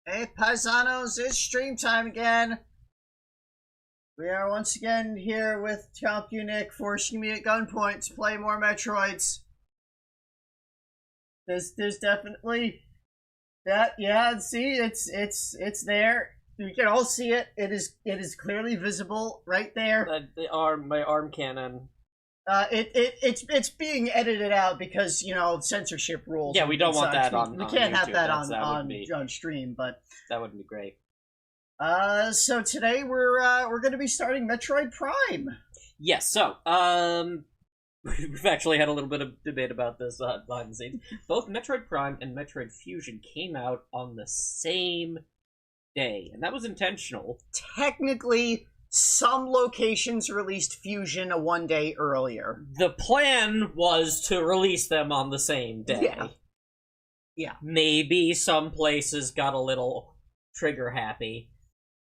Hey, paisanos, it's stream time again. We are once again here with Nick forcing me at gunpoint to play more Metroids. There's definitely that. Yeah, see, it's there. You can all see it. It is clearly visible right there. My arm cannon. It's being edited out because, you know, censorship rules. Yeah, we don't want that on. We can't have that YouTube. on stream, but that wouldn't be great. So today we're going to be starting Metroid Prime. Yes. So, we've actually had a little bit of debate about this behind the scenes. Both Metroid Prime and Metroid Fusion came out on the same day, and that was intentional. Technically, some locations released Fusion one day earlier. The plan was to release them on the same day. Yeah. Maybe some places got a little trigger happy.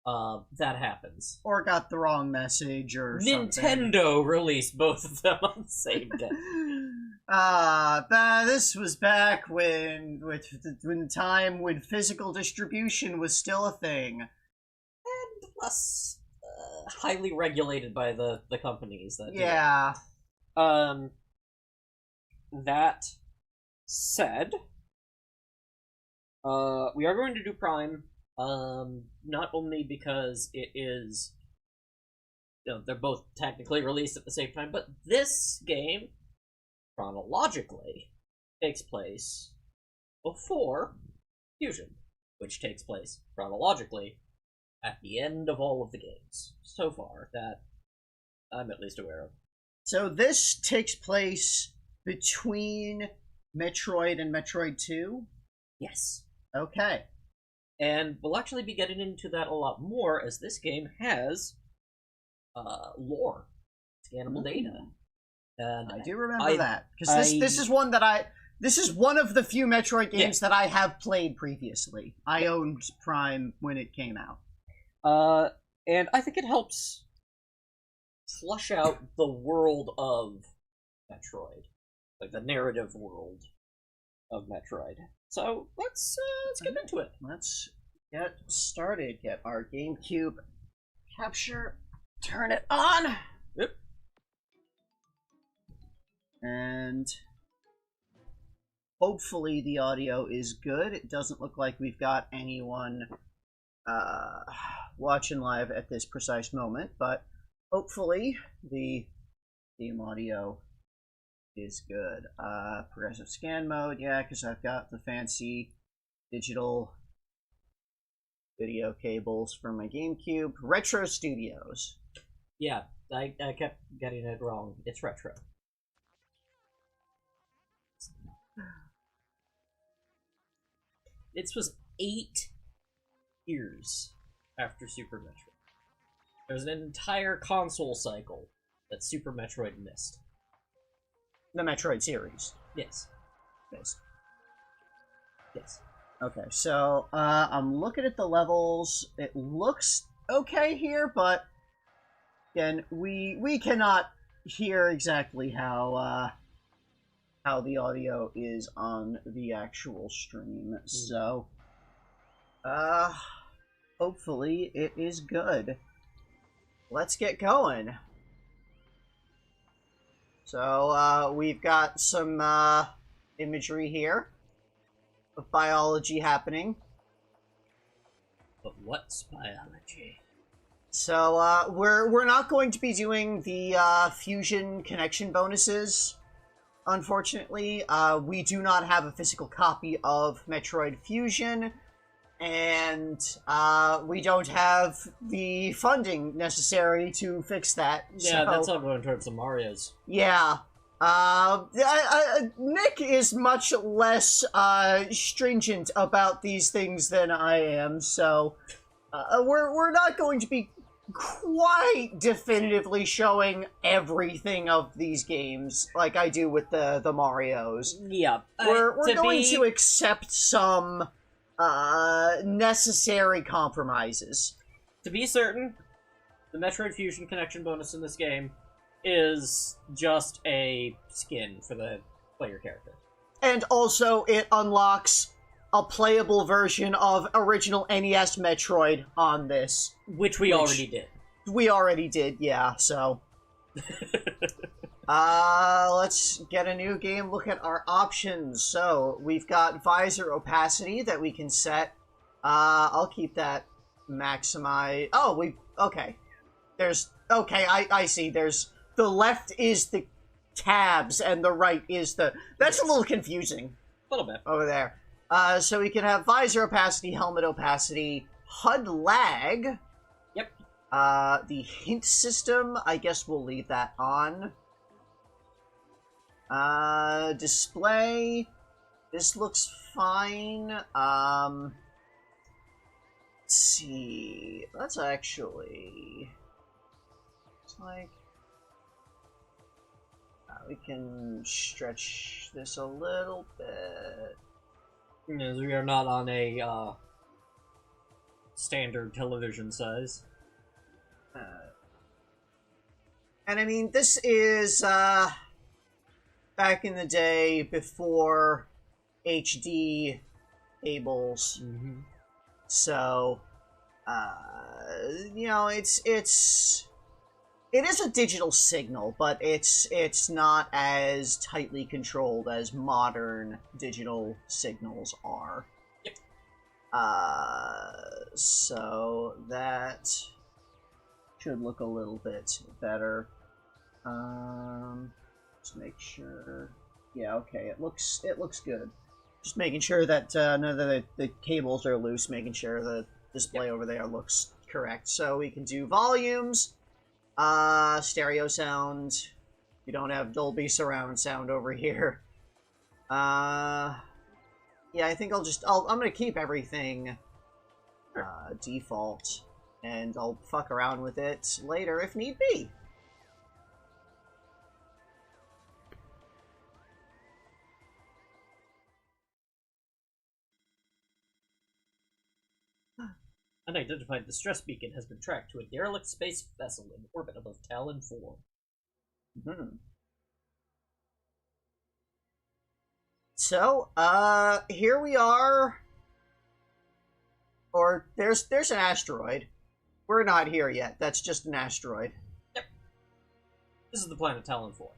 That happens. Or got the wrong message or Nintendo something. Released both of them on the same day. This was back when the time when physical distribution was still a thing. And less highly regulated by the companies that yeah. That said, we are going to do Prime, not only because it is, you know, they're both technically released at the same time, but this game, chronologically, takes place before Fusion, which takes place chronologically at the end of all of the games so far that I'm at least aware of. So this takes place between Metroid and Metroid 2? Yes. Okay. And we'll actually be getting into that a lot more as this game has lore, scannable data. And I do remember that because this is one that this is one of the few Metroid games that I have played previously. I owned Prime when it came out. And I think it helps flush out the world of Metroid, like the narrative world of Metroid. So let's get into it. Let's get started. Get our GameCube capture. Turn it on. Yep. And hopefully the audio is good. It doesn't look like we've got anyone watching live at this precise moment, but hopefully the audio is good. Progressive scan mode, yeah, because I've got the fancy digital video cables from my GameCube. Retro Studios. Yeah, I kept getting it wrong. It's retro. This was 8 years after Super Metroid. There's an entire console cycle that Super Metroid missed. The Metroid series. Yes. Yes. Yes. Okay, so I'm looking at the levels. It looks okay here, but again, we cannot hear exactly how the audio is on the actual stream. So hopefully it is good. Let's get going. So we've got some imagery here of biology happening. But what's biology? So we're not going to be doing the fusion connection bonuses. Unfortunately, we do not have a physical copy of Metroid Fusion, and we don't have the funding necessary to fix that. Yeah, so, that's all going towards the Marios. Yeah. Nick is much less stringent about these things than I am, so we're not going to be quite definitively showing everything of these games like I do with the Marios. Yeah. We're going to accept some necessary compromises. To be certain, the Metroid Fusion connection bonus in this game is just a skin for the player character. And also, it unlocks a playable version of original NES Metroid on this. Which we already did. We already did, yeah, so... let's get a new game, look at our options. So, we've got visor opacity that we can set. I'll keep that maximized. Oh, okay. I see, the left is the tabs and the right is the... That's a little confusing. A little bit. Over there. So we can have visor opacity, helmet opacity, HUD lag. Yep. The hint system, I guess we'll leave that on. Display. This looks fine. Let's see. Let's actually... It's like... we can stretch this a little bit. As we are not on a, standard television size. And I mean, this is, back in the day before HD cables. Mm-hmm. So, you know, it is a digital signal, but it's not as tightly controlled as modern digital signals are. Yep. So that should look a little bit better. Just make sure. Yeah, okay, it looks good. Just making sure that none of the cables are loose, making sure the display over there looks correct. So we can do volumes. Stereo sound. We don't have Dolby surround sound over here. Yeah, I think I'm gonna keep everything default, and I'll fuck around with it later if need be. Unidentified distress beacon has been tracked to a derelict space vessel in orbit above Talon 4. So, here we are. Or, there's an asteroid. We're not here yet. That's just an asteroid. Yep. This is the planet Talon 4.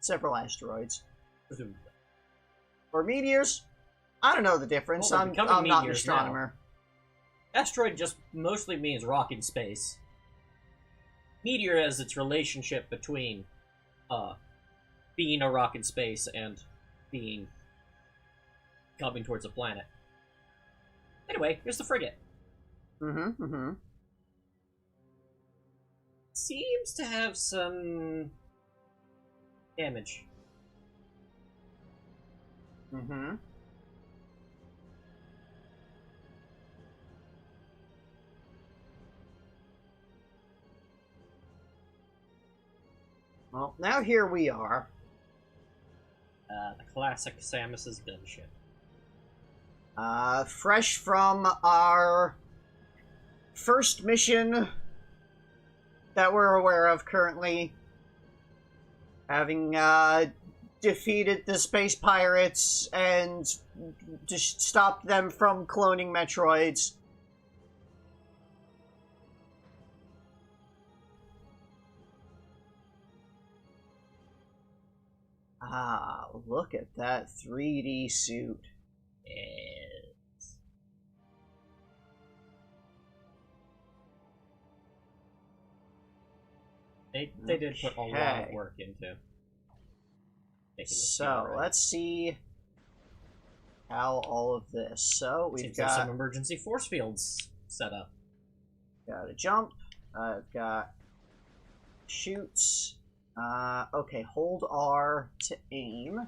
Several asteroids. Presumably. Or meteors? I don't know the difference. Well, I'm not an astronomer. Now. Asteroid just mostly means rock in space. Meteor has its relationship between being a rock in space and coming towards a planet. Anyway, here's the frigate. Seems to have some damage. Well, now here we are. The classic Samus's gunship. Fresh from our first mission that we're aware of currently. Having, defeated the space pirates and just stopped them from cloning Metroids. Ah, look at that 3D suit. Yes. They did put a lot of work into making this. So, let's see how all of this. So, we've got some emergency force fields set up. Got a jump. I've got shoots. Okay, hold R to aim.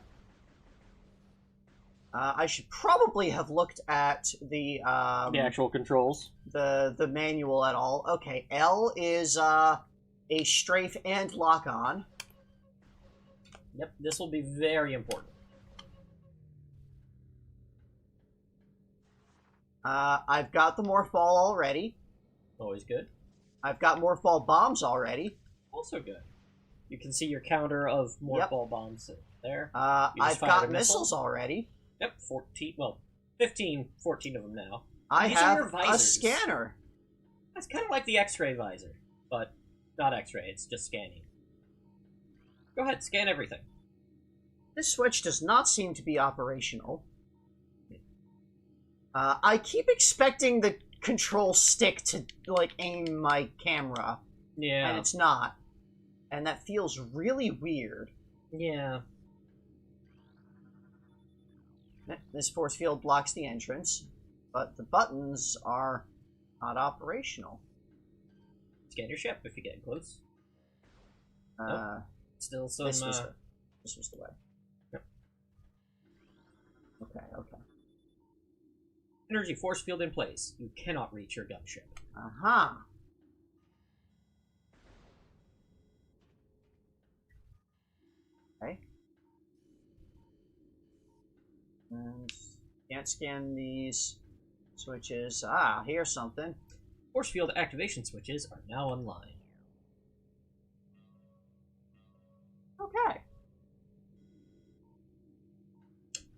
I should probably have looked at the actual controls. The manual at all. Okay, L is a strafe and lock on. Yep, this will be very important. I've got the morph ball already. Always good. I've got morph ball bombs already. Also good. You can see your counter of morph ball bombs there. I've got missiles already. Yep, 14. Well, 15, 14 of them now. I have a scanner. It's kind of like the X-ray visor, but not X-ray. It's just scanning. Go ahead, scan everything. This switch does not seem to be operational. I keep expecting the control stick to, like, aim my camera. Yeah. And it's not. And that feels really weird. Yeah. This force field blocks the entrance, but the buttons are not operational. Scan your ship if you get close. Nope. Still some... This was the way. Yep. Okay. Energy force field in place. You cannot reach your gunship. Uh-huh. Okay. And can't scan these switches. Ah, here's something. Force field activation switches are now online. Okay.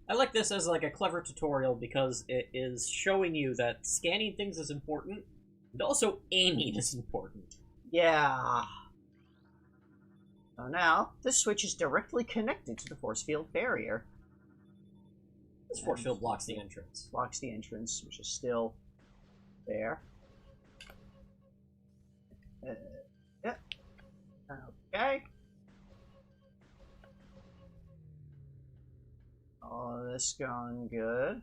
I like this as like a clever tutorial because it is showing you that scanning things is important, and also aiming is important. Yeah. So now, this switch is directly connected to the force field barrier. This force field blocks the entrance. Blocks the entrance, which is still there. Yeah. Okay. All this going good.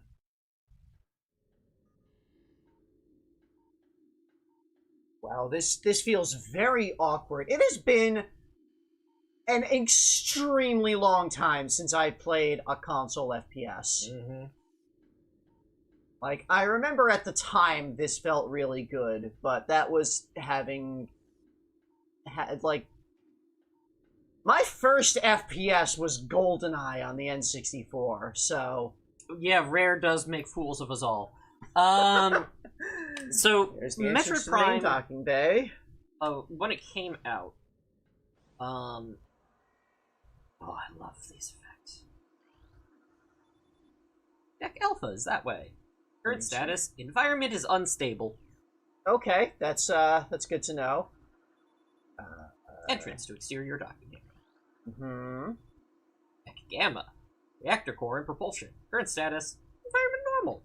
Wow, this feels very awkward. It has been an extremely long time since I played a console FPS. Mm-hmm. Like, I remember at the time this felt really good, but that was having... like... My first FPS was GoldenEye on the N64, so... Yeah, Rare does make fools of us all. So, there's the Metroid Prime... docking bay. When it came out... Oh, I love these effects. Deck Alpha is that way. Current status, environment is unstable. Okay, that's good to know. Entrance to exterior docking area. Mm-hmm. Deck Gamma, reactor core and propulsion. Current status, environment normal.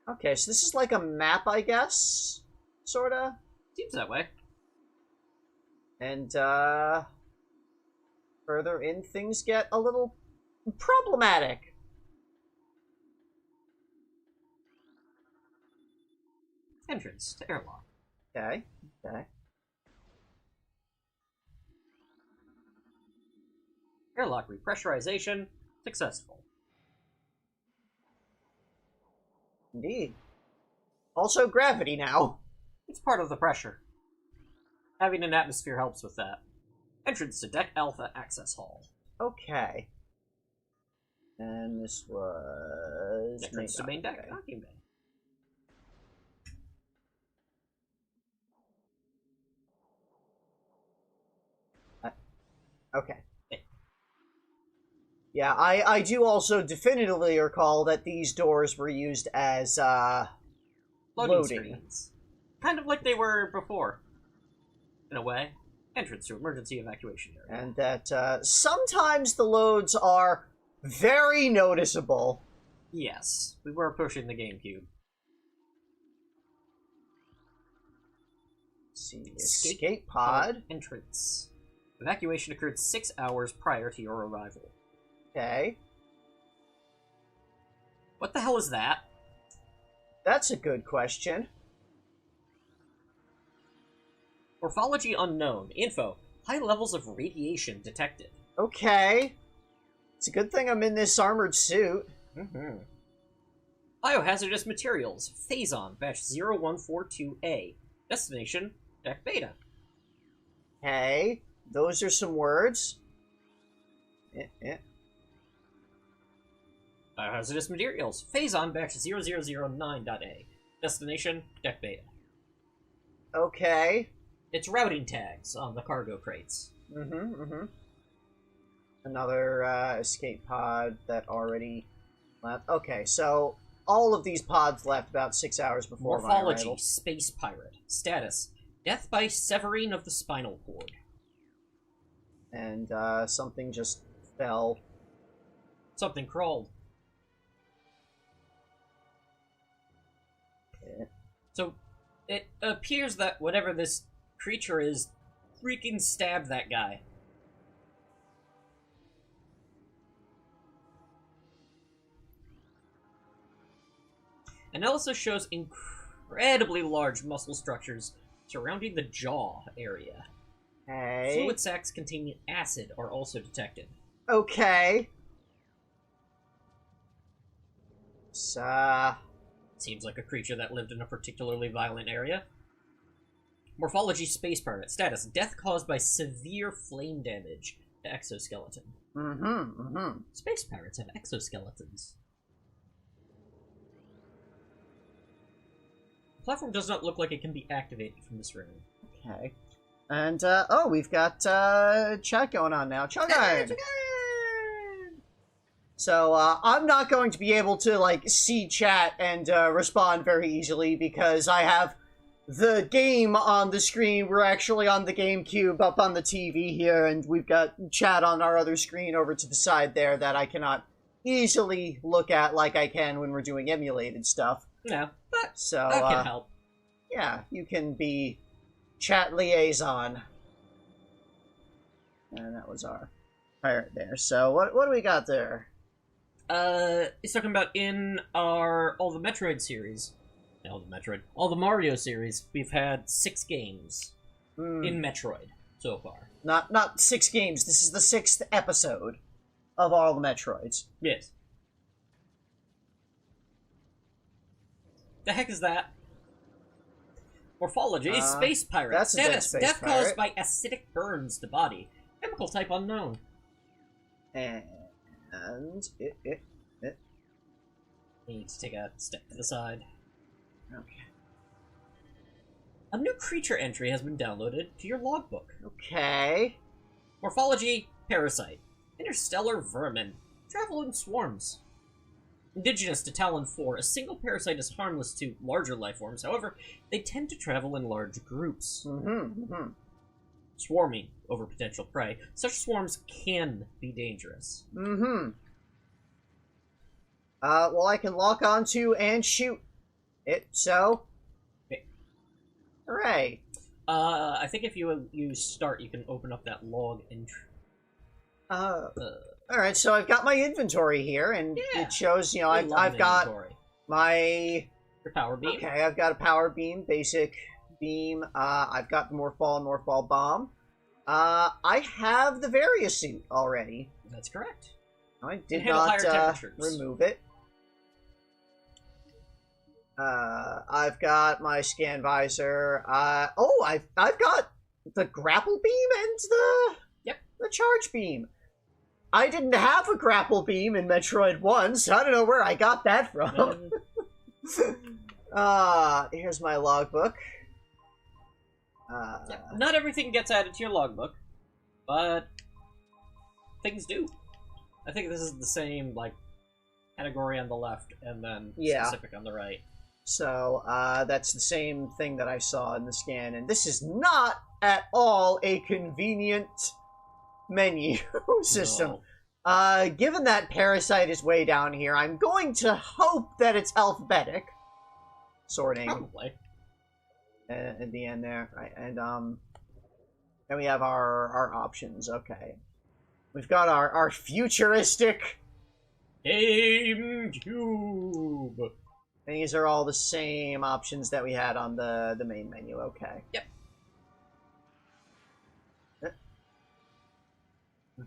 Okay, so this is like a map, I guess? Sorta? Seems that way. And, further in, things get a little problematic. Entrance to airlock. Okay. Airlock repressurization successful. Indeed. Also gravity now. It's part of the pressure. Having an atmosphere helps with that. Entrance to Deck Alpha access hall. Okay. And this was... Entrance to main deck docking bay. Okay. Yeah, I do also definitively recall that these doors were used as, loading. Screens. Kind of like they were before. In a way. Entrance to emergency evacuation area. And that, sometimes the loads are very noticeable. Yes, we were pushing the GameCube. Let's see, escape pod. Entrance. Evacuation occurred 6 hours prior to your arrival. Okay. What the hell is that? That's a good question. Morphology unknown. Info. High levels of radiation detected. Okay. It's a good thing I'm in this armored suit. Mm-hmm. Biohazardous materials. Phazon, batch 0142A. Destination, Deck Beta. Okay. Those are some words. Biohazardous materials. Phazon, batch 0009.A. Destination, Deck Beta. Okay. It's routing tags on the cargo crates. Another escape pod that already left. Okay, so all of these pods left about 6 hours before my arrival. Morphology, space pirate. Status, death by severing of the spinal cord. And something just fell. Something crawled. Yeah. So, it appears that whatever this creature is freaking stabbed that guy. And it also shows incredibly large muscle structures surrounding the jaw area. Hey. Fluid sacs containing acid are also detected. Okay. Seems like a creature that lived in a particularly violent area. Morphology, space pirate. Status, death caused by severe flame damage to exoskeleton. Space pirates have exoskeletons. The platform does not look like it can be activated from this room. Okay. And, oh, we've got, chat going on now. Chugard! So, I'm not going to be able to, like, see chat and, respond very easily because I have the game on the screen. We're actually on the GameCube up on the TV here, and we've got chat on our other screen over to the side there that I cannot easily look at like I can when we're doing emulated stuff. Yeah, but so, that can help. Yeah, you can be chat liaison. And that was our pirate there. So, what do we got there? He's talking about in all the Metroid series. All the Mario series, we've had 6 games in Metroid so far. Not 6 games. This is the 6th episode of all the Metroids. Yes. The heck is that? Morphology, space pirate. That's Status, a dead space death pirate. caused by acidic burns to body. Chemical type unknown. And You need to take a step to the side. Okay. A new creature entry has been downloaded to your logbook. Okay. Morphology, parasite. Interstellar vermin. Travel in swarms. Indigenous to Talon 4, a single parasite is harmless to larger life forms. However, they tend to travel in large groups. Swarming over potential prey. Such swarms can be dangerous. Well, I can lock onto and shoot it, so... Okay. Hooray. I think if you start, you can open up that log entry. Alright, so I've got my inventory here, and it shows, you know, I've got my... Your power beam. Okay, I've got a power beam, basic beam. I've got the Morphball and Morphball bomb. I have the Varia suit already. That's correct. I did not remove it. I've got my scan visor. I've got the grapple beam and the charge beam. I didn't have a grapple beam in Metroid 1, so I don't know where I got that from. Here's my logbook. Not everything gets added to your logbook, but things do. I think this is the same, like, category on the left, and then specific on the right. So, that's the same thing that I saw in the scan, and this is not at all a convenient menu system. No. Given that Parasite is way down here, I'm going to hope that it's alphabetic sorting. Probably. At the end there, right? And then we have our options. Okay, we've got our futuristic GameCube. These are all the same options that we had on the main menu. Okay. Yep.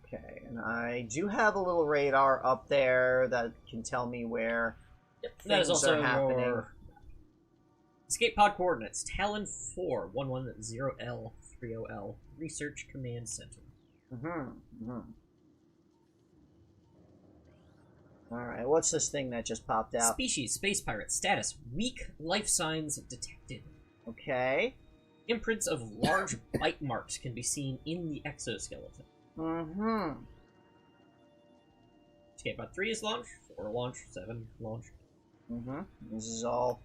Okay, and I do have a little radar up there that can tell me where things are happening. Your escape pod coordinates: Talon 4, 110L, 30L, Research Command Center. Alright, what's this thing that just popped out? Species, space pirate. Status, weak life signs detected. Okay. Imprints of large bite marks can be seen in the exoskeleton. Escape Pod 3 is launched, 4 launch, 7 launch. This is all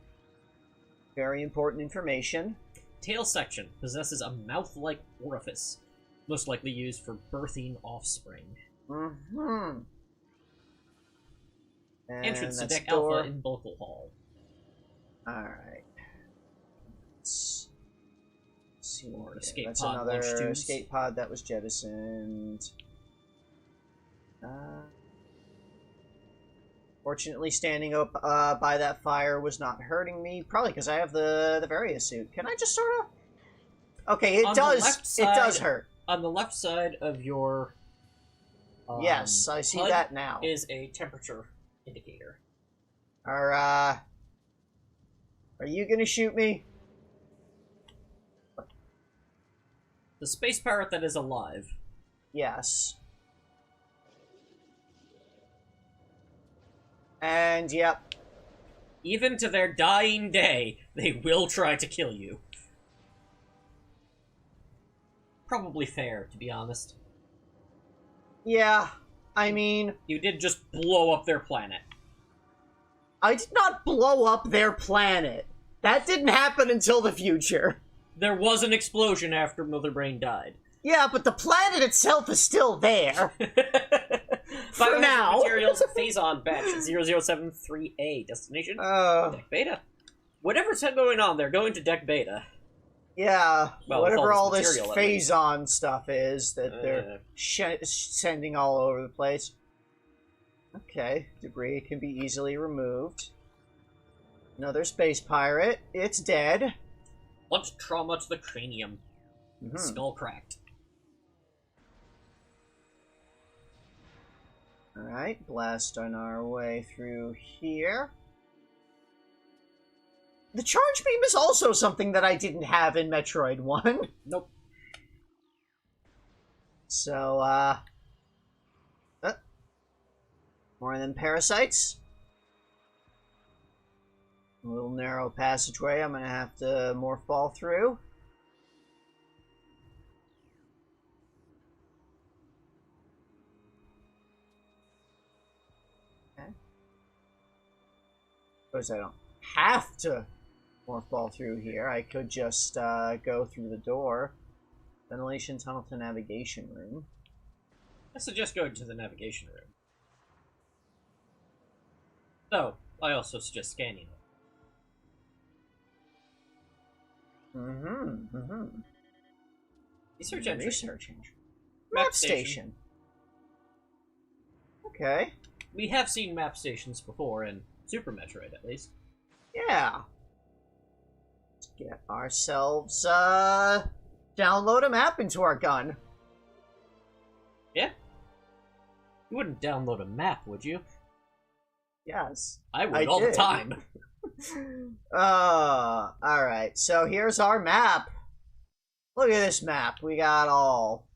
very important information. Tail section possesses a mouth-like orifice, most likely used for birthing offspring. Entrance to Deck Alpha in Vocal Hall. Alright. Let's see Or here. escape That's pod another launch tubes. escape pod that was jettisoned. Fortunately, standing up by that fire was not hurting me. Probably because I have the Varia suit. Can I just sort of? Okay, it does hurt. On the left side of your yes, I see HUD that now. Is a temperature indicator. Are you gonna shoot me? The space pirate that is alive. Yes. And, yep. Even to their dying day, they will try to kill you. Probably fair, to be honest. Yeah, I mean... You did just blow up their planet. I did not blow up their planet. That didn't happen until the future. There was an explosion after Mother Brain died. Yeah, but the planet itself is still there. For now. Materials, Phazon Batch 0073A. Destination? Deck Beta. Whatever's going on, they're going to Deck Beta. Yeah, well, whatever all this material, Phazon stuff is that they're sending all over the place. Okay, debris can be easily removed. Another space pirate. It's dead. Much trauma to the cranium. Skull cracked. Alright, blast on our way through here. The charge beam is also something that I didn't have in Metroid 1. Nope. So, more of them parasites. A little narrow passageway I'm gonna have to morph ball through. Okay. Of course I don't have to morph ball through here. I could just go through the door. Ventilation tunnel to navigation room. I suggest going to the navigation room. Though, I also suggest scanning it. Research entry. Research entry. Map station. Okay. We have seen map stations before, in Super Metroid at least. Yeah. Let's get ourselves, download a map into our gun. Yeah? You wouldn't download a map, would you? Yes. I would all the time. Alright, so here's our map. Look at this map. We got all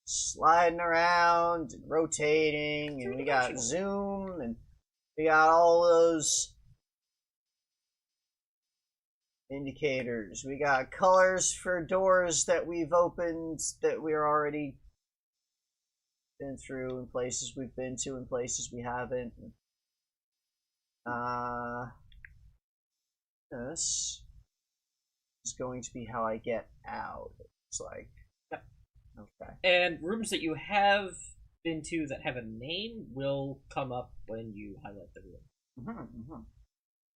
sliding around and rotating, and we got zoom, and we got all those indicators. We got colors for doors that we've opened that we're already been through, and places we've been to, and places we haven't. This is going to be how I get out. It's like, yep. Okay. And rooms that you have been to that have a name will come up when you highlight the room.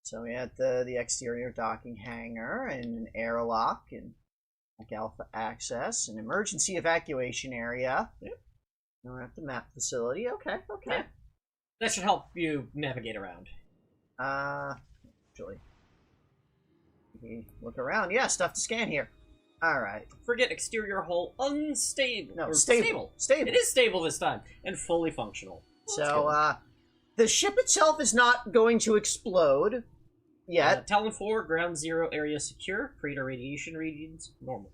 So we had the exterior docking hangar and an airlock and like alpha access, an emergency evacuation area. Yep. And we're at the map facility. Okay. Yeah. That should help you navigate around. Actually, look around. Yeah, stuff to scan here. All right. Forget exterior hull unstable. No, stable. It is stable this time and fully functional. So, the ship itself is not going to explode yet. Talon 4, ground zero area secure. Crater radiation readings normal.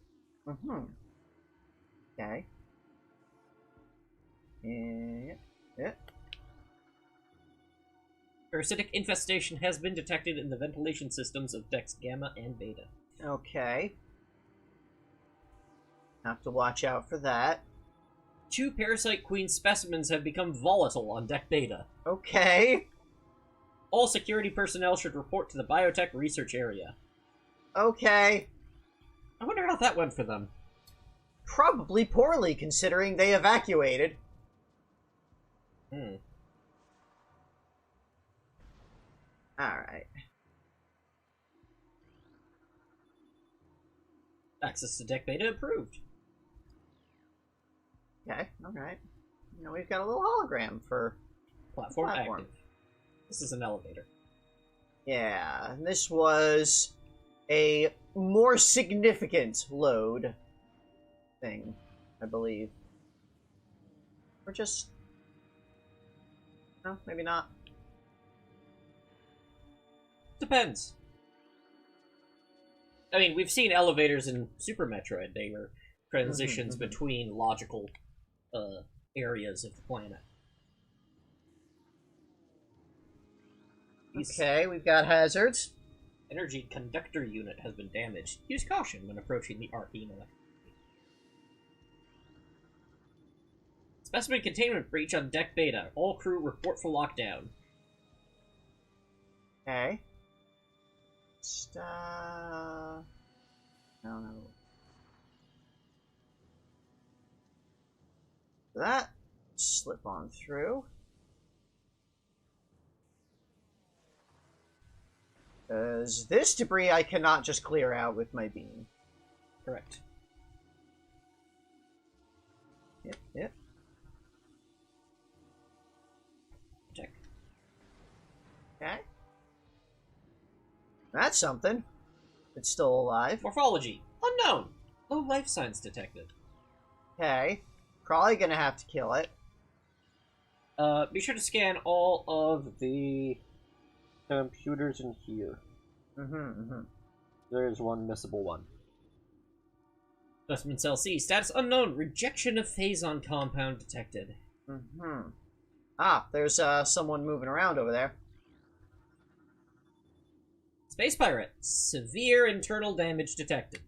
Okay. Yeah. Parasitic infestation has been detected in the ventilation systems of decks Gamma and Beta. Okay. Have to watch out for that. 2 Parasite Queen specimens have become volatile on Deck Beta. Okay. All security personnel should report to the biotech research area. Okay. I wonder how that went for them. Probably poorly, considering they evacuated. Alright. Access to Deck Beta approved. Okay, alright. You know, we've got a little hologram for Platform active. This is an elevator. Yeah, and this was a more significant load thing, I believe. Or just... no, maybe not. Depends. I mean, we've seen elevators in Super Metroid. They were transitions between logical areas of the planet. Okay, we've got hazards. Energy conductor unit has been damaged. Use caution when approaching the arcane electric. Specimen containment breach on Deck Beta. All crew report for lockdown. Okay. Just, no. That. Slip on through. Because this debris I cannot just clear out with my beam. Correct. Yep. Check. Okay. That's something. It's still alive. Morphology. Unknown. Low life signs detected. Okay. Probably gonna have to kill it. Be sure to scan all of the computers in here. There is one missable one. Specimen cell C. Status unknown. Rejection of phazon compound detected. Ah, there's someone moving around over there. Space pirate. Severe internal damage detected.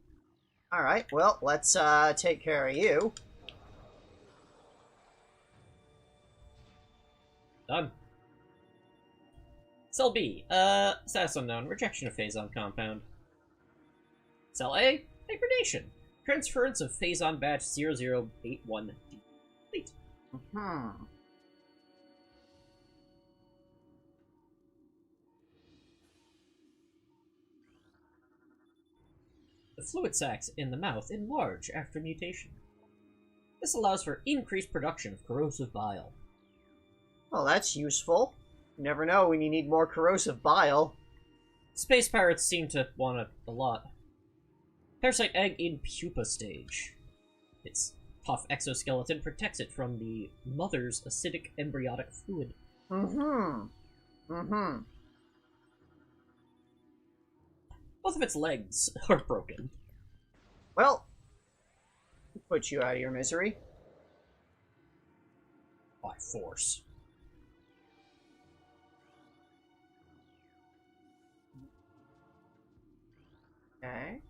Alright, well, let's take care of you. Done. Cell B. Status unknown. Rejection of phazon compound. Cell A. Degradation. Transference of phazon batch 0081D. Complete. The fluid sacs in the mouth enlarge after mutation. This allows for increased production of corrosive bile. Well, that's useful. You never know when you need more corrosive bile. Space pirates seem to want it a lot. Parasite egg in pupa stage. Its tough exoskeleton protects it from the mother's acidic embryonic fluid. Both of its legs are broken. Well, put you out of your misery. By force. Okay.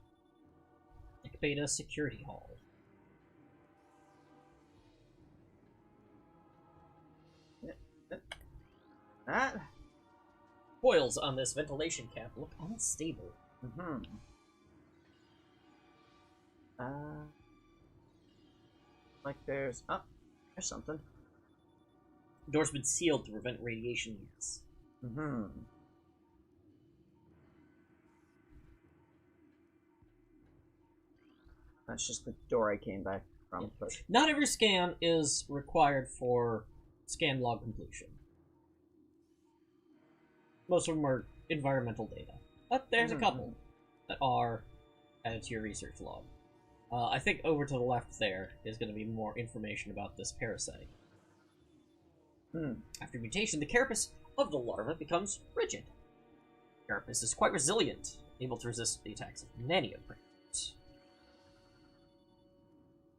Beta Security Hall. That. Coils on this ventilation cap look unstable. Like there's... oh, there's something. Door's been sealed to prevent radiation leaks. That's just the door I came back from. But... not every scan is required for scan log completion. Most of them are environmental data. But there's a couple that are added to your research log. I think over to the left there is going to be more information about this parasite. After mutation, the carapace of the larva becomes rigid. The carapace is quite resilient, able to resist the attacks of many of predators.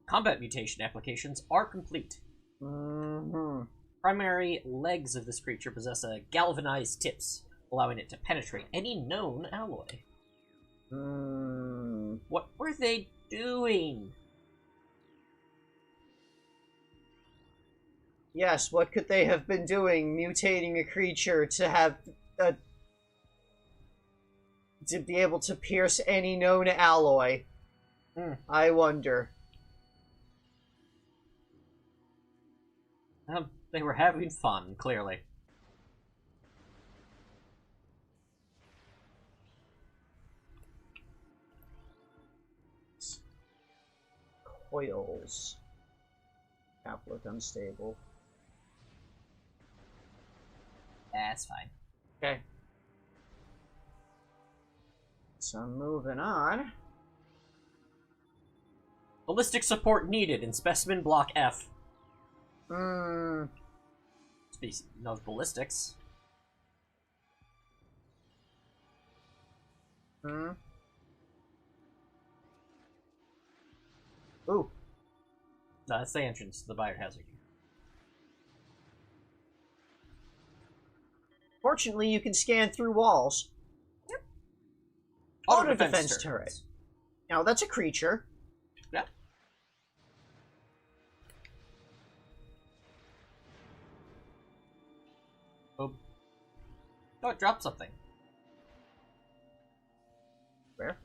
Combat mutation applications are complete. Primary legs of this creature possess a galvanized tips, allowing it to penetrate any known alloy. What were they doing? Yes, what could they have been doing, mutating a creature to have to be able to pierce any known alloy? I wonder. They were having fun, clearly. Coils. Look unstable. That's fine. Okay. So moving on. Ballistic support needed in specimen block F. Species knows ballistics. Ooh. No, that's the entrance to the biohazard. Fortunately, you can scan through walls. Yep. Auto defense turret. Now, that's a creature. Yeah. Oh, it dropped something. Where?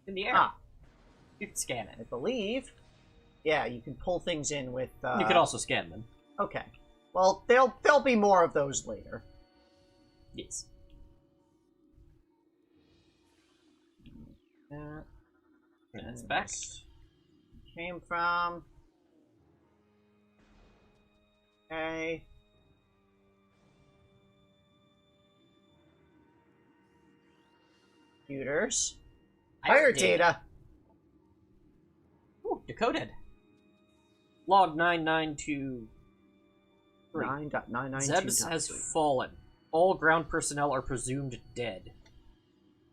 In the air. Ah. You can scan it. I believe. Yeah, you can pull things in with... You can also scan them. Okay. Well, there'll be more of those later. Yes. It's back. Came from... Okay. Computers. Pirate data. Ooh, decoded. Log 9923. 9.992. Zebs has fallen. All ground personnel are presumed dead.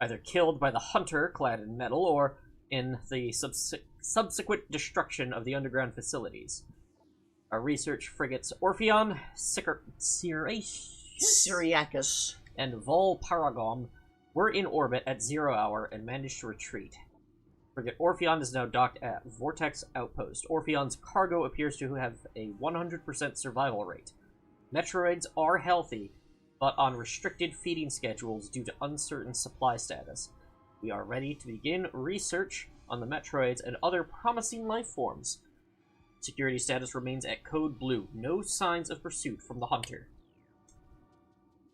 Either killed by the hunter, clad in metal, or in the subsequent destruction of the underground facilities. Our research frigates Orpheon, Syriacus, and Vol Paragon were in orbit at 0 hour and managed to retreat. Frigate Orpheon is now docked at Vortex Outpost. Orpheon's cargo appears to have a 100% survival rate. Metroids are healthy, but on restricted feeding schedules due to uncertain supply status. We are ready to begin research on the Metroids and other promising life forms. Security status remains at Code Blue. No signs of pursuit from the hunter.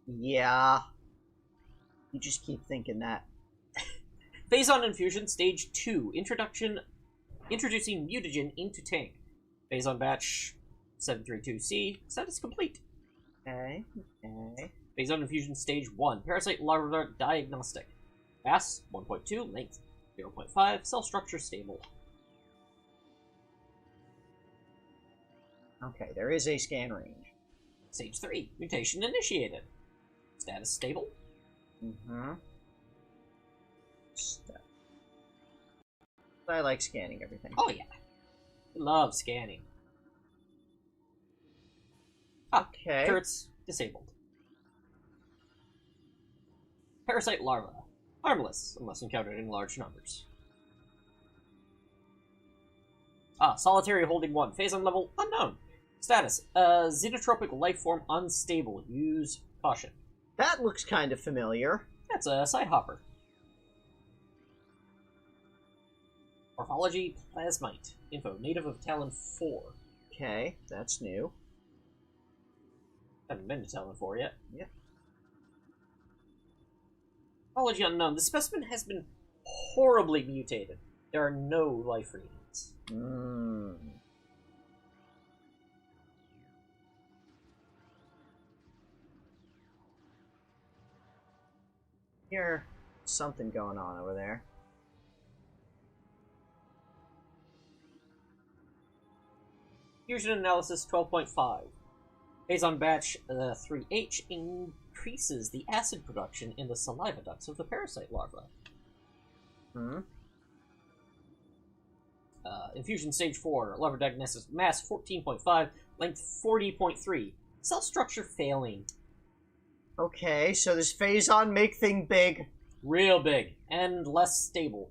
Yeah. You just keep thinking that. Phazon Infusion Stage 2. Introducing mutagen into tank. Phazon Batch 732C. Status complete. Okay. Phazon Infusion Stage 1. Parasite Larva Diagnostic. Mass 1.2. Length 0.5. Cell structure stable. Okay, there is a scan range. Stage 3. Mutation initiated. Status stable. I like scanning everything. Oh yeah. Love scanning. Okay. Turrets disabled. Parasite larva. Harmless, unless encountered in large numbers. Solitary holding 1. Phazon level unknown. Status. Xenotropic life form unstable. Use caution. That looks kind of familiar. That's a side hopper. Morphology plasmite. Info. Native of Talon 4. Okay, that's new. Haven't been to Talon 4 yet. Yep. Morphology unknown. The specimen has been horribly mutated. There are no life readings. Here's something going on over there. Fusion analysis 12.5. Phazon batch 3H increases the acid production in the saliva ducts of the parasite larva. Infusion stage 4. Larva diagnosis mass 14.5, length 40.3. Cell structure failing. Okay, so this Phazon make thing big. Real big. And less stable.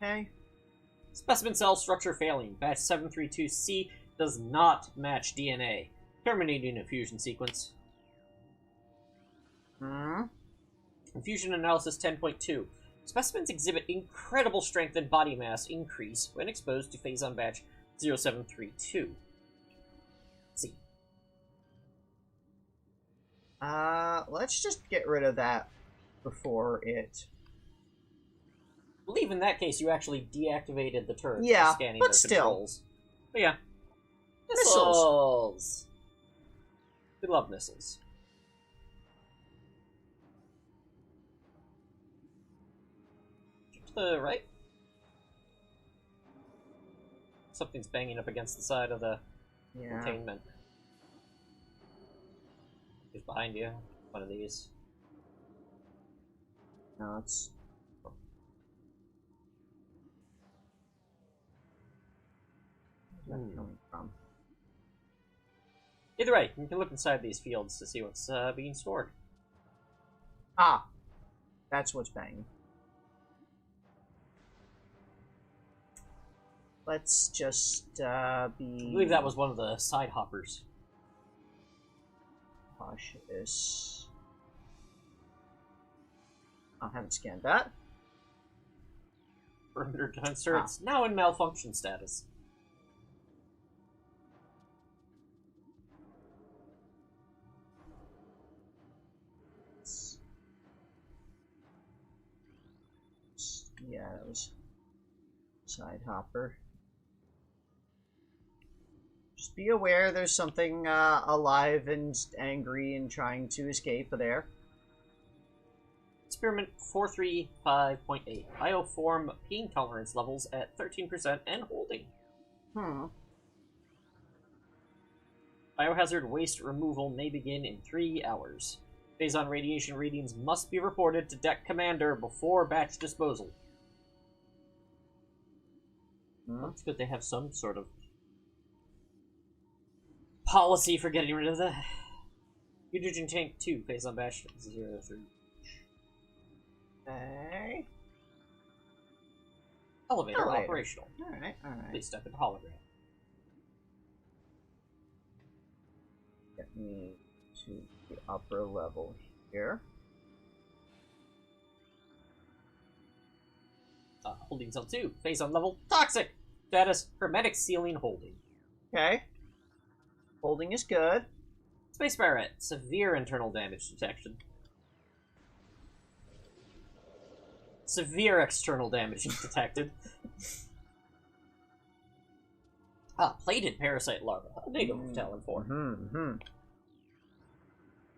Okay. Specimen cell structure failing. Batch 732C does not match DNA. Terminating a fusion sequence. Infusion analysis 10.2. Specimens exhibit incredible strength and body mass increase when exposed to phase-on batch 0732. Let's see. Let's just get rid of that before it... I believe in that case you actually deactivated the turret Yeah, for scanning but their still. controls. But yeah. Missiles. We love missiles. To the right. Something's banging up against the side of the containment. Just behind you. One of these. No, it's... Where's that coming from? Either way, you can look inside these fields to see what's being stored. Ah! That's what's banging. Let's just, be... I believe that was one of the side hoppers. Cautious. I haven't scanned that. Perimeter defense turrets now in malfunction status. Yeah, that was side hopper. Just be aware there's something alive and angry and trying to escape there. Experiment 435.8. Bioform pain tolerance levels at 13% and holding. Biohazard waste removal may begin in 3 hours. Phase-on radiation readings must be reported to Deck Commander before batch disposal. Well, it's good they have some sort of policy for getting rid of the Hydrogen Tank 2, phase-on batch 03. Okay. Elevator operational. Alright. Please step in hologram. Get me to the upper level here. Holding cell 2, phase-on level toxic. Status hermetic sealing holding. Okay. Holding is good. Space Barret, severe internal damage detection. Severe external damage detected. Plated parasite larva, a native of Talon 4.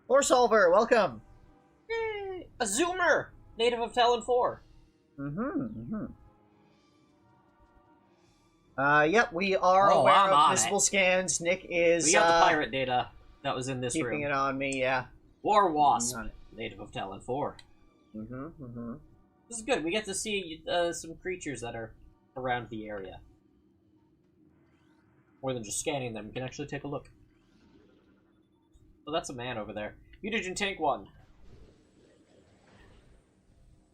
Lore Solver, welcome! Yay! A Zoomer, native of Talon 4. Yep, we are aware of visible scans. Nick is we got the pirate data that was in this room. keeping it on me, yeah. War Wasp, native of Talon 4. This is good. We get to see some creatures that are around the area. More than just scanning them, we can actually take a look. Oh, that's a man over there. Mutagen Tank 1.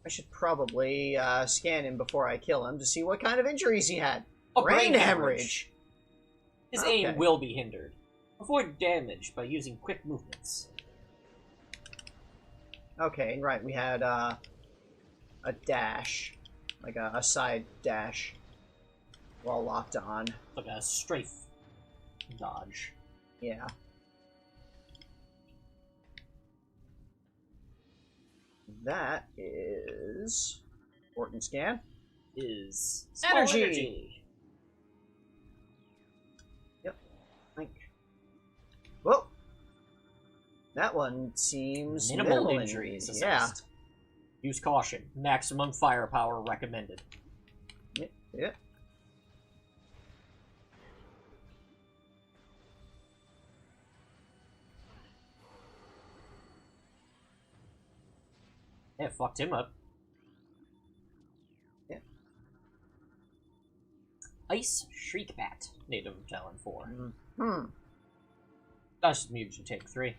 I should probably scan him before I kill him to see what kind of injuries he had. A brain hemorrhage. His aim will be hindered. Avoid damage by using quick movements. Okay, right. We had a dash, like a side dash, while locked on. Like a strafe dodge. Yeah. That is Orton scan. Is energy. Yep. Think. Whoa. That one seems minimal injuries. Yeah. Use caution. Maximum firepower recommended. Yeah. Yeah, fucked him up. Yeah. Ice Shriekbat, native of Talon 4. That's Mutagen Tank 3.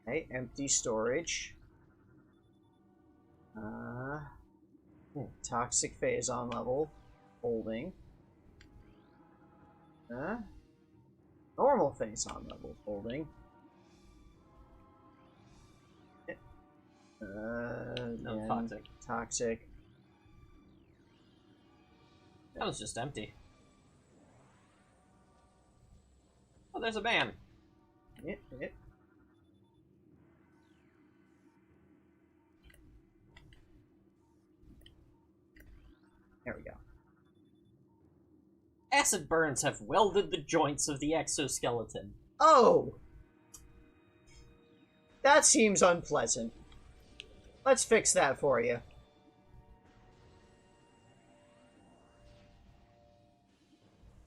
Okay, empty storage. Toxic phase on level. Holding. Normal phase on level. Holding. No, toxic. Toxic. That was just empty. Oh, there's a man. Yep. There we go. Acid burns have welded the joints of the exoskeleton. Oh! That seems unpleasant. Let's fix that for you.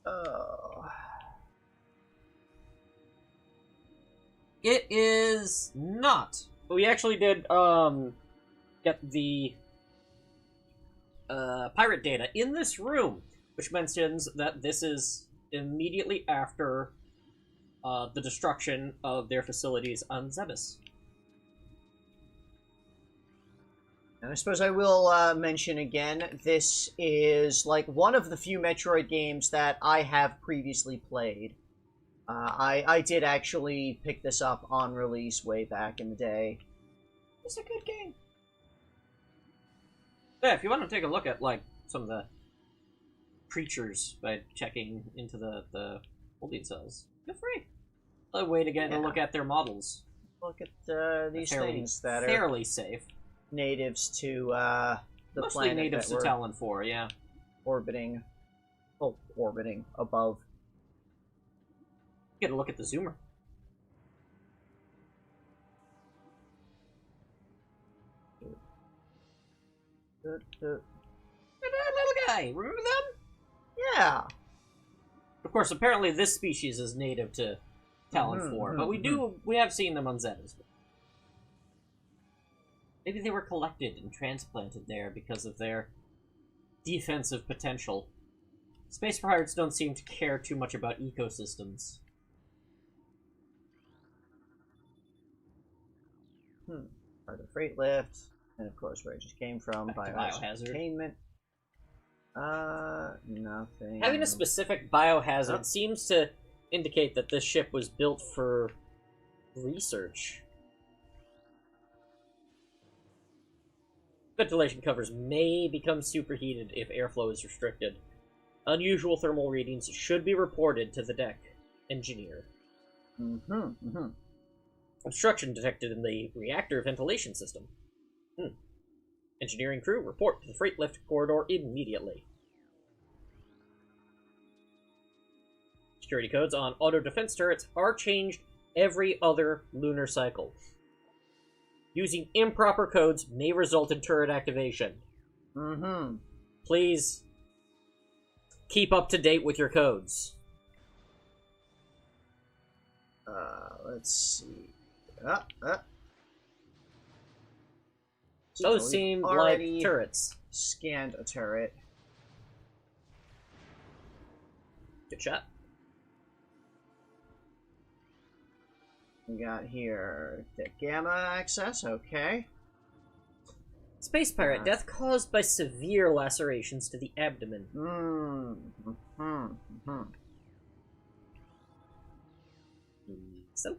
Oh. It is not. But we actually did, get the, pirate data in this room, which mentions that this is immediately after, the destruction of their facilities on Zebes. And I suppose I will mention again, this is like one of the few Metroid games that I have previously played. I did actually pick this up on release way back in the day. It's a good game. Yeah, if you want to take a look at, like, some of the creatures by checking into the holding cells, feel free. A way to get a look at their models. Look at these things that are fairly safe. Natives to the Mostly planet natives that to Talon 4, yeah. Orbiting above. Get a look at the zoomer. Little guy, remember them? Yeah. Of course, apparently this species is native to Talon 4, but we have seen them on Zebes. Maybe they were collected and transplanted there because of their defensive potential. Space pirates don't seem to care too much about ecosystems. Part of the freight lift, and of course where it just came from. Biohazard. Containment. Nothing. Having a specific biohazard seems to indicate that this ship was built for research. Ventilation covers may become superheated if airflow is restricted. Unusual thermal readings should be reported to the deck engineer. Obstruction detected in the reactor ventilation system. Engineering crew, report to the freight lift corridor immediately. Security codes on auto defense turrets are changed every other lunar cycle. Using improper codes may result in turret activation. Please keep up to date with your codes. Let's see. Those seem like turrets. Scanned a turret. Good shot. We got here the gamma access, okay. Space pirate death caused by severe lacerations to the abdomen. So?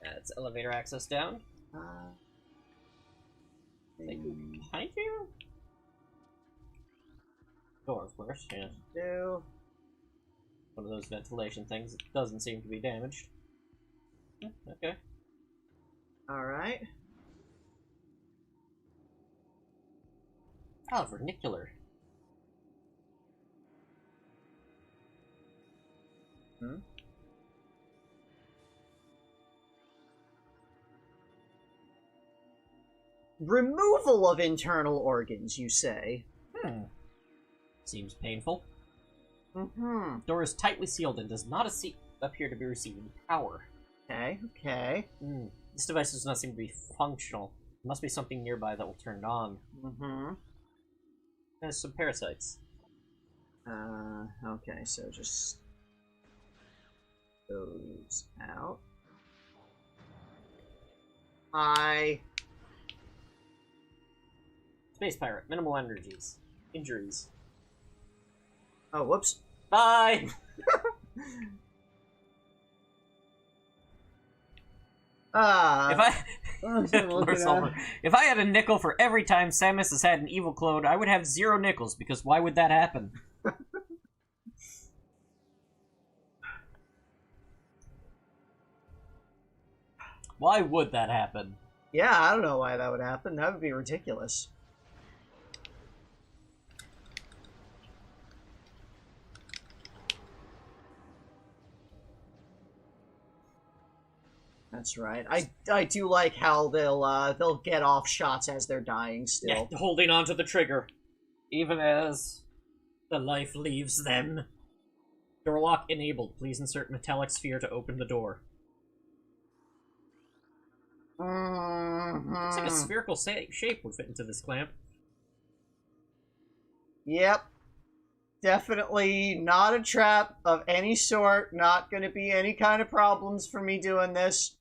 That's elevator access down. Behind you? Door, of course, yeah. One of those ventilation things that doesn't seem to be damaged. Okay. Alright. Oh, vernacular. Removal of internal organs, you say? Seems painful. Door is tightly sealed and does not appear to be receiving power. Okay. This device does not seem to be functional. There must be something nearby that will turn it on. There's some parasites. Okay, so just those out. Hi. Space pirate, minimal energies. Injuries. Oh, whoops. Bye! If I had a nickel for every time Samus has had an evil clone, I would have 0 nickels, because why would that happen? Why would that happen? Yeah, I don't know why that would happen. That would be ridiculous. That's right. I do like how they'll get off shots as they're dying still. Yeah, holding on to the trigger. Even as the life leaves them. Door lock enabled. Please insert metallic sphere to open the door. Looks like a spherical shape would fit into this clamp. Yep. Definitely not a trap of any sort. Not going to be any kind of problems for me doing this.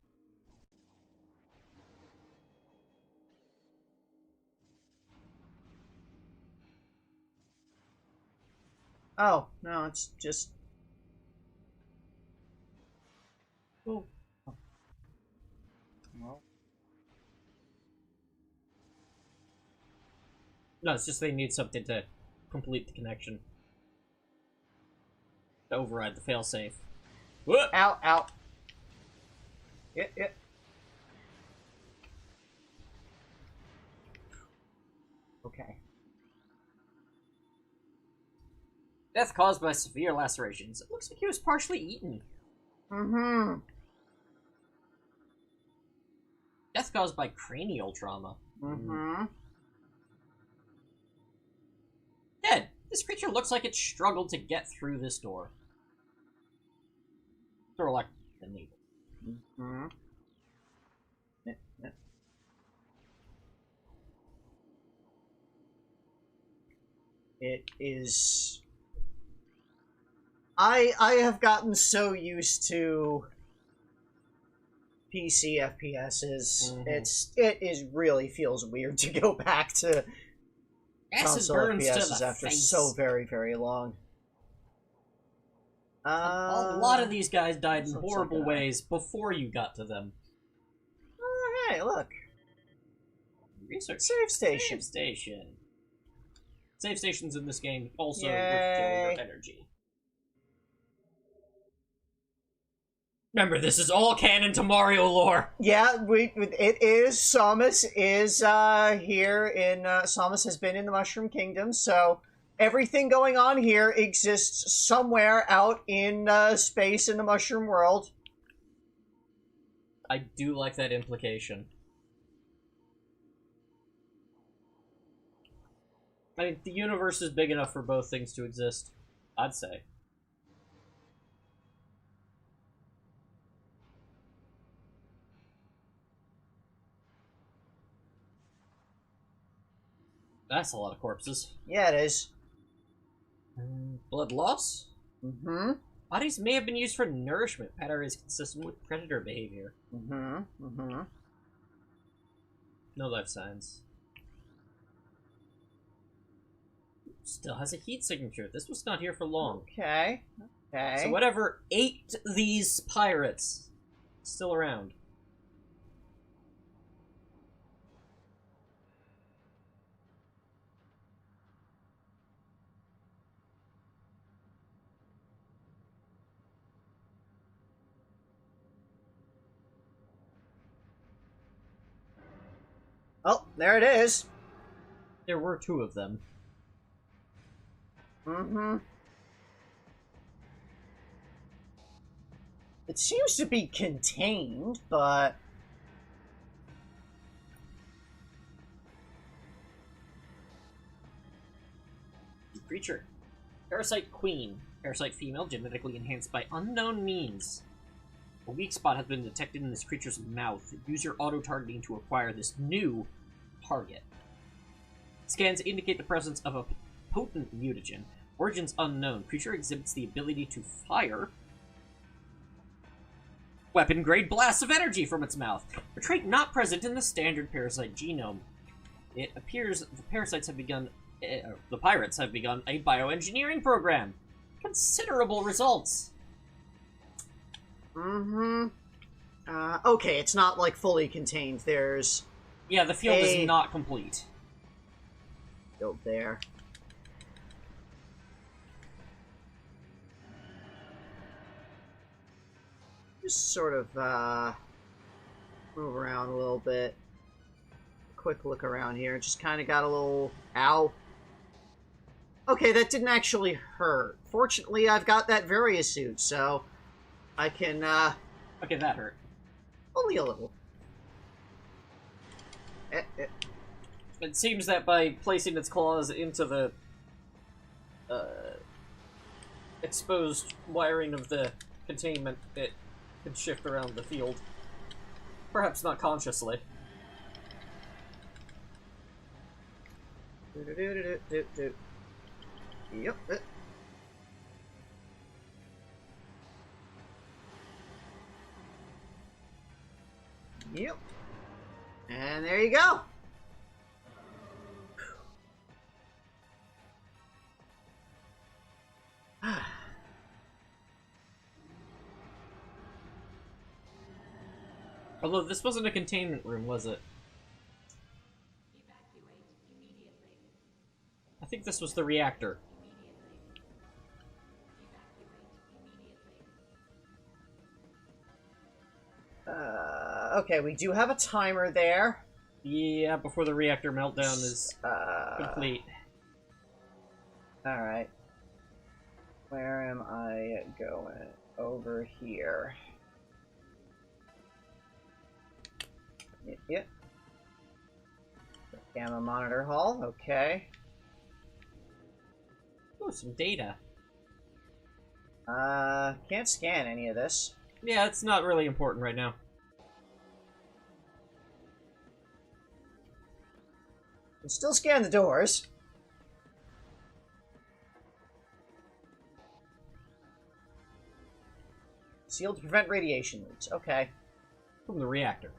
Oh, no, it's just... Oh. Well. No, it's just they need something to complete the connection. To override the failsafe. Whoop! Ow, ow. Yeah. Okay. Death caused by severe lacerations. It looks like he was partially eaten. Mm-hmm. Death caused by cranial trauma. Mm-hmm. Dead. This creature looks like it struggled to get through this door. Door lock enabled. Mm-hmm. It is... I have gotten so used to PC FPSs. It really feels weird to go back to console FPSs after so very, very long. A lot of these guys died in horrible ways before you got to them. Oh, hey, look. Research. Save station. Save station. Save stations in this game also Yay. refill your energy. Remember, this is all canon to Mario lore. Yeah, it is. Samus is here in Samus has been in the Mushroom Kingdom, so everything going on here exists somewhere out in space in the Mushroom World. I do like that implication. I mean, the universe is big enough for both things to exist, I'd say. That's a lot of corpses. Yeah, it is. Blood loss? Mm-hmm. Bodies may have been used for nourishment. Pattern is consistent with predator behavior. Mm-hmm. Mm-hmm. No life signs. Still has a heat signature. This was not here for long. Okay. Okay. So whatever ate these pirates, still around. Oh, there it is. There were 2 of them. Mm-hmm. It seems to be contained, but... Creature. Parasite Queen. Parasite female, genetically enhanced by unknown means. A weak spot has been detected in this creature's mouth. Use your auto-targeting to acquire this new target. Scans indicate the presence of a potent mutagen. Origins unknown. Creature exhibits the ability to fire weapon-grade blasts of energy from its mouth, a trait not present in the standard parasite genome. It appears the parasites have begun... the pirates have begun a bioengineering program. Considerable results. Mm-hmm. Okay, it's not, like, fully contained. There's... Yeah, the field is not complete. Go there. Just sort of, move around a little bit. Quick look around here. Just kind of got a little... Ow. Okay, that didn't actually hurt. Fortunately, I've got that Varia suit, so I can, Okay, that hurt. only a little. It seems that by placing its claws into the exposed wiring of the containment, it can shift around the field. Perhaps not consciously. Yep. Yep. And there you go. Although this wasn't a containment room, was it? I think this was the reactor. Okay, we do have a timer there. Yeah, before the reactor meltdown is complete. Alright. Where am I going? Over here. Yep. Gamma monitor hall, okay. Oh, some data. Can't scan any of this. Yeah, it's not really important right now. Can still scan the doors. Sealed to prevent radiation leaks. Okay. From the reactor.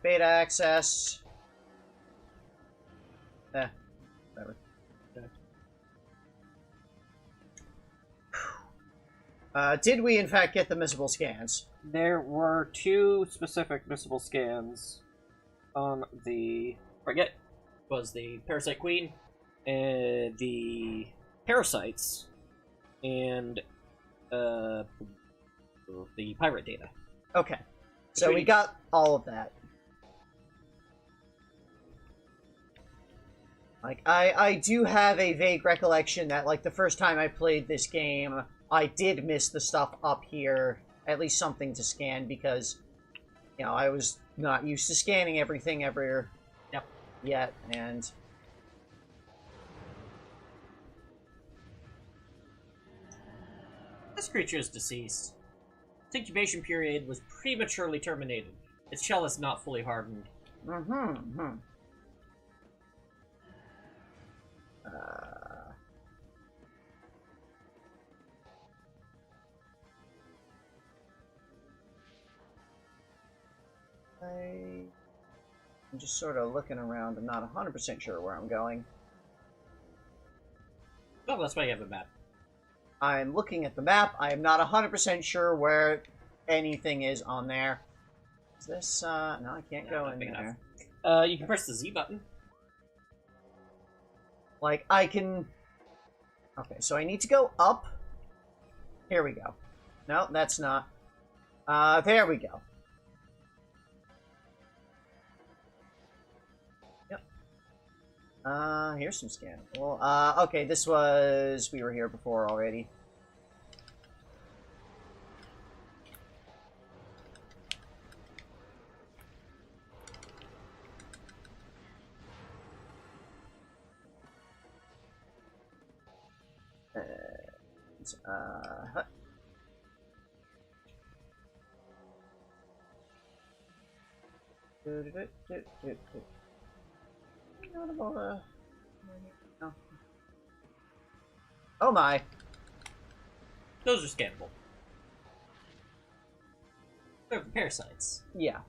Beta access. Whatever. Okay. Did we in fact get the missable scans? There were 2 specific missable scans on the... Forget. Was the Parasite Queen, and the Parasites, and the pirate data. Okay. So we got all of that. Like, I do have a vague recollection that, like, the first time I played this game, I did miss the stuff up here, at least something to scan, because, you know, I was not used to scanning everything ever yet, and... This creature is deceased. Its incubation period was prematurely terminated. Its shell is not fully hardened. I'm just sort of looking around. I'm not 100% sure where I'm going. Oh, that's why you have a map. I'm looking at the map. I am not 100% sure where anything is on there. Is this, no, I can't go in there. You can press the Z button. Like, I can... Okay, so I need to go up. Here we go. No, that's not. There we go. Yep. Here's some scan. Well, okay, this was... We were here before already. No. Oh my. Those are scannable. They're the parasites. Yeah.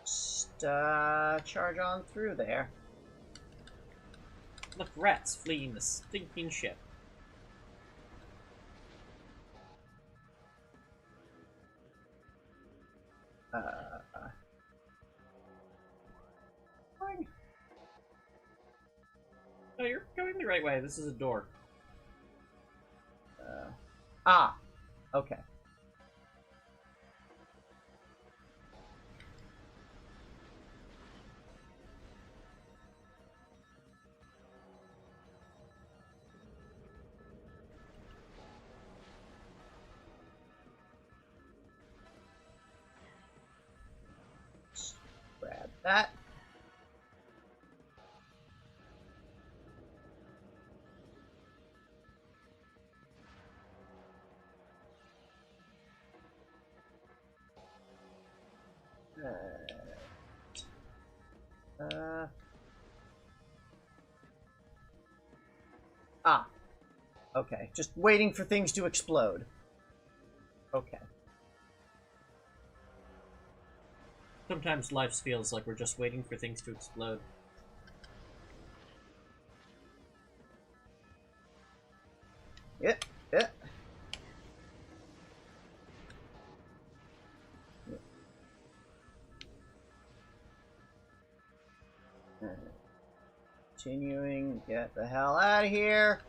Just, charge on through there. Look, rats fleeing the stinking ship. Fine. Oh, you're going the right way. This is a door. Okay. Just grab that. Okay. Just waiting for things to explode. Okay. Sometimes life feels like we're just waiting for things to explode. Yep. Continuing. Get the hell out of here.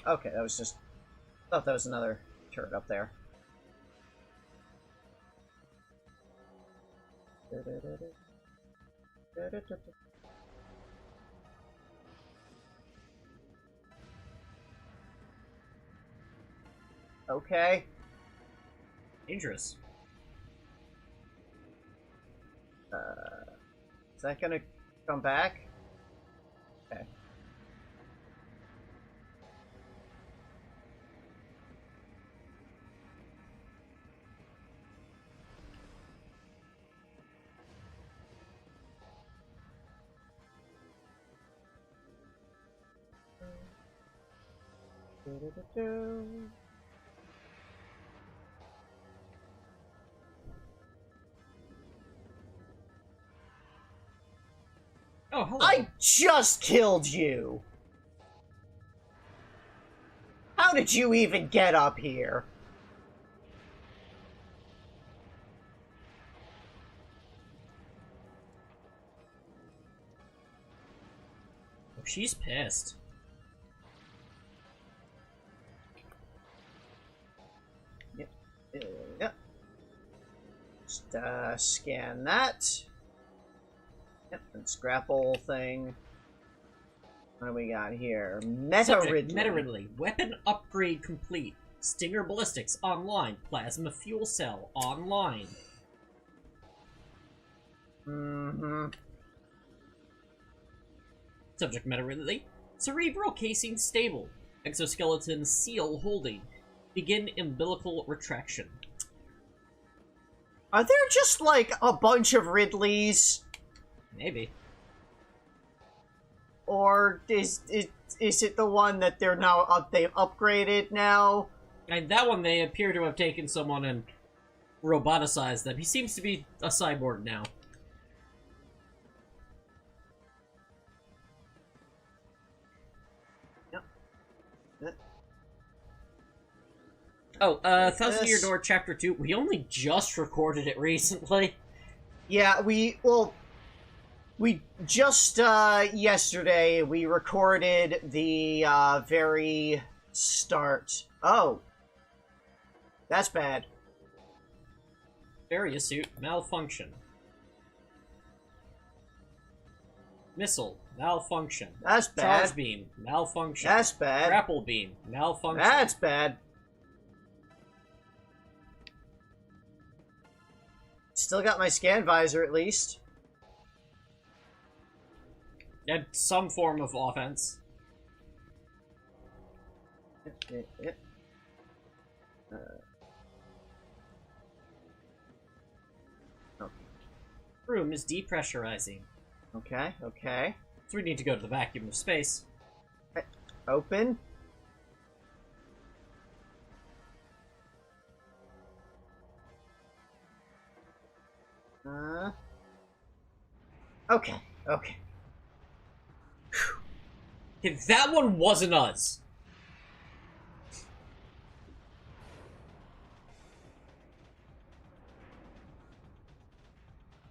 Okay, that was just... I thought that was another turret up there. Okay. Dangerous. Is that gonna come back? Okay. Oh, hello. I just killed you! How did you even get up here? Oh, she's pissed. Yep. Just, scan that. Yep, and scrapple thing. What do we got here? Metroid. Metroid. Weapon upgrade complete. Stinger ballistics online. Plasma fuel cell online. Subject Metroid. Cerebral casing stable. Exoskeleton seal holding. Begin umbilical retraction. Are there just like a bunch of Ridleys? Maybe. Or is it the one that they're now they've upgraded now? And that one, they appear to have taken someone and roboticized them. He seems to be a cyborg now. Yep. Oh, Thousand Year Door Chapter 2. We only just recorded it recently. Yeah, we just, yesterday, we recorded the, very start. Oh. That's bad. Barrier suit, malfunction. Missile, malfunction. That's bad. Charge beam, malfunction. That's bad. Grapple beam, malfunction. That's bad. Still got my scan visor, at least. And some form of offense. Okay. room is depressurizing. Okay, okay. So we need to go to the vacuum of space. Open. Okay, okay. If that one wasn't us.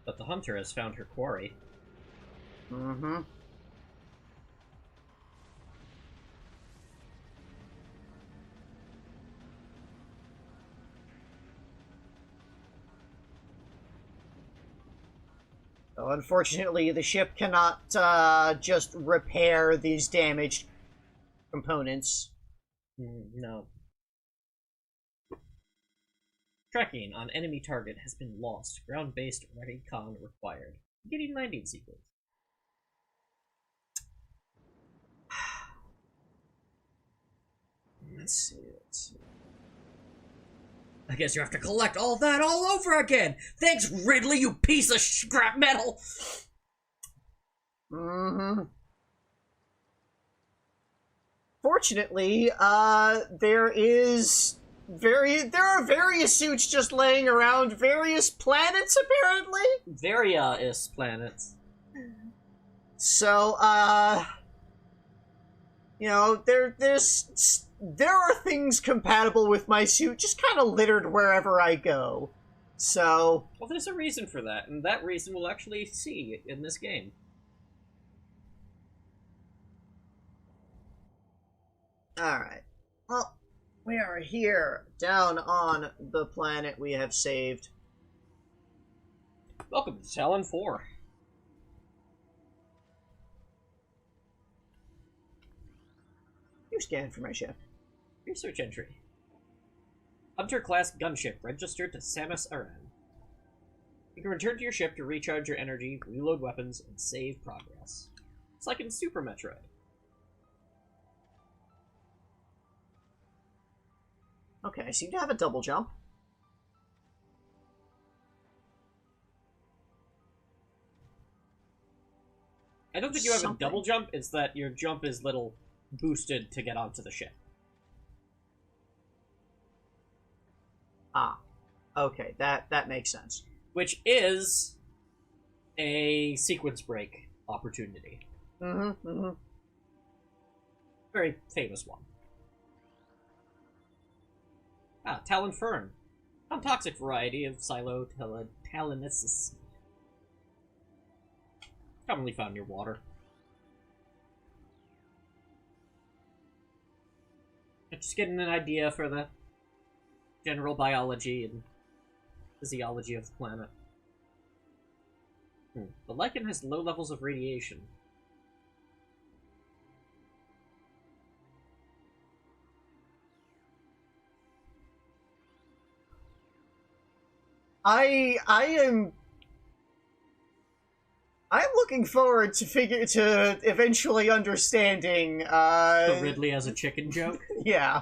But the hunter has found her quarry. Mm-hmm. So unfortunately, the ship cannot just repair these damaged components. No. Tracking on enemy target has been lost. Ground-based recon required. Beginning landing sequence. Let's see. I guess you have to collect all that all over again! Thanks, Ridley, you piece of scrap metal! Mm-hmm. Fortunately, there are various suits just laying around various planets, apparently. Various planets. So, you know, there are things compatible with my suit just kind of littered wherever I go. So... Well, there's a reason for that, and that reason we'll actually see in this game. Alright. Well, we are here, down on the planet we have saved. Welcome to Talon 4. You scan for my ship. Research entry. Hunter-class gunship registered to Samus Aran. You can return to your ship to recharge your energy, reload weapons, and save progress. It's like in Super Metroid. Okay, I seem to have a double jump. I don't think you have a double jump, it's that your jump is little boosted to get onto the ship. Ah. Okay, that makes sense. Which is a sequence break opportunity. Mm-hmm, mm-hmm. Very famous one. Ah, Talon Fern. Non-toxic variety of Talonisis. Commonly found near water. Just getting an idea for the general biology and physiology of the planet. The lichen has low levels of radiation. I'm looking forward to eventually understanding The Ridley as a chicken joke? Yeah.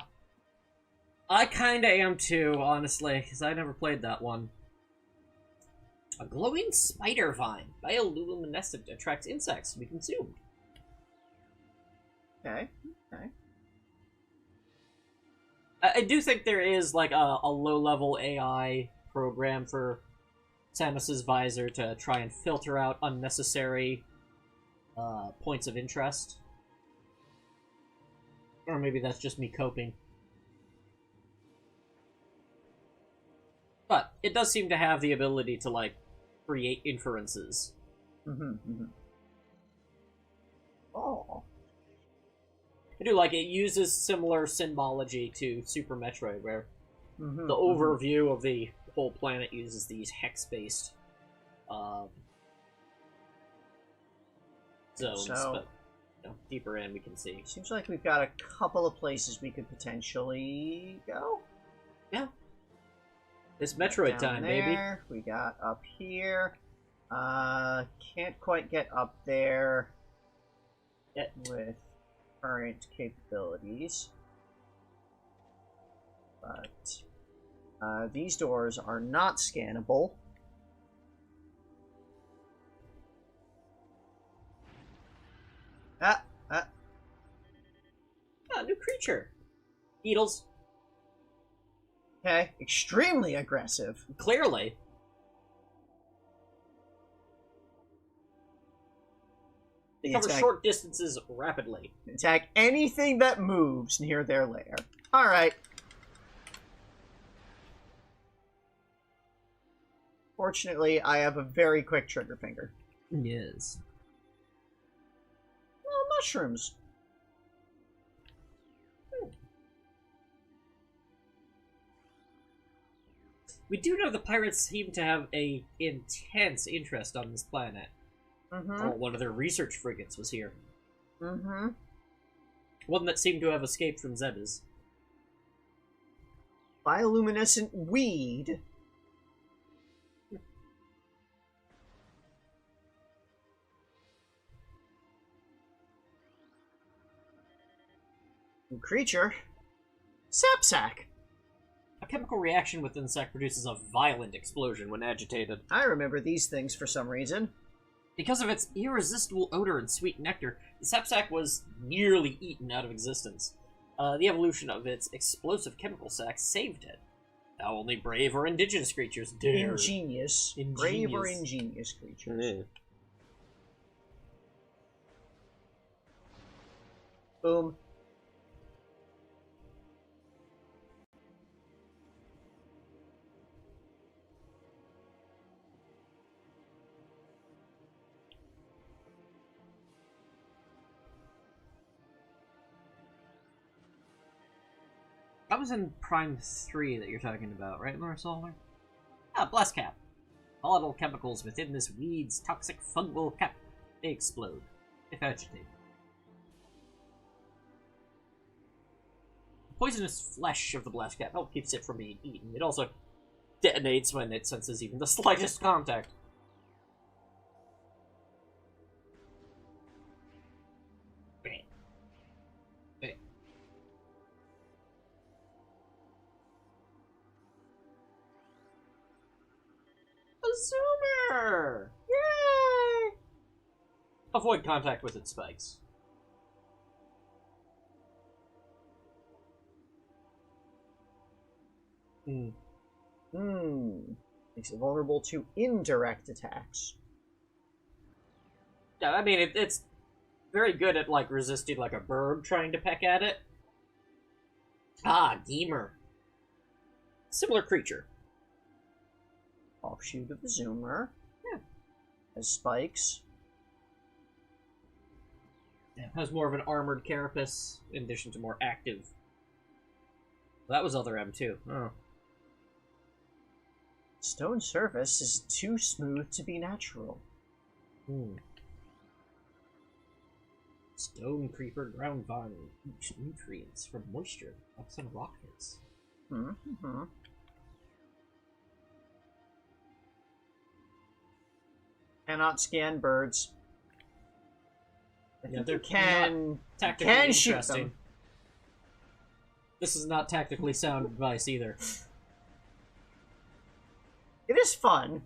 I kinda am too, honestly, because I never played that one. A glowing spider vine. Bioluminescent attracts insects to be consumed. Okay, okay. I do think there is, like, a low-level AI program for Samus's visor to try and filter out unnecessary points of interest. Or maybe that's just me coping. But it does seem to have the ability to, like, create inferences. Mm-hmm, mm-hmm. Oh. I do like it. Uses similar symbology to Super Metroid, where the overview of the whole planet uses these hex-based zones, but deeper in we can see. Seems like we've got a couple of places we could potentially go. Yeah. It's Metroid time, baby. We got up here. Can't quite get up there with current capabilities. But these doors are not scannable. Ah, ah. Ah, new creature. Beetles. Okay, extremely aggressive. Clearly. They cover short distances rapidly. Attack anything that moves near their lair. Alright. Fortunately, I have a very quick trigger finger. Yes. Oh, mushrooms. We do know the pirates seem to have a intense interest on this planet. Mm-hmm. Oh, one of their research frigates was here. Mm-hmm. One that seemed to have escaped from Zebes. Bioluminescent weed. New creature. Sapsack. A chemical reaction with insect produces a violent explosion when agitated. I remember these things for some reason. Because of its irresistible odor and sweet nectar, the sapsack was nearly eaten out of existence. The evolution of its explosive chemical sac saved it. Now only brave or indigenous creatures dare. Ingenious. Brave or ingenious creatures. Boom. That was in Prime 3 that you're talking about, right, Marisol? Ah, Blast Cap. Volatile chemicals within this weed's toxic fungal cap. They explode, if agitated. The poisonous flesh of the blast cap help keeps it from being eaten. It also detonates when it senses even the slightest contact. A zoomer! Yay! Avoid contact with its spikes. Makes it vulnerable to indirect attacks. Yeah, I mean, it's very good at, like, resisting, like, a bird trying to peck at it. Ah, Gamer. Similar creature. Offshoot of the zoomer. Yeah. Has spikes. Yeah, has more of an armored carapace, in addition to more active. That was other M2. Oh. Stone surface is too smooth to be natural. Stone creeper ground vine each nutrients from moisture of some rock hits. Cannot scan birds. Yeah, they can shoot interesting. them. This is not tactically sound advice either. It is fun.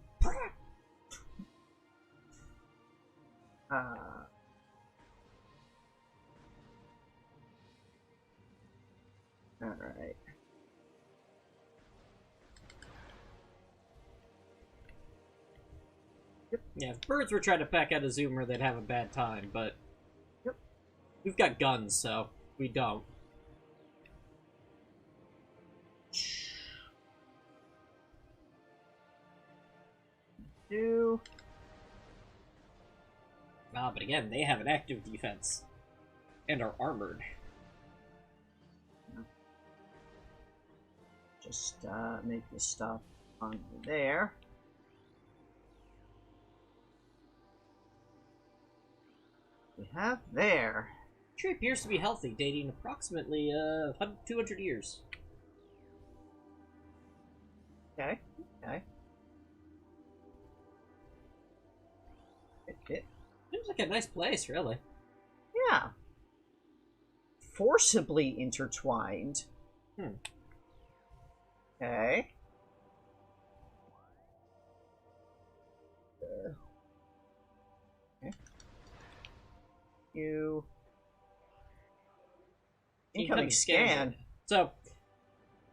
Alright. Yep. Yeah, if birds were trying to peck at a zoomer, they'd have a bad time, but we've got guns, so we don't. Ah, but again, they have an active defense. And are armored. Just make this stop on there. We have there. The tree appears to be healthy, dating approximately 200 years. Okay. Seems like a nice place, really. Yeah. Forcibly intertwined. Okay. You. Incoming scan. So,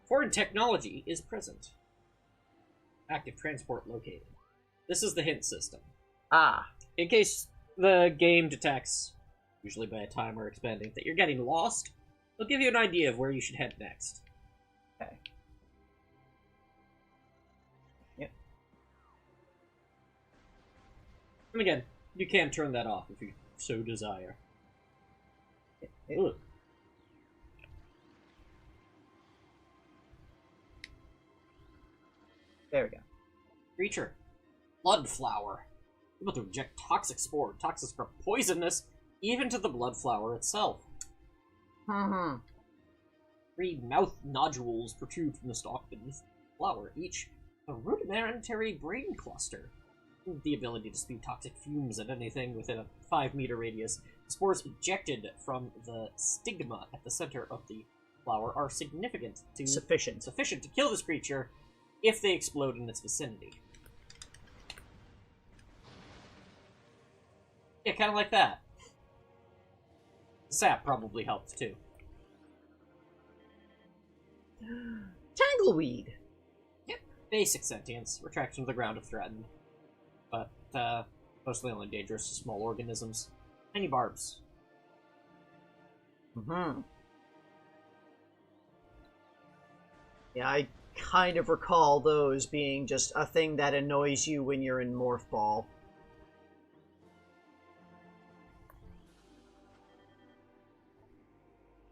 foreign technology is present. Active transport located. This is the hint system. Ah. In case the game detects, usually by a timer expanding, that you're getting lost, it'll give you an idea of where you should head next. Okay. Yep. And again, you can turn that off if you so desire. Ugh. There we go. Creature. Blood flower. Able to inject toxic spore. Toxic spore poisonous even to the blood flower itself. 3 mouth nodules protrude from the stalk beneath the flower, each a rudimentary brain cluster. The ability to spew toxic fumes at anything within a 5-meter radius. The spores ejected from the stigma at the center of the flower are significant to Sufficient to kill this creature if they explode in its vicinity. Yeah, kind of like that. Sap probably helps too. Tangleweed. Yep. Basic sentience. Retraction to the ground if threatened. But, mostly only dangerous to small organisms. Tiny barbs. Yeah, I kind of recall those being just a thing that annoys you when you're in Morph Ball.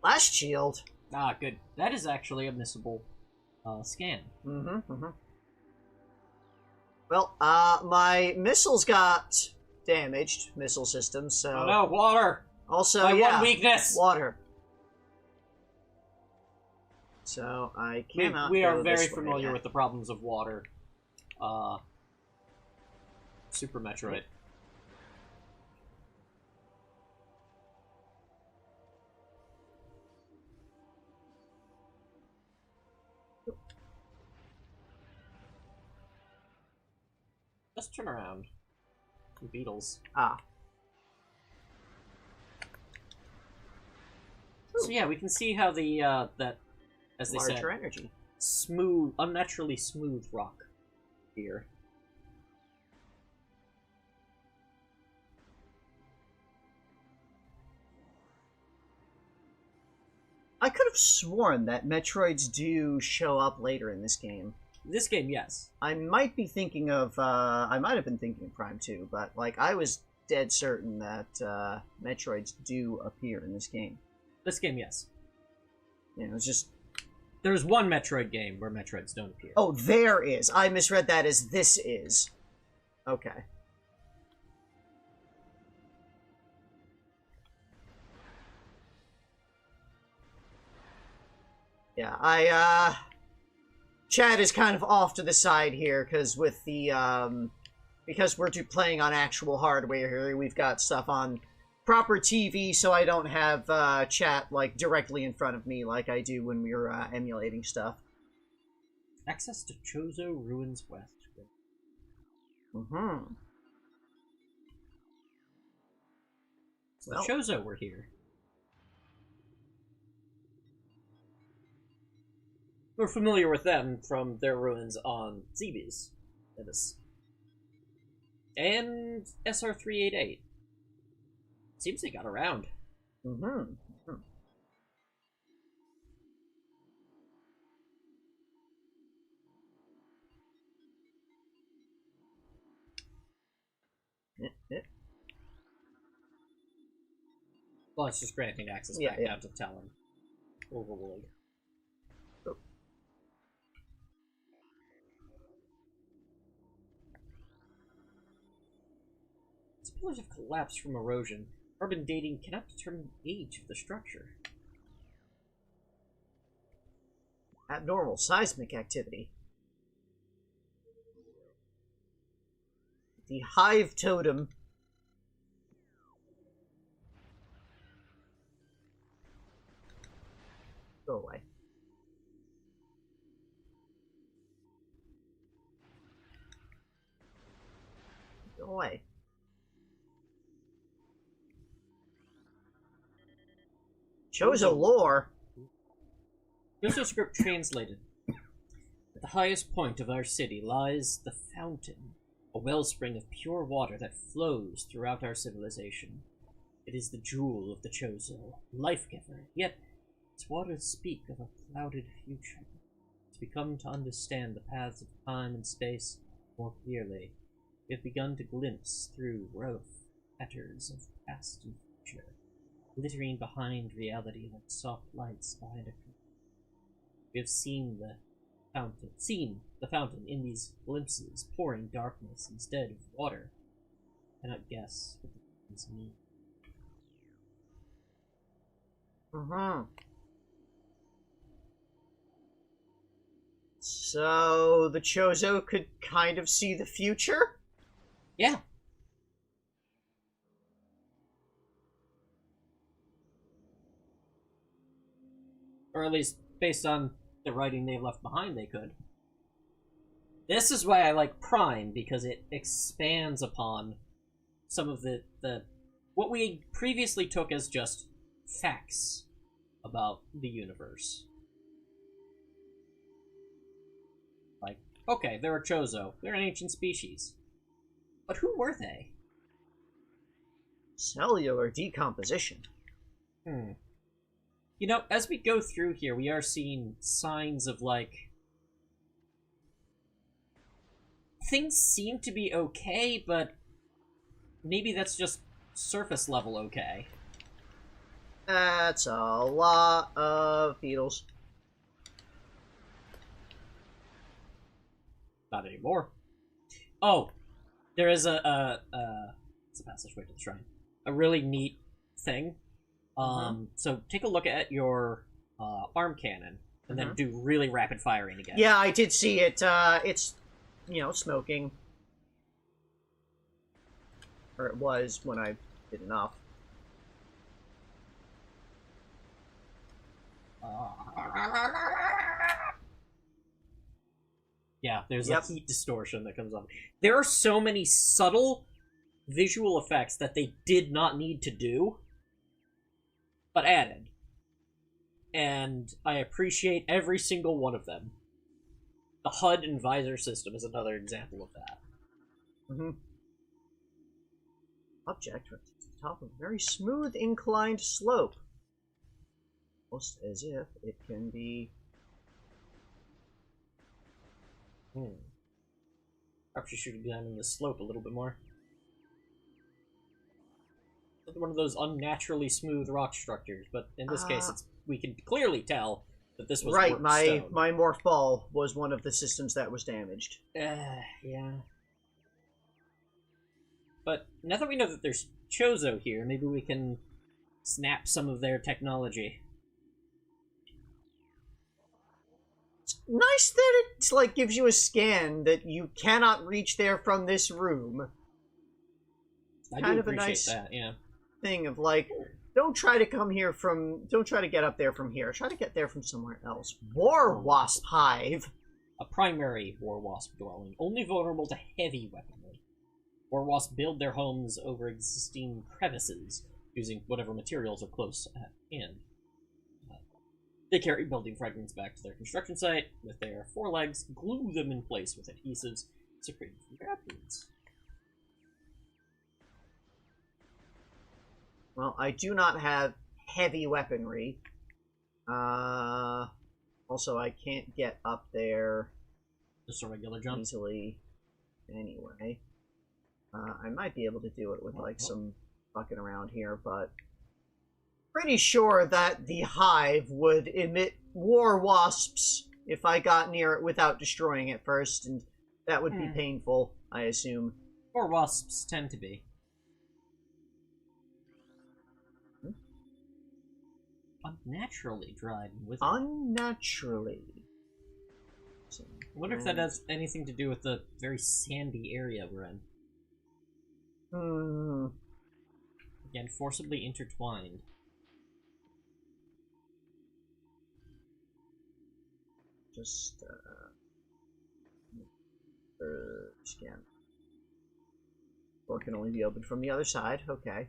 Blast shield. Ah, good. That is actually a missable scan. Well, my missiles got damaged, missile system, so... Oh no, water! Also, My yeah, one weakness! water. So, I cannot We are go very this way familiar yet. with the problems of water. Super Metroid. Just turn around. The beetles. Ah. So yeah, we can see how the, that, as they Larger said, energy. smooth, unnaturally smooth rock here. I could have sworn that Metroids do show up later in this game. This game, yes. I might be thinking of, I might have been thinking of Prime 2, but, like, I was dead certain that, Metroids do appear in this game. This game, yes. You know, it's just... There's one Metroid game where Metroids don't appear. Oh, there is. I misread that as this is. Okay. Yeah, Chad is kind of off to the side here, because with the, because we're playing on actual hardware here, we've got stuff on proper TV, so I don't have, chat, like, directly in front of me like I do when we're, emulating stuff. Access to Chozo Ruins West. So Well, Chozo were here. We're familiar with them from their ruins on Zebes. And SR-388. Seems they got around. Well, it's just granting access back down to Talon. Overworld. Oh. These pillars have collapsed from erosion. Carbon dating cannot determine the age of the structure. Abnormal seismic activity. The Hive Totem. Go away. Go away. Chozo lore? Chozo script translated. At the highest point of our city lies the fountain, a wellspring of pure water that flows throughout our civilization. It is the jewel of the Chozo, life-giver, yet its waters speak of a clouded future. As we come to understand the paths of time and space more clearly, we have begun to glimpse through growth patterns of past and future, glittering behind reality like soft lights behind a curtain. We have seen the fountain in these glimpses, pouring darkness instead of water. I cannot guess what these mean. So the Chozo could kind of see the future? Yeah. Or at least, based on the writing they've left behind, they could. This is why I like Prime, because it expands upon some of the what we previously took as just facts about the universe. Like, okay, they're a Chozo. They're an ancient species. But who were they? Cellular decomposition. You know, as we go through here, we are seeing signs of, like... Things seem to be okay, but maybe that's just surface level okay. That's a lot of beetles. Not anymore. Oh, there is it's a passageway to the shrine. A really neat thing. So take a look at your arm cannon, and then do really rapid firing again. Yeah, I did see it. It's, you know, smoking. Or it was when I did enough. Yeah, there's a heat distortion that comes on. There are so many subtle visual effects that they did not need to do, but added. And I appreciate every single one of them. The HUD and visor system is another example of that. Object at the top of a very smooth inclined slope. Almost as if it can be... Perhaps you should examine the slope a little bit more. It's one of those unnaturally smooth rock structures, but in this case, we can clearly tell that this was right. My stone. morph ball was one of the systems that was damaged. Yeah. But now that we know that there's Chozo here, maybe we can snap some of their technology. It's nice that it's like gives you a scan that you cannot reach there from this room. I do appreciate that, yeah. Thing of like, don't try to get up there from here. Try to get there from somewhere else. War Wasp Hive. A primary War Wasp dwelling, only vulnerable to heavy weaponry. War Wasps build their homes over existing crevices, using whatever materials are close at hand. They carry building fragments back to their construction site with their forelegs, glue them in place with adhesives secreted from their abdomens. Well, I do not have heavy weaponry. Also, I can't get up there just a regular jump easily anyway. I might be able to do it with like some fucking around here, but pretty sure that the hive would emit war wasps if I got near it without destroying it first, and that would be painful, I assume. War wasps tend to be. Unnaturally dried with unnaturally. I wonder if that has anything to do with the very sandy area we're in. Again, forcibly intertwined. Just scan. Door can only be opened from the other side. Okay.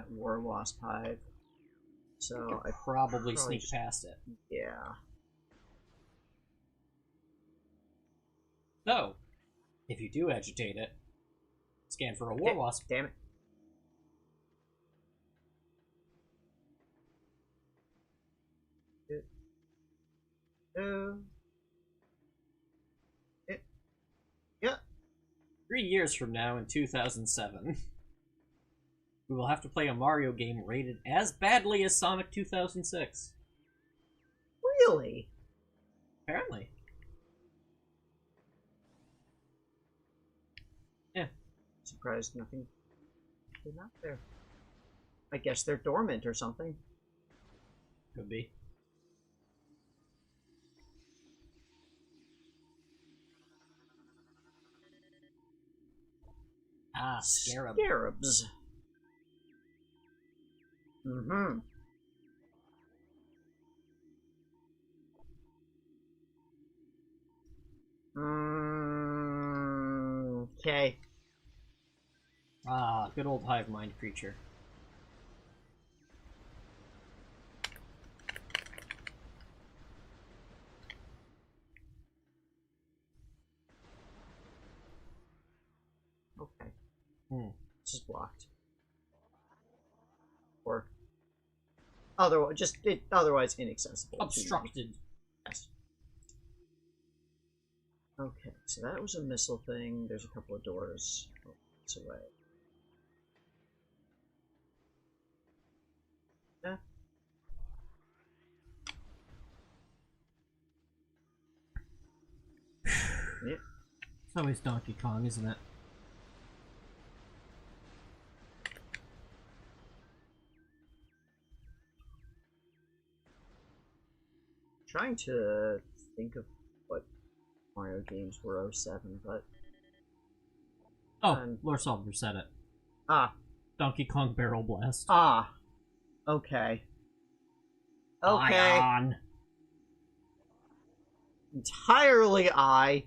that War Wasp hive. So I probably sneak past it. Yeah. So, if you do agitate it, scan for a War Wasp. Damn it. Yeah. 3 years from now, in 2007, we will have to play a Mario game rated as badly as Sonic 2006. Really? Apparently. Yeah. Surprised nothing came out there. I guess they're dormant or something. Could be. Ah, scarab. Scarabs. Mm-hmm. Okay. Ah, good old hive mind creature. Okay. This is blocked. Or otherwise inaccessible. Obstructed. Yes. Okay, so that was a missile thing. There's a couple of doors. Oh, it's away. Yeah. Yep. It's always Donkey Kong, isn't it? Trying to think of what Mario games were 07, but... Oh, Lord Solver said it. Ah. Donkey Kong Barrel Blast. Ah. Okay. Okay. Ion. Entirely I.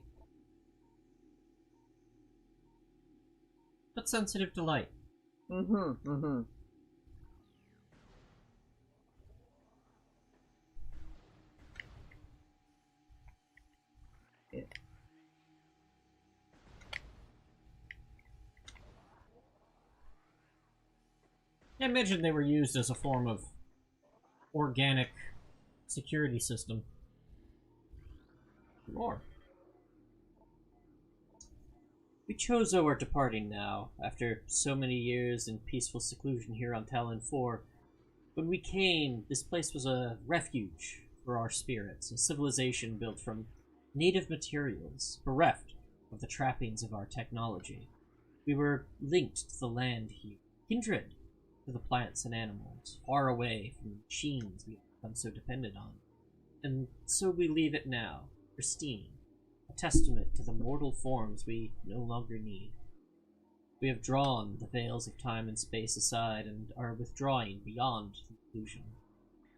But sensitive to light. Mm-hmm. Yeah. I imagine they were used as a form of organic security system. More. We Chozo are departing now, after so many years in peaceful seclusion here on Talon 4. When we came, this place was a refuge for our spirits, a civilization built from native materials, bereft of the trappings of our technology. We were linked to the land here, kindred to the plants and animals, far away from the machines we have become so dependent on. And so we leave it now, pristine, a testament to the mortal forms we no longer need. We have drawn the veils of time and space aside and are withdrawing beyond the illusion.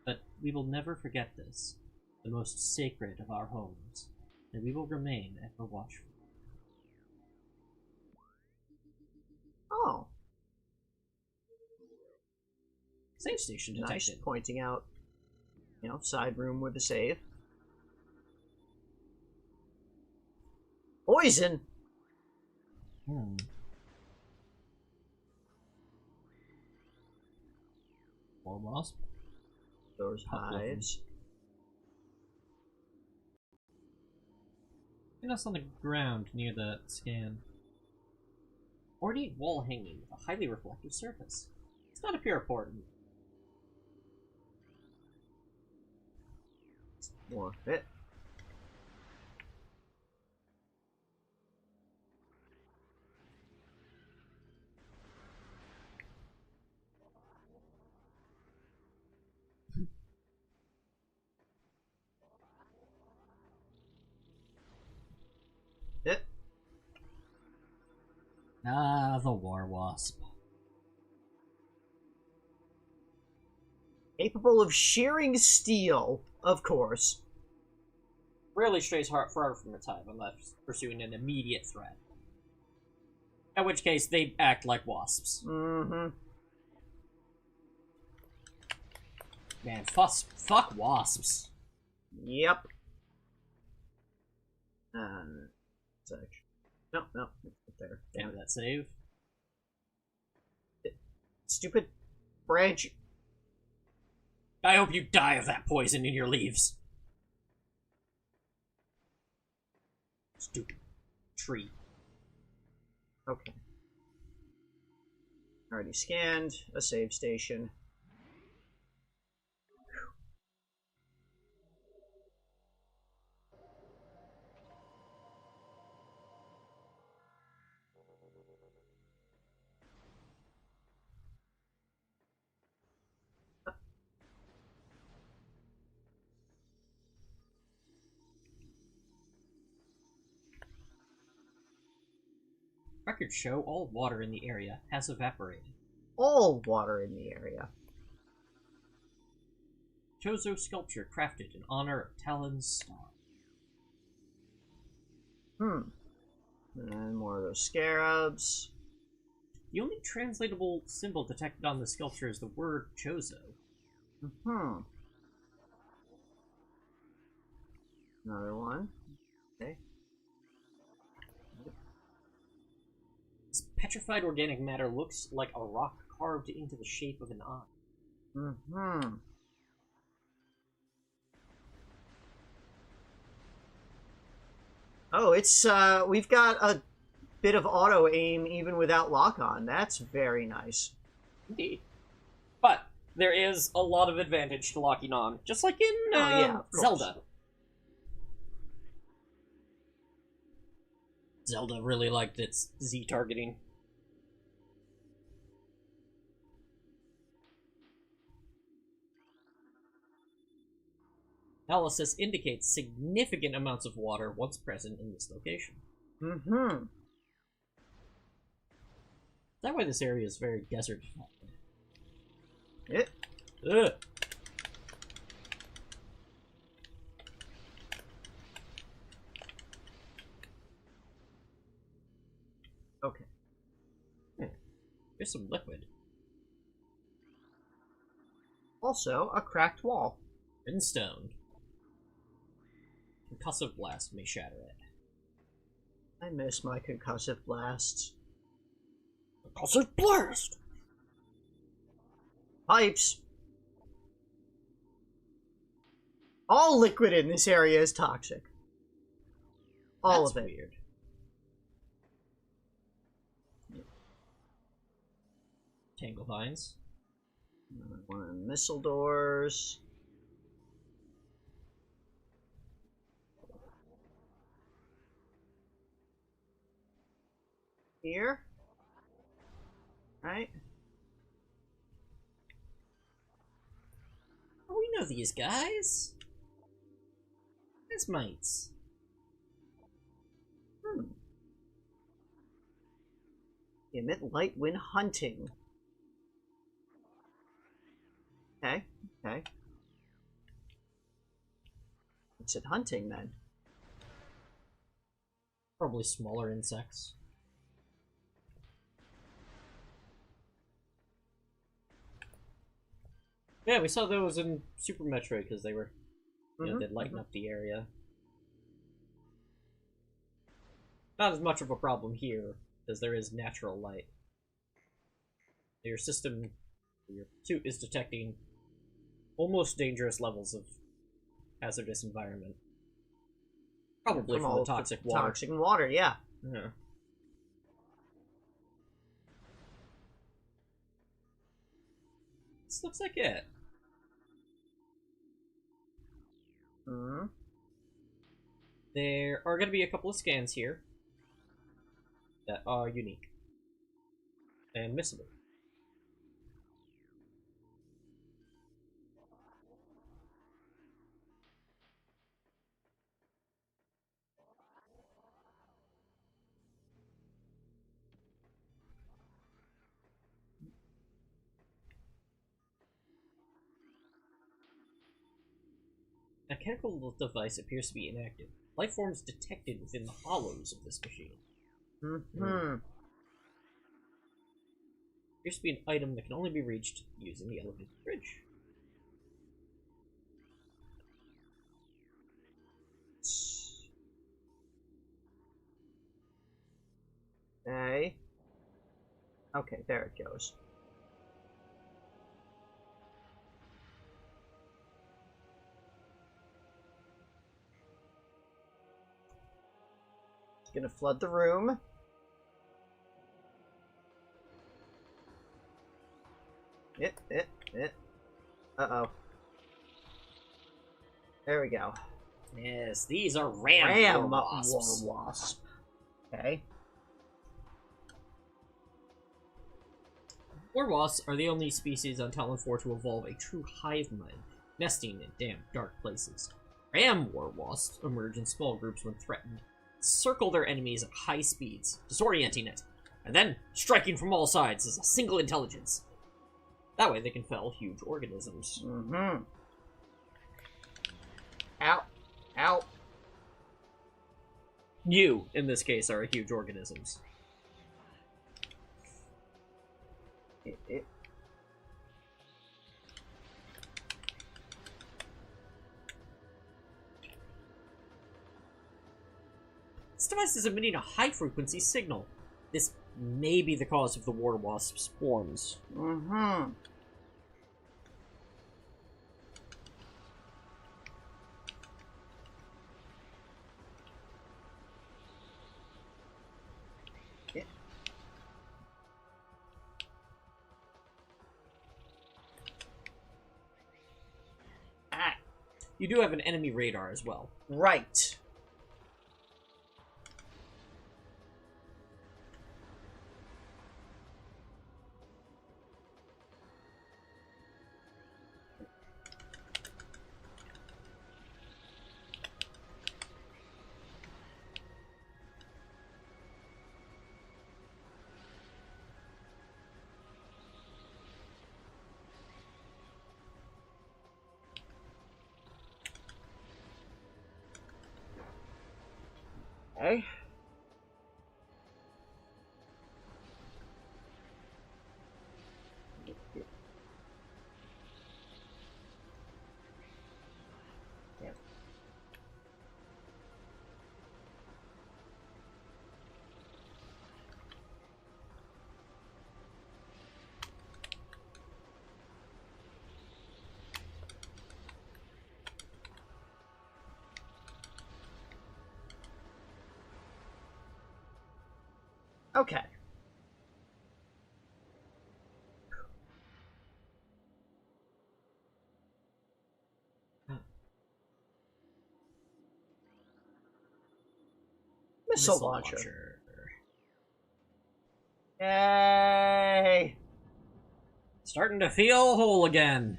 But we will never forget this, the most sacred of our homes, and we will remain ever watchful. Oh. Save station detected. Nice, pointing out, side room with a save. Poison! War Wasp. Those hives. And that's on the ground near the scan. Ornate wall hanging with a highly reflective surface. It's not appear important. More fit. It. Ah, the War Wasp. Capable of shearing steel, of course. Rarely strays far from its hive unless pursuing an immediate threat. In which case, they act like wasps. Mm-hmm. Man, fuck wasps. Yep. No, it's there. Damn that save. Stupid branch. I hope you die of that poison in your leaves. Stupid tree. Okay. Already scanned a save station. Records show all water in the area has evaporated. All water in the area. Chozo sculpture crafted in honor of Talon's star. And more of those scarabs. The only translatable symbol detected on the sculpture is the word Chozo. Another one. Okay. This petrified organic matter looks like a rock carved into the shape of an eye. Oh, it's, we've got a bit of auto-aim even without lock-on. That's very nice. Indeed. But there is a lot of advantage to locking on, just like in Zelda. Zelda really liked its Z targeting. Analysis indicates significant amounts of water once present in this location. That way this area is very desert. Ugh. Okay. There's some liquid. Also, a cracked wall. And stone. Concussive blast may shatter it. I miss my concussive blasts. Concussive blast! Pipes! All liquid in this area is toxic. All That's of it. Weird. Tangle vines. One of the missile doors. Here. Right? Oh, we know these guys. As mates. Emit light when hunting. Okay, okay. What's it hunting then? Probably smaller insects. Yeah, we saw those in Super Metroid because they were, you know, they'd lighten up the area. Not as much of a problem here because there is natural light. Your system, your suit is detecting almost dangerous levels of hazardous environment. Probably from the toxic water. Toxic water, yeah. Yeah. This looks like it. There are going to be a couple of scans here that are unique and missable. A chemical device appears to be inactive. Life forms detected within the hollows of this machine. Appears to be an item that can only be reached using the elevated bridge. Okay, there it goes. It's gonna flood the room. Uh-oh. There we go. Yes, these are ram War wasps. wasp. Okay. War wasps are the only species on Talon 4 to evolve a true hive mind, nesting in damp, dark places. Ram war wasps emerge in small groups when threatened, circle their enemies at high speeds, disorienting it, and then striking from all sides as a single intelligence. That way they can fell huge organisms. Mm-hmm. Ow. Ow. You, in this case, are huge organisms. This device is emitting a high-frequency signal. This may be the cause of the war wasp swarms. Mm-hmm. You do have an enemy radar as well. Right. Okay. Yep. Okay. Missile launcher. Yay! Starting to feel whole again.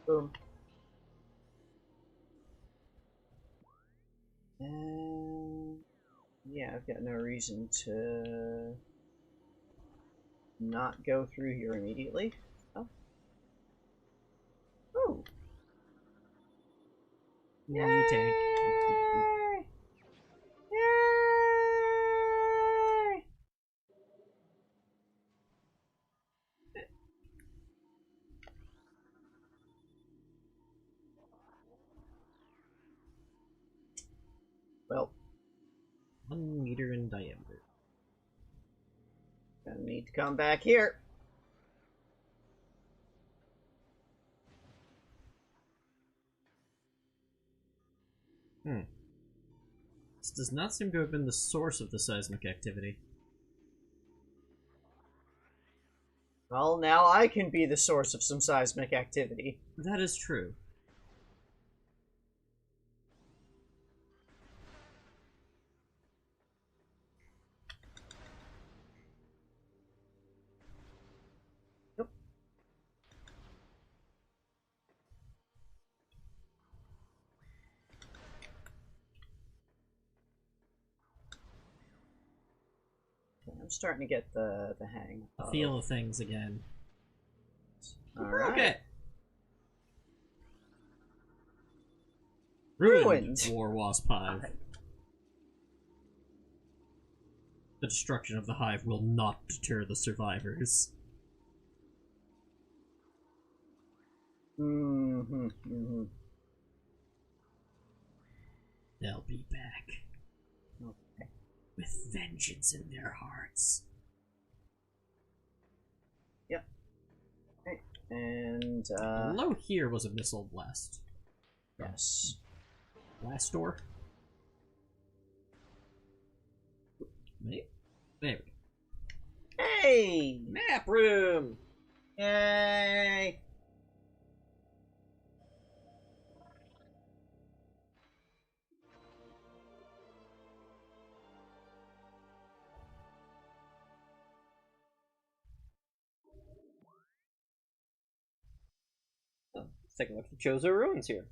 Boom. Yeah, I've got no reason to not go through here immediately. Oh. Ooh. Yay! Tank. Yay! Well, 1 meter in diameter. gonna need to come back here. This does not seem to have been the source of the seismic activity. Well, now I can be the source of some seismic activity. That is true. Yep. I'm starting to get the hang. Feel of things again. Alright. Okay. Ruined. War Wasp Hive. the destruction of the hive will not deter the survivors. Mm-hmm. They'll be back. Okay. With vengeance in their hearts. Yep. Okay. And, Below here was a missile blast. Yes. Blast door? Maybe? There we go. Hey! Map room! Yay! Oh, let's take a look at the Chozo ruins here.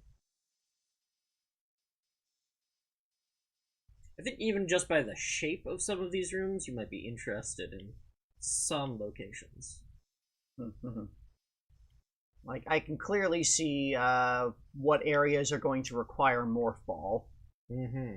I think even just by the shape of some of these rooms, you might be interested in some locations. Mm-hmm. Like, I can clearly see what areas are going to require morph ball. Mm-hmm.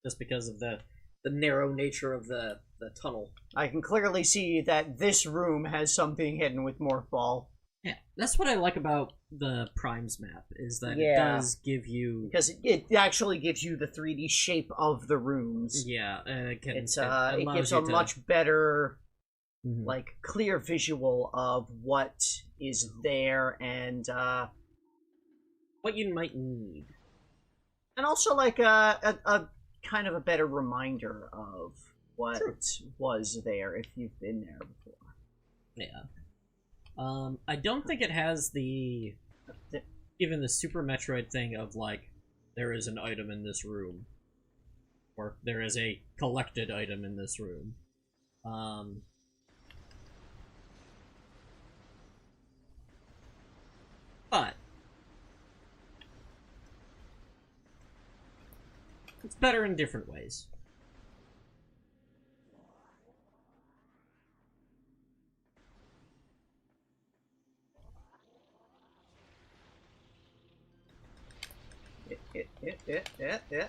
Just because of the narrow nature of the tunnel. I can clearly see that this room has something hidden with morph ball. Yeah, that's what I like about the Primes map, is that it does give you... Because it actually gives you the 3D shape of the rooms. Yeah, and it gives a much better, like, clear visual of what is there and, what you might need. And also, like, a kind of a better reminder of what was there if you've been there before. Yeah. I don't think it has even the Super Metroid thing of, like, there is an item in this room. Or there is a collected item in this room. But it's better in different ways. Yeah.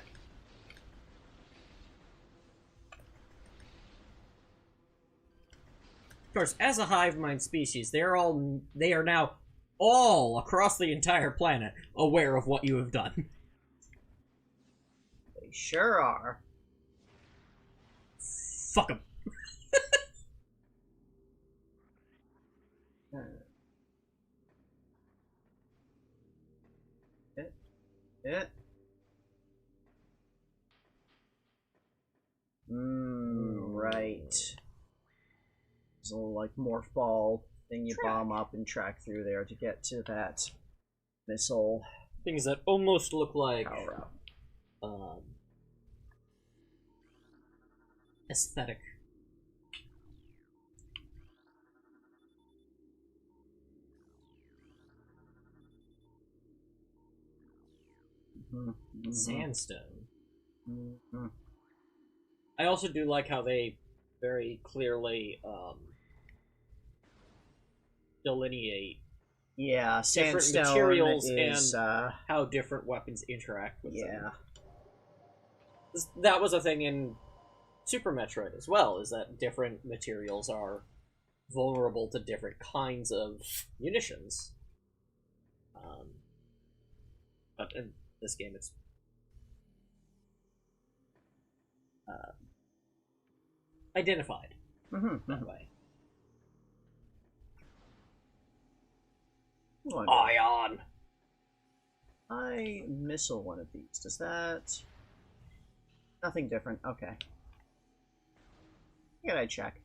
Of course, as a hive mind species, they are now all across the entire planet aware of what you have done. They sure are. Fuck them. Right. There's a little, like, morph ball thing you bomb up and track through there to get to that missile. Things that almost look like power up. Aesthetic. Sandstone. I also do like how they very clearly delineate sandstone different materials is, and how different weapons interact with them. Yeah. That was a thing in Super Metroid as well, is that different materials are vulnerable to different kinds of munitions. But in this game, it's identified that way. Ion! I missile one of these. Does that... Nothing different. Okay. I check.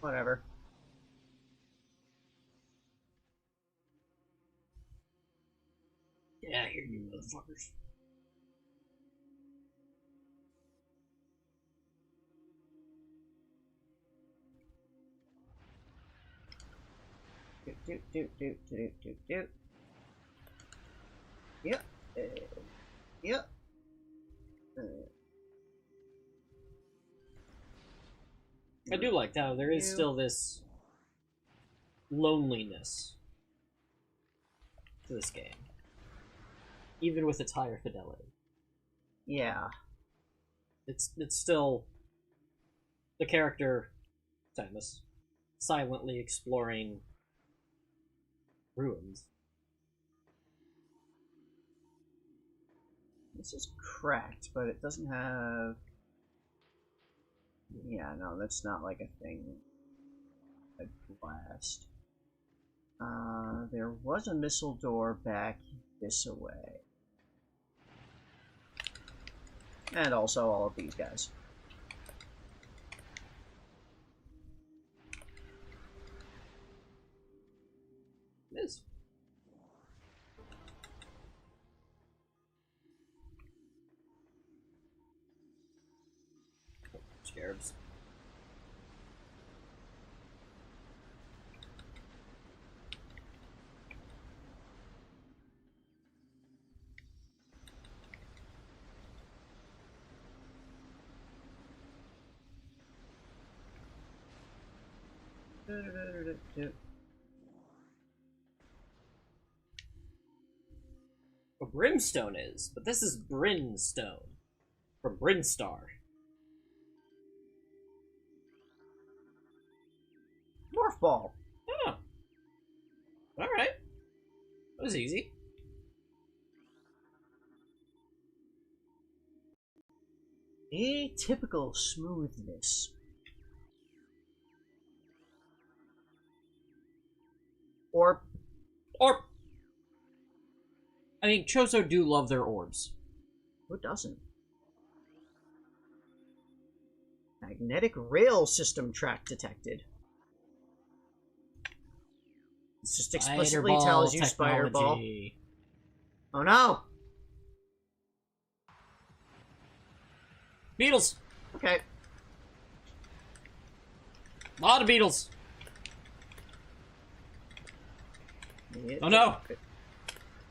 Whatever. Yeah, here you motherfuckers. Do. Yep. Yep. I do like how there is still this loneliness to this game, even with its higher fidelity. Yeah. It's still the character Samus silently exploring ruins. This is cracked, but it doesn't have... Yeah, no, that's not like a thing. A blast. There was a missile door back this way. And also all of these guys. It is. Scarabs. A brimstone is, but this is Brimstone from Brinstar. Morph ball. Oh. Alright. That was easy. Atypical smoothness. Or I mean, Chozo do love their orbs. who doesn't? Magnetic rail system track detected. It just explicitly tells you Spider Ball. Oh no! Beetles! Okay. A lot of beetles! Oh no!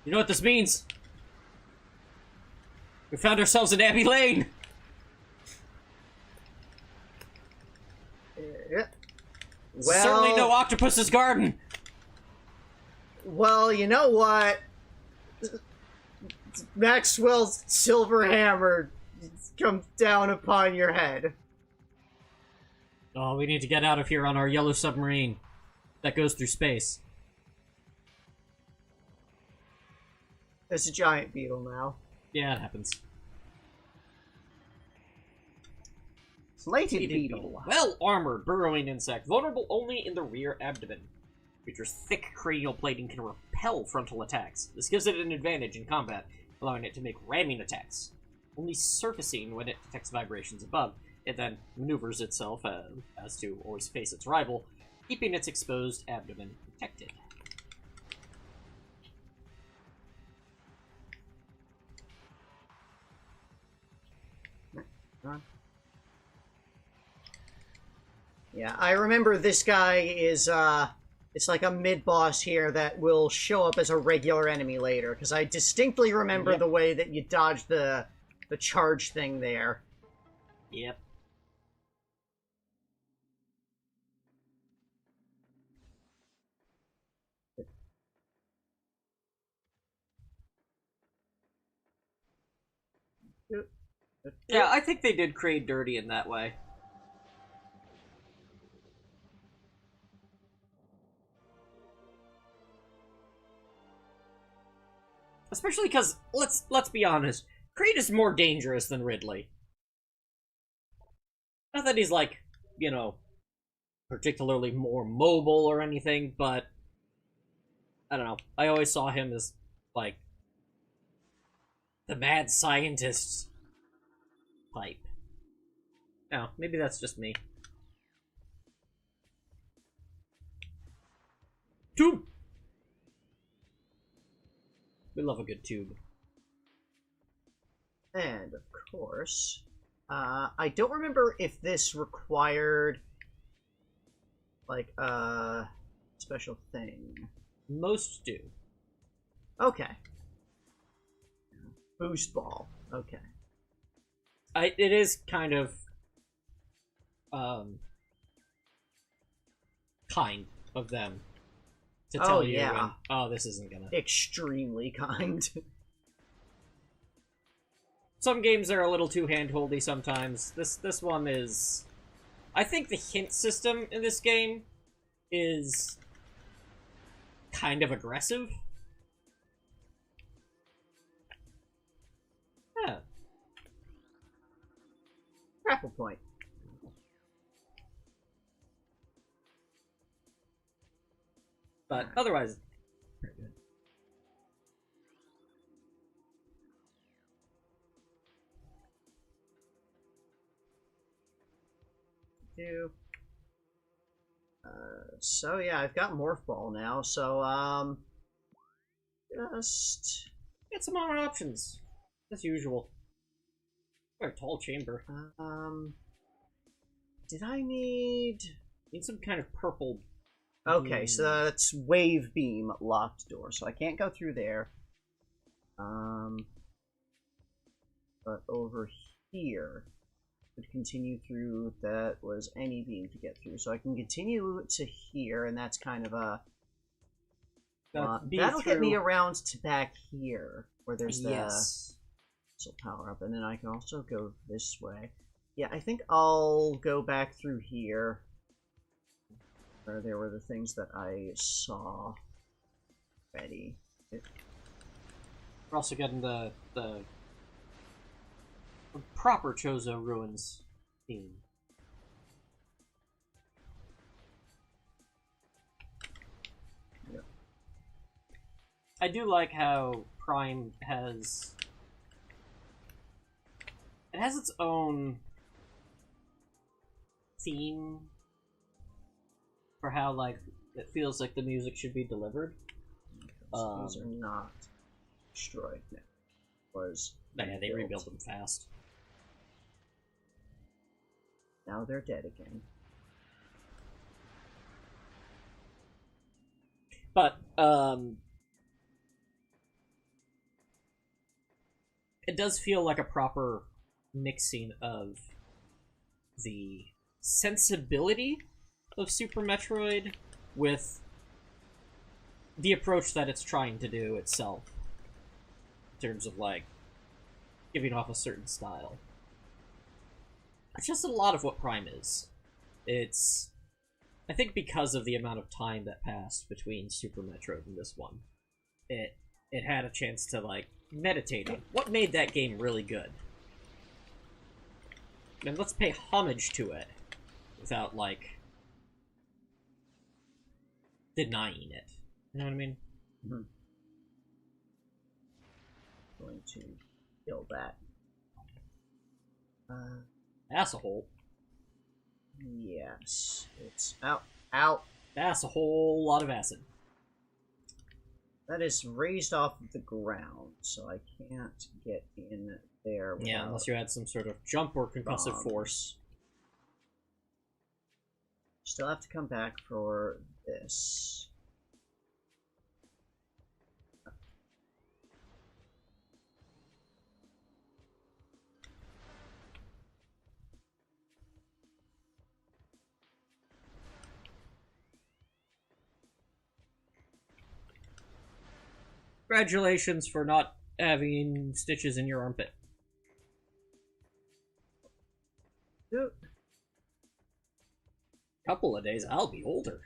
You know what this means? We found ourselves in Abbey Lane! Yeah. Well, Certainly no Octopus's Garden! Well, you know what? Maxwell's silver hammer comes down upon your head. Oh, we need to get out of here on our yellow submarine that goes through space. There's a giant beetle now. Yeah, it happens. Slated beetle. Well-armored, burrowing insect, vulnerable only in the rear abdomen. Creature's thick cranial plating can repel frontal attacks. This gives it an advantage in combat, allowing it to make ramming attacks, only surfacing when it detects vibrations above. It then maneuvers itself as to always face its rival, keeping its exposed abdomen protected. Yeah, I remember this guy is, it's like a mid-boss here that will show up as a regular enemy later, because I distinctly remember the way that you dodged the charge thing there. Yep. Yeah, I think they did Kraid dirty in that way. Especially because, let's be honest, Kraid is more dangerous than Ridley. Not that he's, like, you know, particularly more mobile or anything, but I don't know. I always saw him as, like, the mad scientist type. No, maybe that's just me. Tube! We love a good tube. And, of course, I don't remember if this required, like, a special thing. Most do. Okay. Boost ball. Okay. It is kind of, kind of them to tell you, yeah. when, oh, this isn't gonna... Extremely kind. Some games are a little too hand-holdy sometimes. This one is... I think the hint system in this game is kind of aggressive. Yeah. Grapple point. But otherwise, pretty good. So yeah, I've got Morph Ball now, so just Get some more options, as usual. Or a tall chamber. did I need some kind of purple... Okay, so that's Wave Beam locked door, so I can't go through there. But over here would continue through. That was any beam to get through, so I can continue to here, and that's kind of a that'll get me around to back here where there's the power up, and then I can also go this way. Yeah, I think I'll go back through here where there were the things that I saw already. We're also getting the proper Chozo Ruins theme. Yep. I do like how Prime has... It has its own theme for how, like, it feels like the music should be delivered. These are not destroyed now. Yeah, they rebuilt them fast. Now they're dead again. But, it does feel like a proper mixing of the sensibility of Super Metroid with the approach that it's trying to do itself in terms of, like, giving off a certain style. It's just a lot of what Prime is. It's... I think because of the amount of time that passed between Super Metroid and this one, it had a chance to, like, meditate on what made that game really good. And let's pay homage to it without, like, denying it. You know what I mean? Mm-hmm. Going to kill that. That's a hole. Yes. It's out. Out. That's a whole lot of acid. That is raised off of the ground, so I can't get in there without... Yeah, unless you had some sort of jump or concussive force. Still have to come back for this. Congratulations for not having stitches in your armpit. Yep. Couple of days, I'll be older.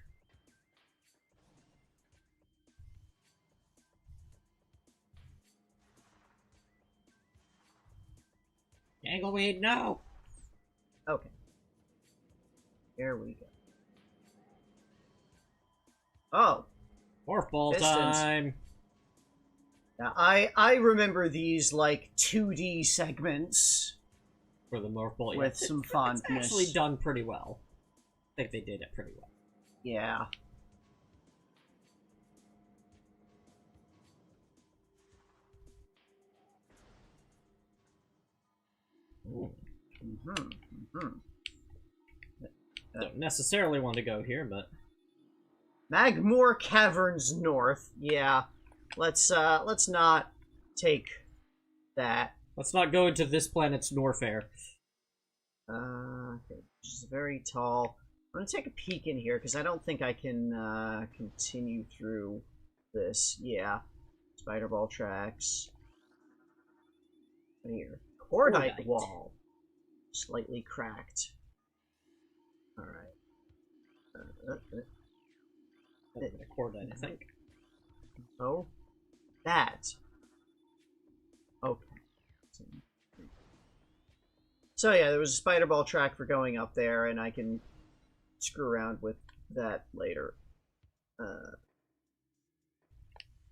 Angleweed, no! Okay. There we go. Oh! Morph ball Pistons. time! Now, I remember these, like, 2D segments. For the morph ball, with some fondness. It's actually done pretty well. I think they did it pretty well. Yeah. Don't necessarily want to go here, but... Magmoor Caverns North. Yeah. Let's not take that. Let's not go into this planet's Norfair. Okay. Which is very tall. I'm gonna take a peek in here because I don't think I can continue through this. Yeah, spider ball tracks. Right here, cordite wall, slightly cracked. All right. Cordite, I think. Oh, that. Okay. So yeah, there was a spider ball track for going up there, and I can screw around with that later.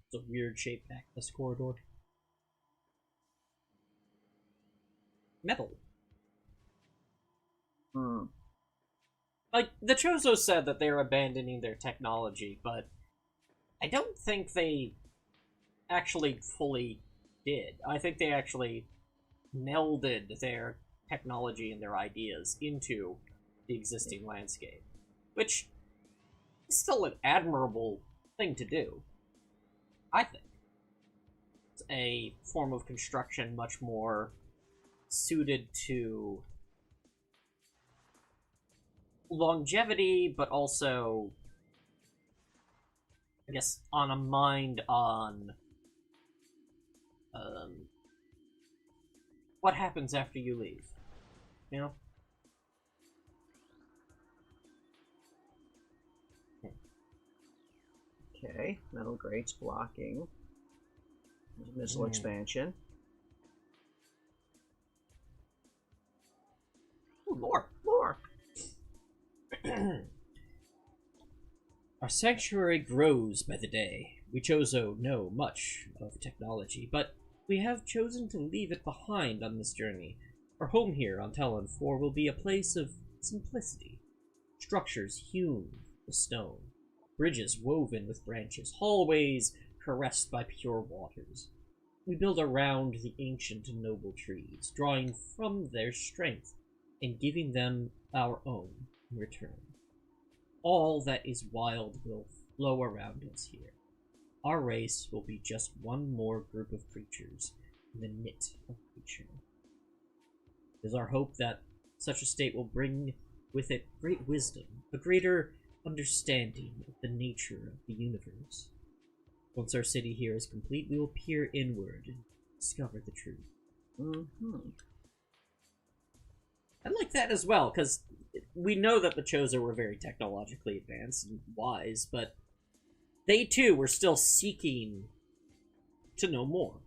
It's a weird shape back this corridor. Metal. Like, the Chozo said that they're abandoning their technology, but I don't think they actually fully did. I think they actually melded their technology and their ideas into the existing landscape, which is still an admirable thing to do, I think. It's a form of construction much more suited to longevity, but also, I guess, on a mind on what happens after you leave, you know? Okay, metal grates blocking. Missile expansion. Ooh, lore. Our sanctuary grows by the day. We Chozo know much of technology, but we have chosen to leave it behind on this journey. Our home here on Talon 4 will be a place of simplicity. Structures hewn with stone, bridges woven with branches, hallways caressed by pure waters. We build around the ancient and noble trees, drawing from their strength and giving them our own in return. All that is wild will flow around us here. Our race will be just one more group of creatures in the knit of nature. It is our hope that such a state will bring with it great wisdom, a greater understanding of the nature of the universe. Once our city here is complete, we will peer inward and discover the truth. I like that as well, because we know that the Chozo were very technologically advanced and wise, but they too were still seeking to know more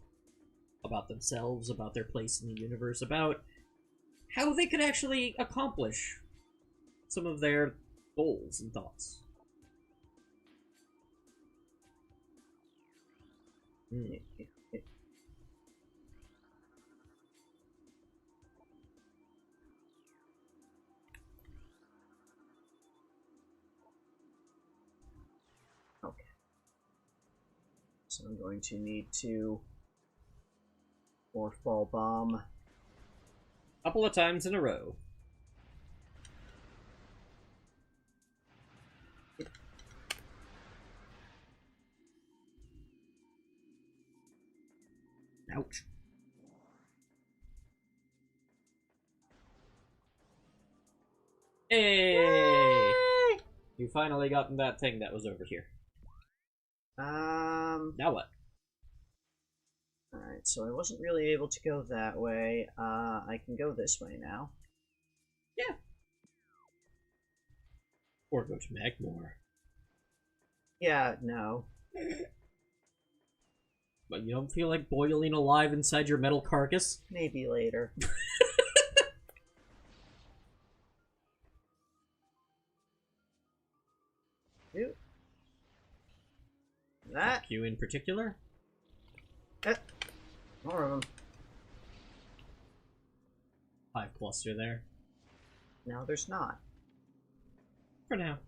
about themselves, about their place in the universe, about how they could actually accomplish some of their goals and thoughts. Okay. So I'm going to need to morph ball bomb. A couple of times in a row. Ouch. Hey! Yay! You finally gotten that thing that was over here. Now what? Alright, so I wasn't really able to go that way. I can go this way now. Yeah. Or go to Magmore. Yeah, no. But you don't feel like boiling alive inside your metal carcass? Maybe later. Ew. That. You in particular? More of them. Hive cluster there. No, there's not. For now.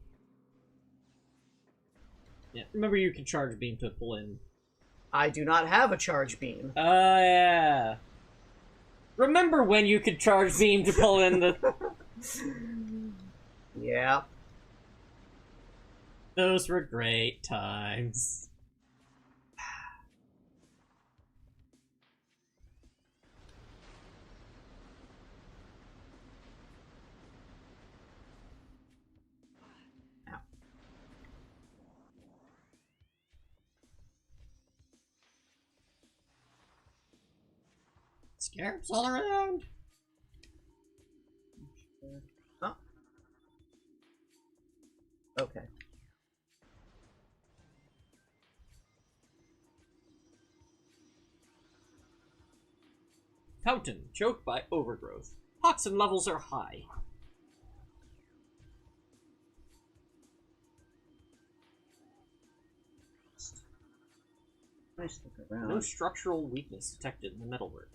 Yeah, remember you can charge beam to pull in. I do not have a charge beam. Yeah. Remember when you could charge beam to pull in the... Yeah. Those were great times. Scarabs all around. Oh. Okay. Fountain choked by overgrowth. Toxin levels are high. Nice look around. No structural weakness detected in the metalwork.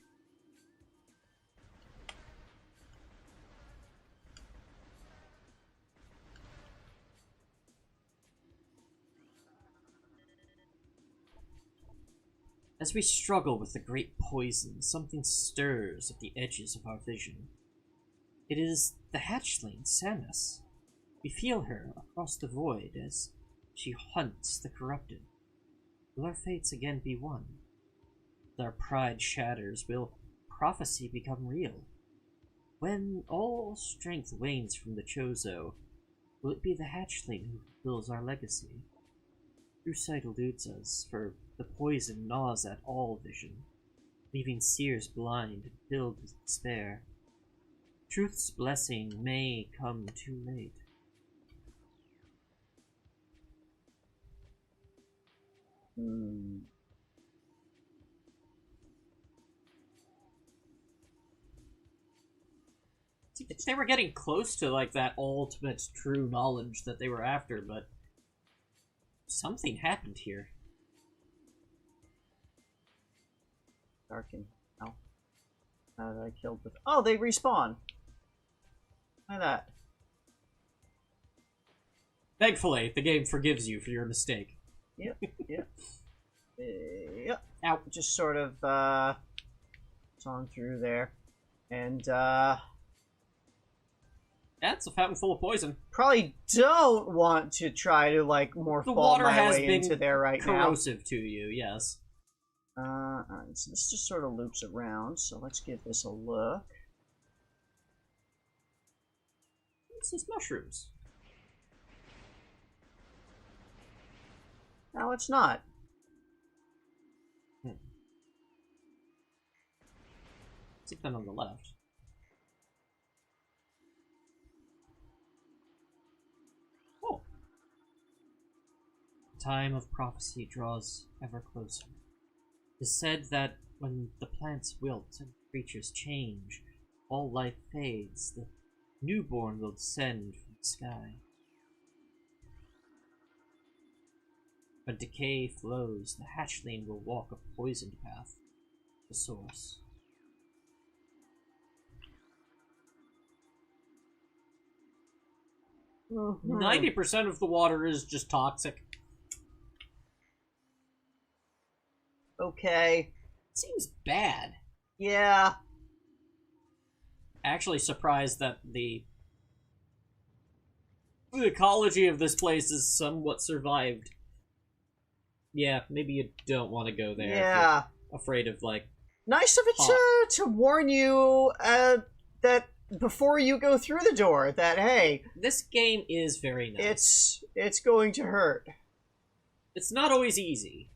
As we struggle with the great poison, something stirs at the edges of our vision. It is the hatchling, Samus. We feel her across the void as she hunts the corrupted. Will our fates again be one? With our pride shatters, will prophecy become real? When all strength wanes from the Chozo, will it be the hatchling who fulfills our legacy? True sight eludes us, for the poison gnaws at all vision, leaving seers blind and filled with despair. Truth's blessing may come too late. They were getting close to like that ultimate true knowledge that they were after, but something happened here. Darken. How? How did I kill the... Oh, they respawn. Look at that. Thankfully, the game forgives you for your mistake. Yep, yep. Yep. Ow. Just sort of, it's on through there. And, That's a fountain full of poison. probably don't want to try to, like, more The fall water my has way been into there right now. corrosive to you, yes. Alright, so this just sort of loops around, so let's give this a look. This is mushrooms. No, it's not. Something on the left. Oh. The time of prophecy draws ever closer. It is said that when the plants wilt and creatures change, all life fades, the newborn will descend from the sky. When decay flows, the hatchling will walk a poisoned path to the source. Mm-hmm. 90% of the water is just toxic. Okay. Seems bad. Yeah. Actually surprised that the ecology of this place is somewhat survived. Yeah, maybe you don't want to go there. Yeah. If you're afraid of, like... Nice of it to warn you, that before you go through the door, that, hey... This game is very nice. It's going to hurt. It's not always easy.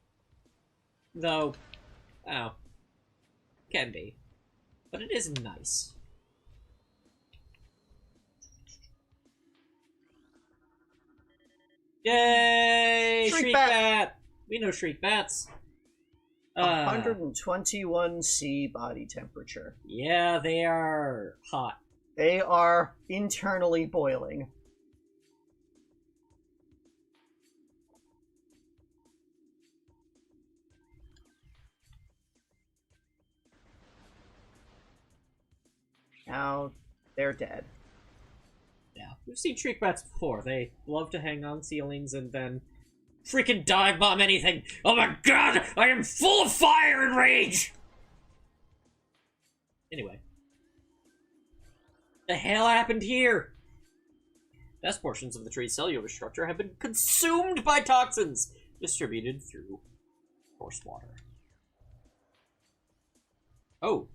Though, can be. But it is nice. Yay! Shriek Bat! We know Shriek Bats. 121 C body temperature. Yeah, they are hot. They are internally boiling. Now they're dead. Yeah, we've seen Shriek Bats before. They love to hang on ceilings and then freaking dive bomb anything. Oh my god, I am full of fire and rage! Anyway. The hell happened here? Best portions of the tree's cellular structure have been consumed by toxins, distributed through coarse water. Oh.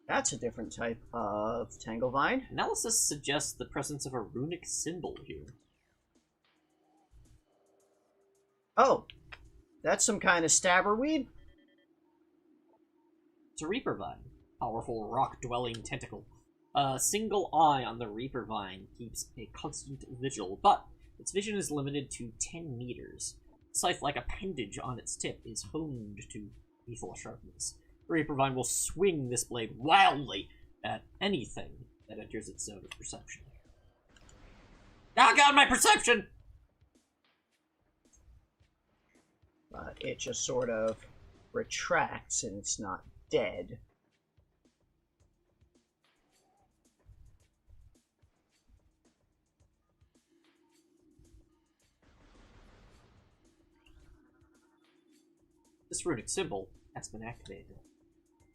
That's a different type of Tanglevine. Analysis suggests the presence of a runic symbol here. Oh. That's some kind of stabber weed? It's a Reaper Vine. powerful rock-dwelling tentacle. A single eye on the Reaper Vine keeps a constant vigil, but its vision is limited to 10 meters. A scythe-like appendage on its tip is honed to lethal sharpness. The Reaper Vine will swing this blade wildly at anything that enters its zone of perception. Oh god, my perception! But it just sort of retracts and it's not dead. This runic symbol has been activated.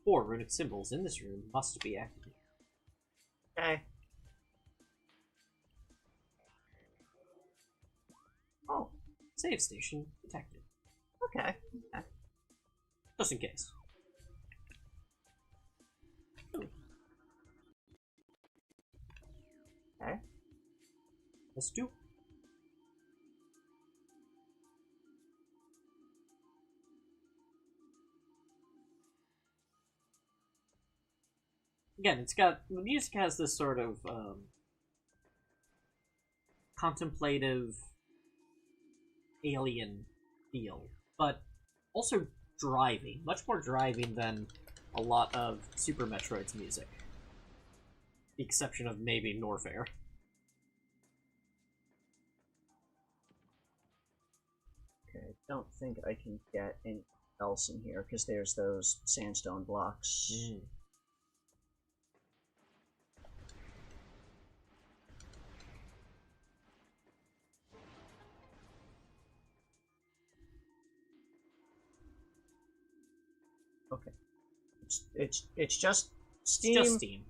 4 runic symbols in this room must be activated. Okay. Oh. Save station detected. Okay. Okay. Just in case. Okay. Let's do. Again, the music has this sort of contemplative alien feel, but also driving, much more driving than a lot of Super Metroid's music. The exception of maybe Norfair. Okay, I don't think I can get anything else in here, because there's those sandstone blocks. Okay. It's just steam. It's just steam.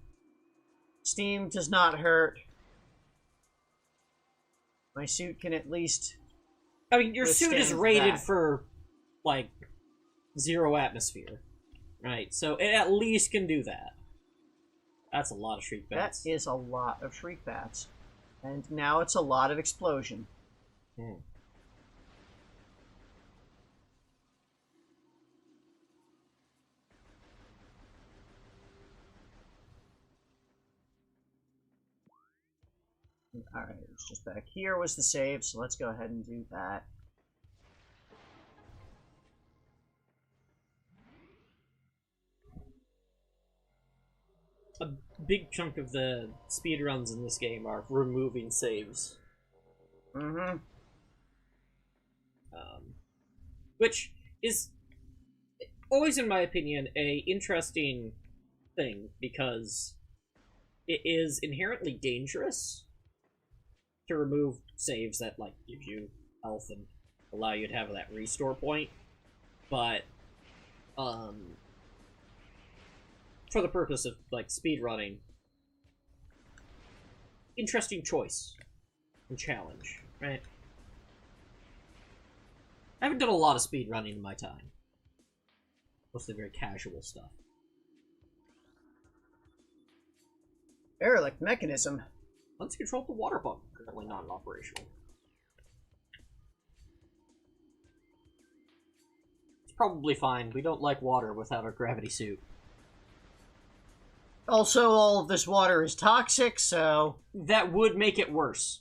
Steam does not hurt. My suit can at least... I mean, your suit is withstand rated that. for, like, 0 atmosphere. Right? So it at least can do that. That's a lot of shriek bats. That is a lot of shriek bats. And now it's a lot of explosion. Alright, it's just back here was the save, so let's go ahead and do that. A big chunk of the speedruns in this game are removing saves. Mm-hmm. Which is always, in my opinion, a interesting thing, because it is inherently dangerous to remove saves that, like, give you health and allow you to have that restore point, but, for the purpose of, like, speedrunning, interesting choice and challenge, right? I haven't done a lot of speedrunning in my time. Mostly very casual stuff. Derelict mechanism. Let's control the water pump, currently not operational. It's probably fine. We don't like water without our gravity suit. Also, all of this water is toxic, so... That would make it worse.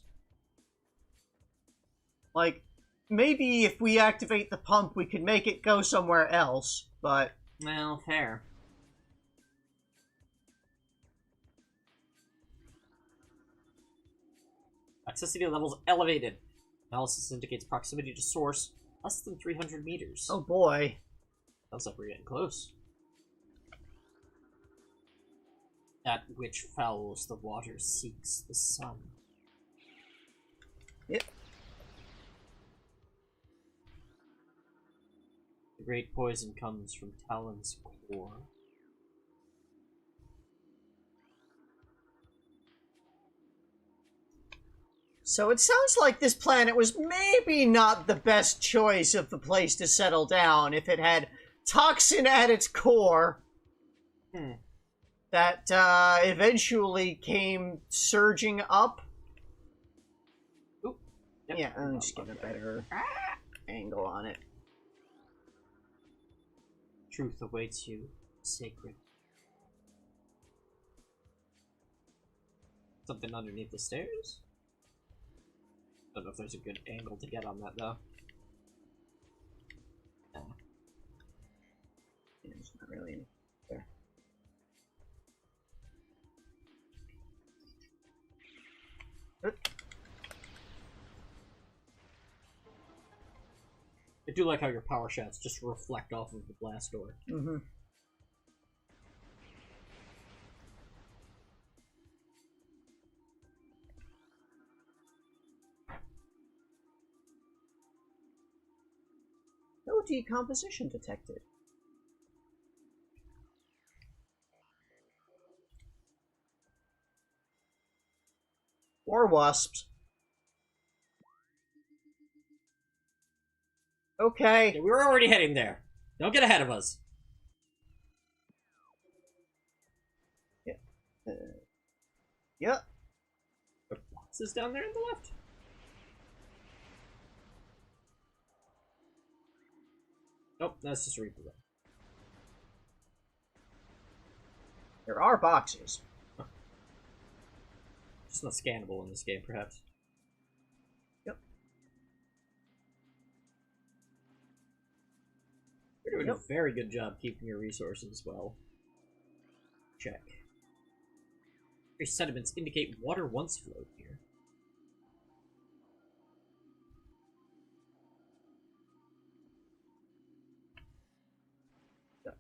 Like, maybe if we activate the pump, we could make it go somewhere else, but... Well, fair. Toxicity levels elevated. Analysis indicates proximity to source less than 300 meters. Oh boy. Sounds like we're getting close. That which fouls the water seeks the sun. Yep. The great poison comes from Talon's core. So it sounds like this planet was maybe not the best choice of the place to settle down if it had toxin at its core that eventually came surging up. Oop. Yep. Yeah, I'm just getting a better angle on it. Truth awaits you, sacred. Something underneath the stairs? Don't know if there's a good angle to get on that, though. Yeah, it's not really any there. I do like how your power shafts just reflect off of the blast door. Mm-hmm. No decomposition detected. Or wasps. Okay. Yeah, we were already heading there. Don't get ahead of us. Yeah. Yep. There are boxes down there on the left. Nope, that's just a replay. There are boxes. Just not scannable in this game, perhaps. Yep. You're doing a very good job keeping your resources well. Check. Your sediments indicate water once flowed here. Yep.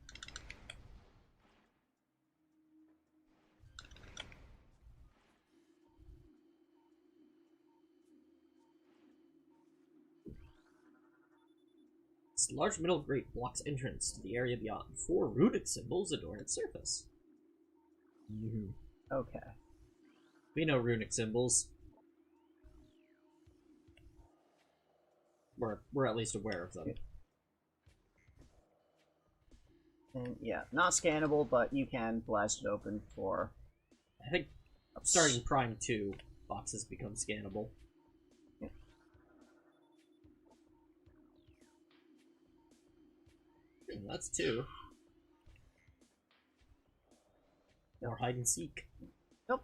This large middle grate blocks entrance to the area beyond. 4 runic symbols adorn its surface. Okay. We know runic symbols. We're at least aware of them. And yeah, not scannable, but you can blast it open for... I think starting Prime 2, boxes become scannable. Yeah. And that's 2. More hide and seek. Nope.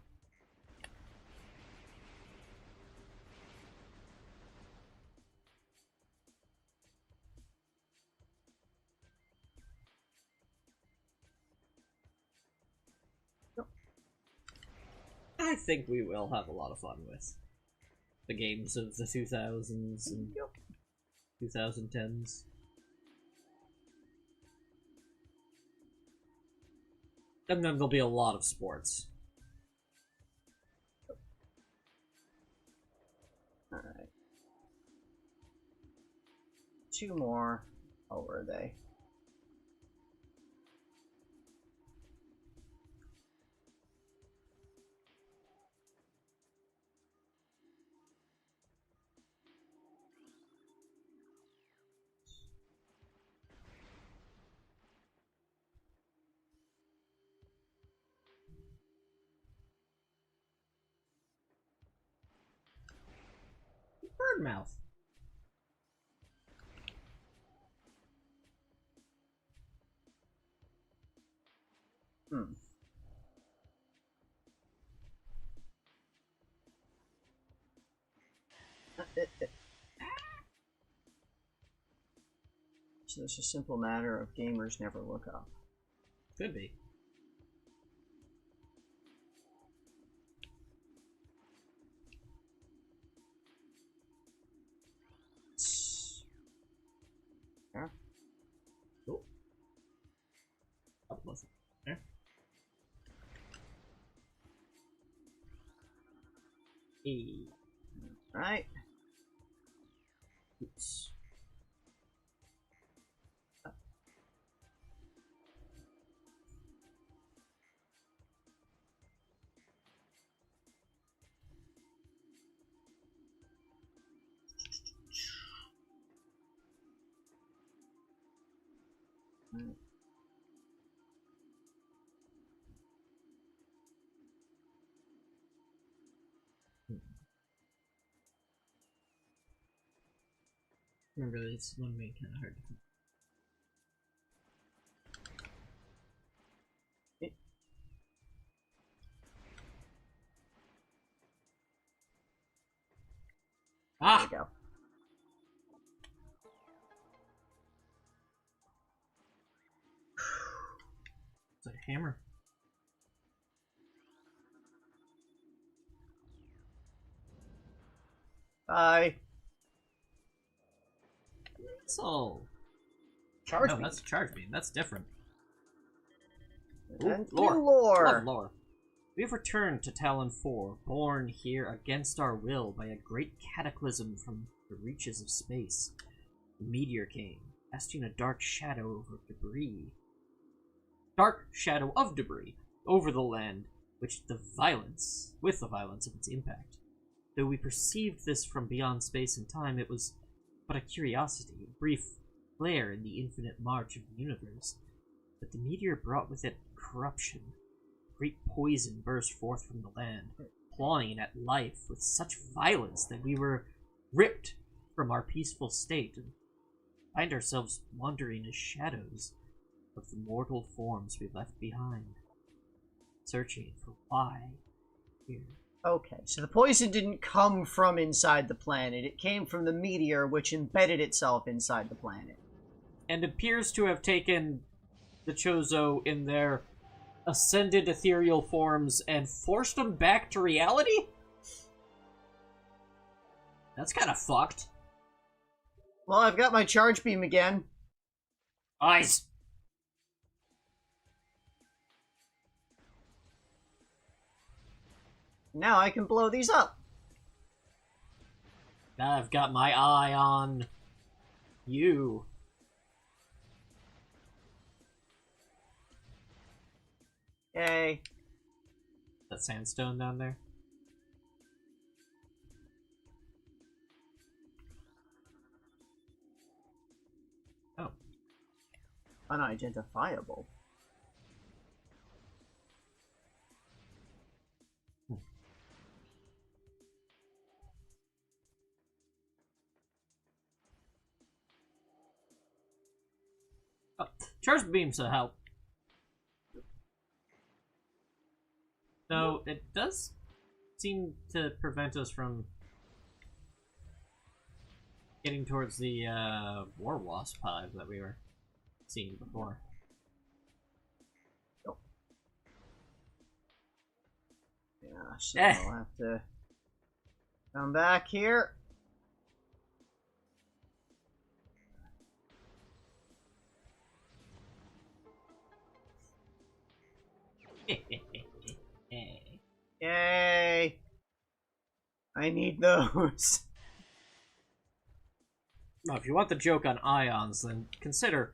I think we will have a lot of fun with the games of the 2000s and 2010s. And then there'll be a lot of sports. Alright. 2 more. Oh, where are they? Birdmouth. Hmm. So it's a simple matter of gamers never look up. Could be. Yeah. Cool. Up close. There. Hey. Right. Oops. Right. Remember, this one made kind of hard to find. hammer. Bye. So, Charge No, beam. that's a charge beam. That's different. And lore. new lore. Love lore. We have returned to Talon 4, born here against our will by a great cataclysm from the reaches of space. The meteor came, casting a dark shadow of debris over the land, with the violence of its impact. Though we perceived this from beyond space and time, it was but a curiosity, a brief flare in the infinite march of the universe. But the meteor brought with it corruption. Great poison burst forth from the land, clawing at life with such violence that we were ripped from our peaceful state and find ourselves wandering as shadows of the mortal forms we left behind, searching for why here. Okay, so the poison didn't come from inside the planet. It came from the meteor, which embedded itself inside the planet. And appears to have taken the Chozo in their ascended ethereal forms and forced them back to reality? That's kind of fucked. Well, I've got my charge beam again. Eyes. Now I can blow these up. Now I've got my eye on you. Yay. That sandstone down there? Oh. Unidentifiable. Oh, charge beams will help. So it does seem to prevent us from getting towards the war wasp hive that we were seeing before. Oh. Yeah, so Eh. I'll have to come back here. Yay! I need those. Now, if you want the joke on ions, then consider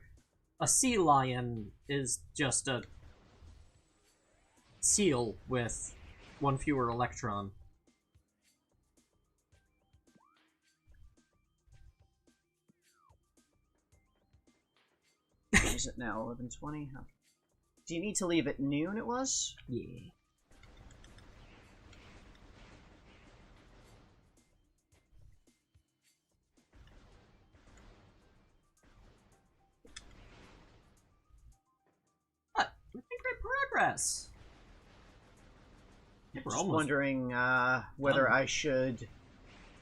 a sea lion is just a seal with one fewer electron. What is it now? 11:20? Okay. Do you need to leave at noon, it was? Yeah. What? We're making great progress. Yeah, we're Just almost wondering whether done. I should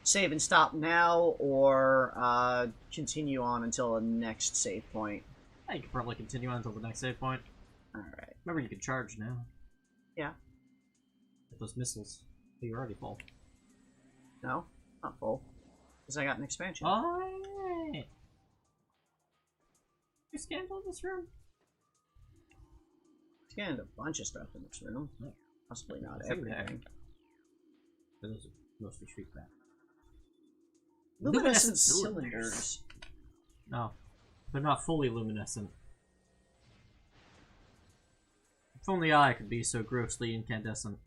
save and stop now or continue on until the next save point. I could probably continue on until the next save point. Alright. Remember, you can charge now. Yeah. With those missiles. Oh, you're already full. No, not full. Because I got an expansion. Alright. You scanned all this room? Scanned a bunch of stuff in this room. Oh. Possibly not What's in there? everything. Those are mostly street back. Luminescent cylinders. No, they're not fully luminescent. If only I could be so grossly incandescent.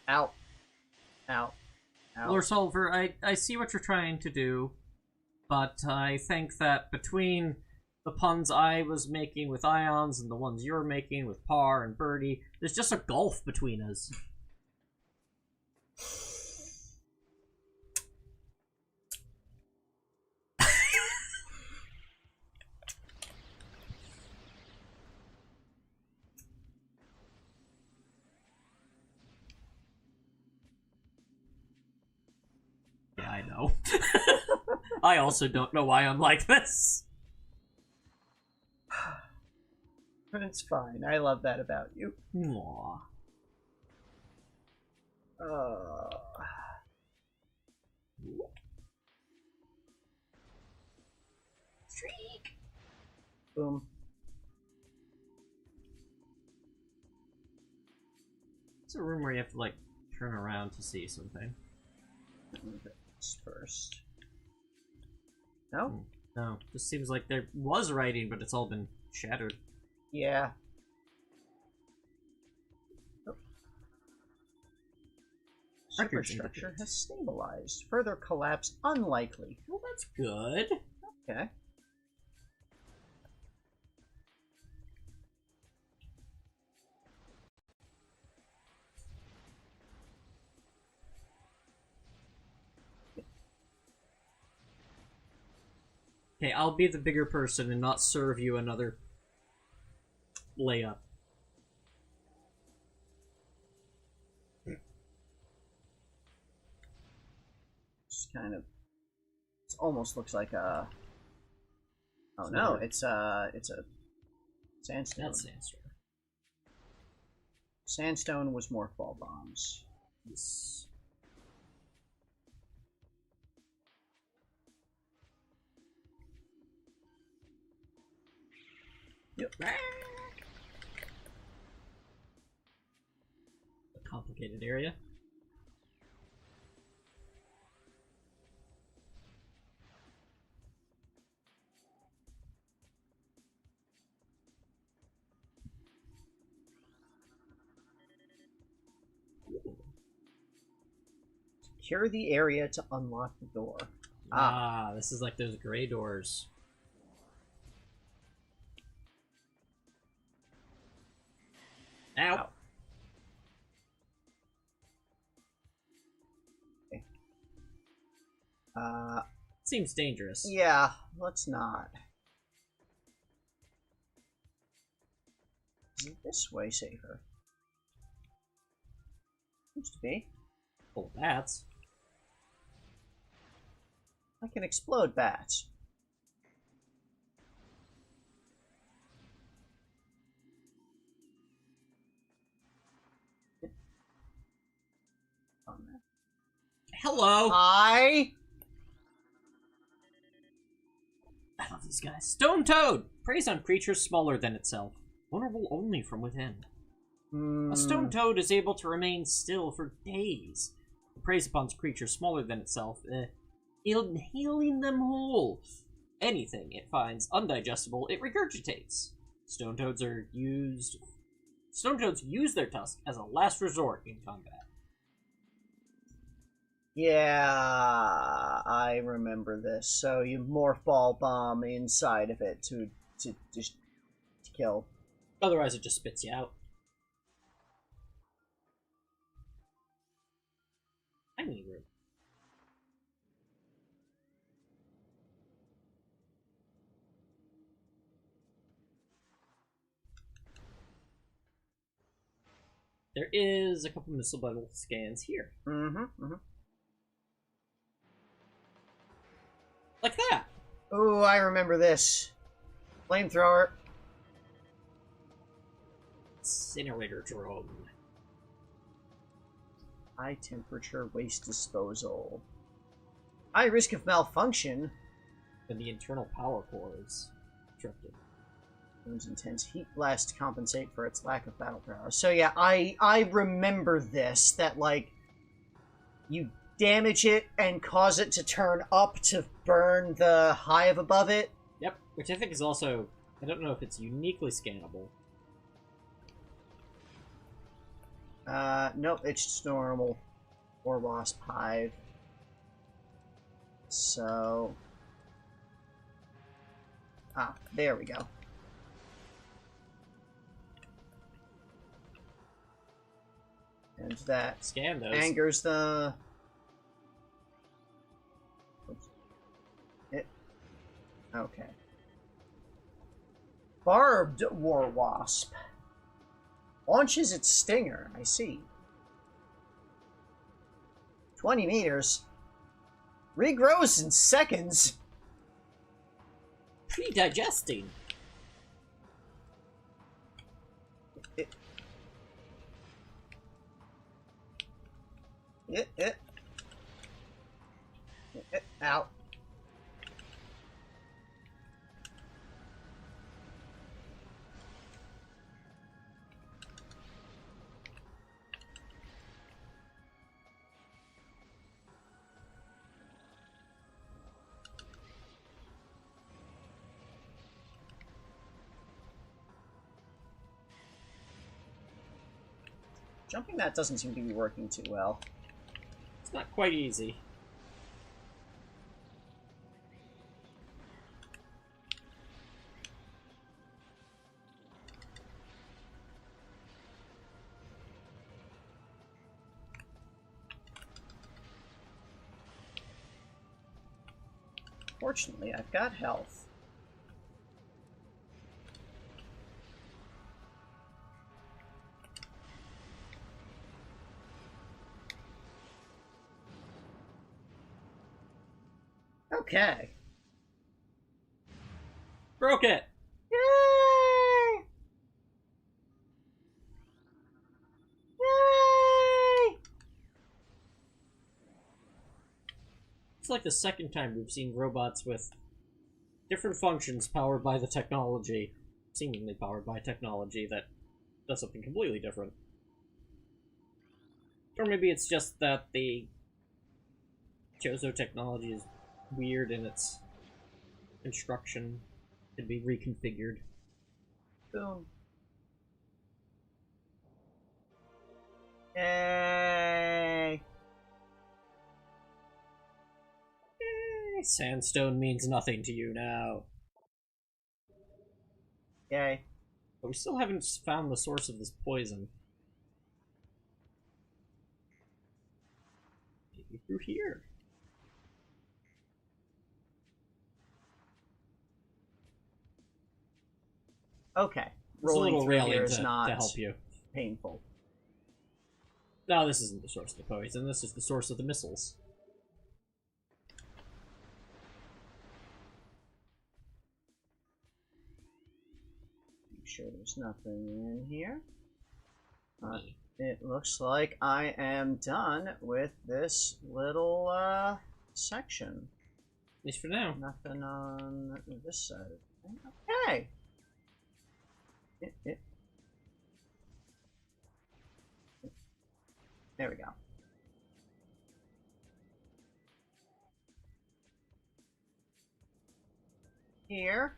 Out. Out. Out. Lord Solver, I see what you're trying to do, but I think that between the puns I was making with ions and the ones you're making with Par and Birdie, there's just a gulf between us. know. I also don't know why I'm like this. But it's fine. I love that about you. Aww. Streak. Boom. It's a room where you have to, like, turn around to see something. This first. No? No. Just seems like there was writing, but it's all been shattered. Yeah. Oh. Superstructure has stabilized. Further collapse unlikely. Well, that's good. Okay. Okay, I'll be the bigger person and not serve you another layup. Just kind of. It almost looks like a. Oh no! It's a sandstone. That's sandstone. Sandstone was more fall bombs. Yes. Yep. A complicated area. Secure the area to unlock the door. Ah, this is like those gray doors. Ow. Okay. Seems dangerous. Yeah, let's not. Is it this way safer? Seems to be. Full of bats. I can explode bats. Hello! I love these guys. Stone Toad! Preys on creatures smaller than itself. Vulnerable only from within. A stone toad is able to remain still for days. It preys upon creatures smaller than itself, inhaling them whole. Anything it finds undigestible, it regurgitates. Stone toads use their tusk as a last resort in combat. Yeah, I remember this. So you morph ball bomb inside of it to kill. Otherwise, it just spits you out. I need room. There is a couple missile bubble scans here. Like that. Oh, I remember this. Flamethrower. Incinerator drone. High temperature waste disposal. High risk of malfunction. And the internal power core is disrupted. Use intense heat blast to compensate for its lack of battle power. So yeah, I remember this, that like you damage it and cause it to turn up to burn the hive above it. Yep, which I think is also, I don't know if it's uniquely scannable. Nope, it's just normal or wasp hive. So there we go. And that Scan those. angers the... Oops. Okay. Barbed war wasp. Launches its stinger. I see. 20 meters. Regrows in seconds. Pre-digesting. Ow. Jumping that doesn't seem to be working too well. It's not quite easy. Fortunately, I've got health. Okay. Broke it! Yay! Yay! It's like the second time we've seen robots with different functions powered by the technology, seemingly powered by technology that does something completely different. Or maybe it's just that the Chozo technology is weird in its construction, can be reconfigured. Boom. Yay! Sandstone means nothing to you now. Yay. But we still haven't found the source of this poison. Maybe through here. Okay. There's a Rolling little through railing here is to not help you. painful. No, this isn't the source of the poison. This is the source of the missiles. Make sure there's nothing in here. It looks like I am done with this little section. At least for now. Nothing on this side. Okay. There we go. Here.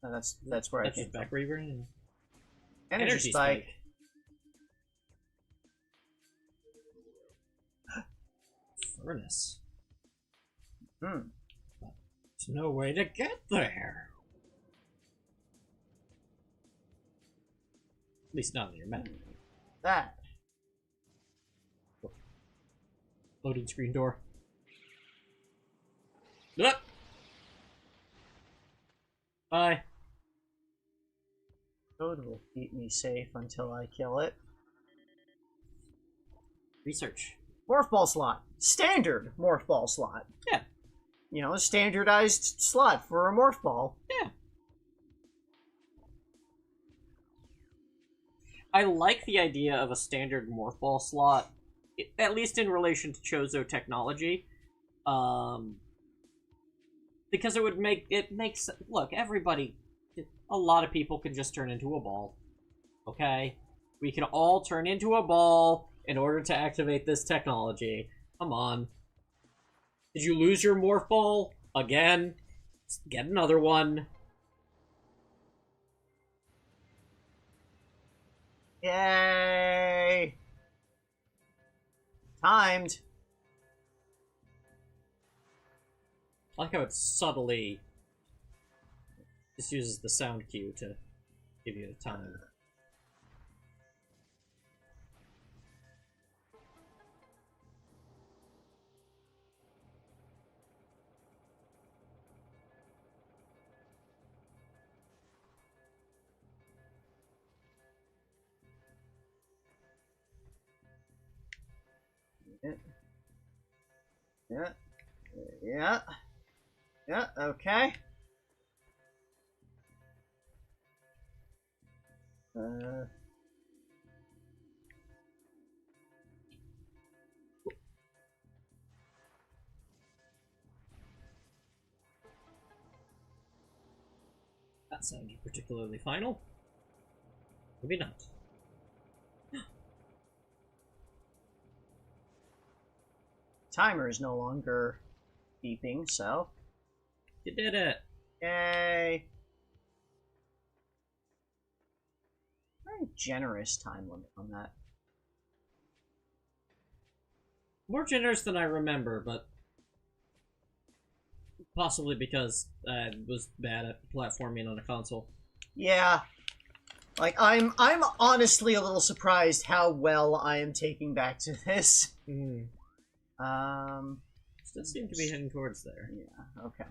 Oh, that's where That's I came just from. back where you were in. Energy spike. Furnace. Hmm. There's no way to get there. At least not on your map. That. Loading screen door. Look. Bye. Code will keep me safe until I kill it. Research. Morph ball slot. Standard morph ball slot. Yeah. You know, a standardized slot for a morph ball. Yeah. I like the idea of a standard morph ball slot, at least in relation to Chozo technology, because it makes look, everybody, a lot of people can just turn into a ball. Okay, we can all turn into a ball in order to activate this technology. Come on. Did you lose your morph ball again? Just get another one. Yay! Timed. I like how it subtly just uses the sound cue to give you the time. Yeah. Yeah. Yeah, okay. That sounded particularly final. Maybe not. Timer is no longer beeping, so. You did it! Yay! Very generous time limit on that. More generous than I remember, but possibly because I was bad at platforming on a console. Yeah. Like, I'm honestly a little surprised how well I am taking back to this. Still seem to be heading towards there. Yeah, okay.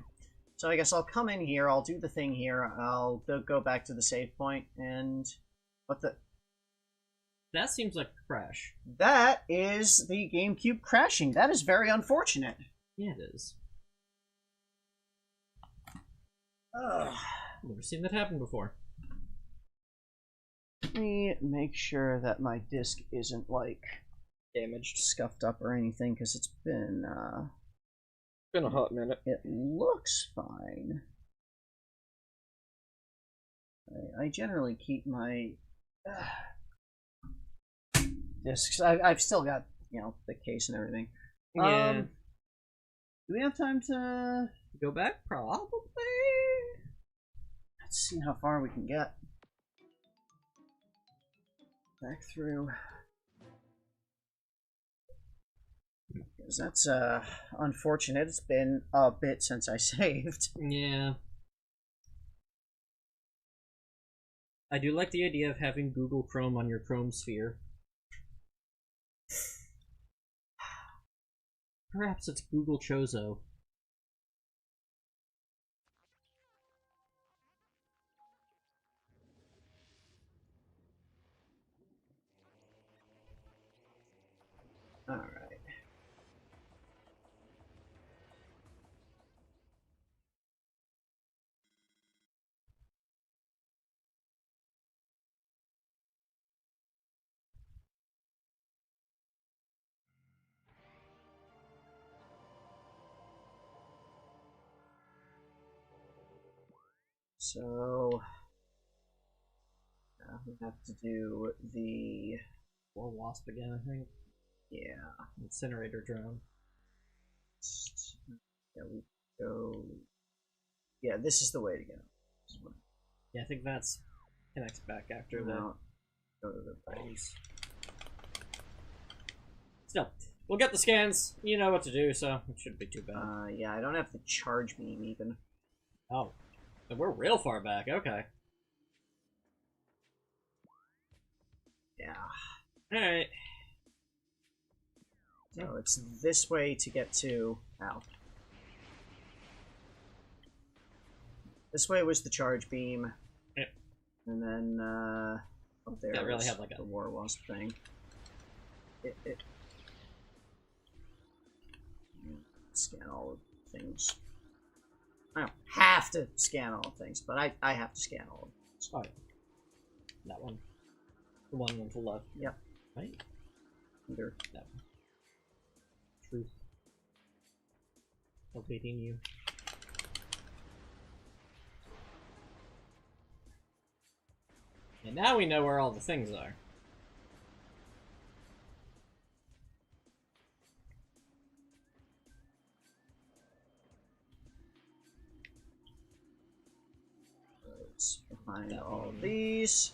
So I guess I'll come in here, I'll do the thing here, I'll go back to the save point, and... What the... That seems like a crash. That is the GameCube crashing. That is very unfortunate. Yeah, it is. Ugh. Never seen that happen before. Let me make sure that my disc isn't, like, Damaged. scuffed up or anything, because it's been Been a hot minute. it looks fine. I generally keep my discs. I've still got, you know, the case and everything. Yeah. Do we have time to Go back? Probably. let's see how far we can get. Back through. Because that's unfortunate. It's been a bit since I saved. Yeah. I do like the idea of having Google Chrome on your Chrome sphere. Perhaps it's Google Chozo. Alright. So we have to do the Or Wasp again, I think. yeah. Incinerator drone. Yeah, we go. Yeah, this is the way to go. Yeah, I think that's connects back after the Now, go to the right. bombs. Still, we'll get the scans. You know what to do, so it shouldn't be too bad. Yeah, I don't have to charge beam even. Oh, and we're real far back. Okay. Yeah. All right. So it's this way to get to. Ow. This way was the charge beam. Yep. And then up there Yeah, it really was had like the War Wasp thing. Scan all of the things. I don't have to scan all of things, but I have to scan all of things. Oh, yeah. That one. The one on the left. Yep. Right? Under. That one. Truth. Awaiting you. And now we know where all the things are. It's behind all of these.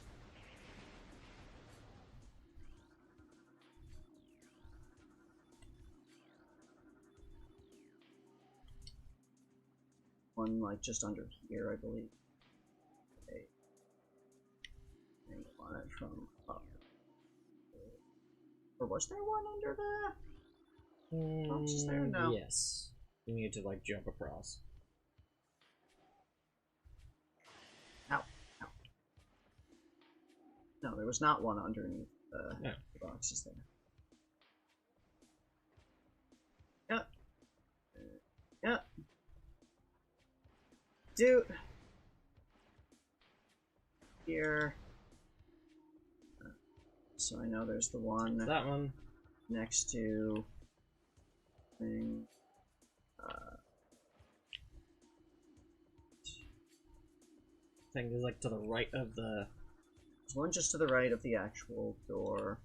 One like just under here, I believe. Okay. And on it from up. Or was there one under the boxes there? No. Yes. You need to like jump across. Ow. Ow. No, there was not one underneath the boxes there. Yep. do. Here. So I know there's the one. That one. Next to. Thing. Thing is like to the right of the. There's one just to the right of the actual door.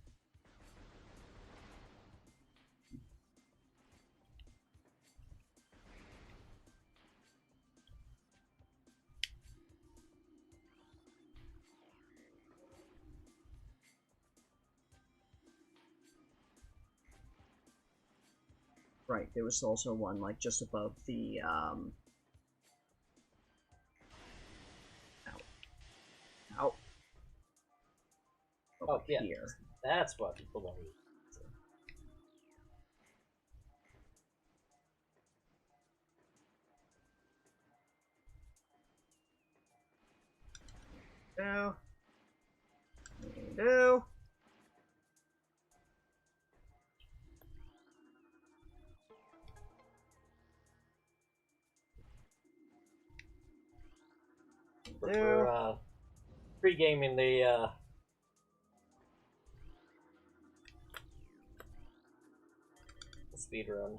Right, there was also one like just above the Ow. Ow. Oh, yeah. Here. That's what people don't eat. No. No. We're pre-gaming the speed run.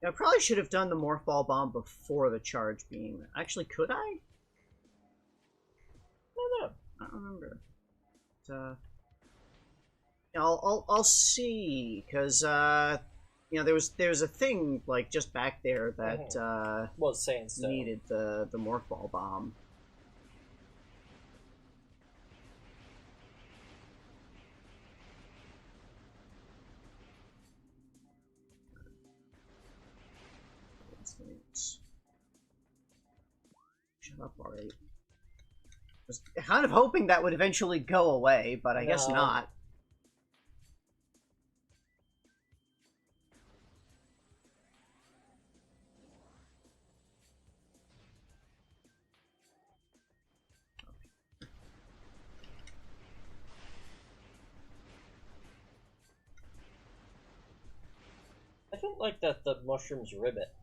I probably should have done the morph ball bomb before the charge beam. Actually, could I? No. I don't remember. But, I'll see, because you know, there was a thing like just back there that Was saying so. needed the morph ball bomb. Shut up already. Was kind of hoping that would eventually go away, but I guess not. I don't like that the mushrooms ribbit.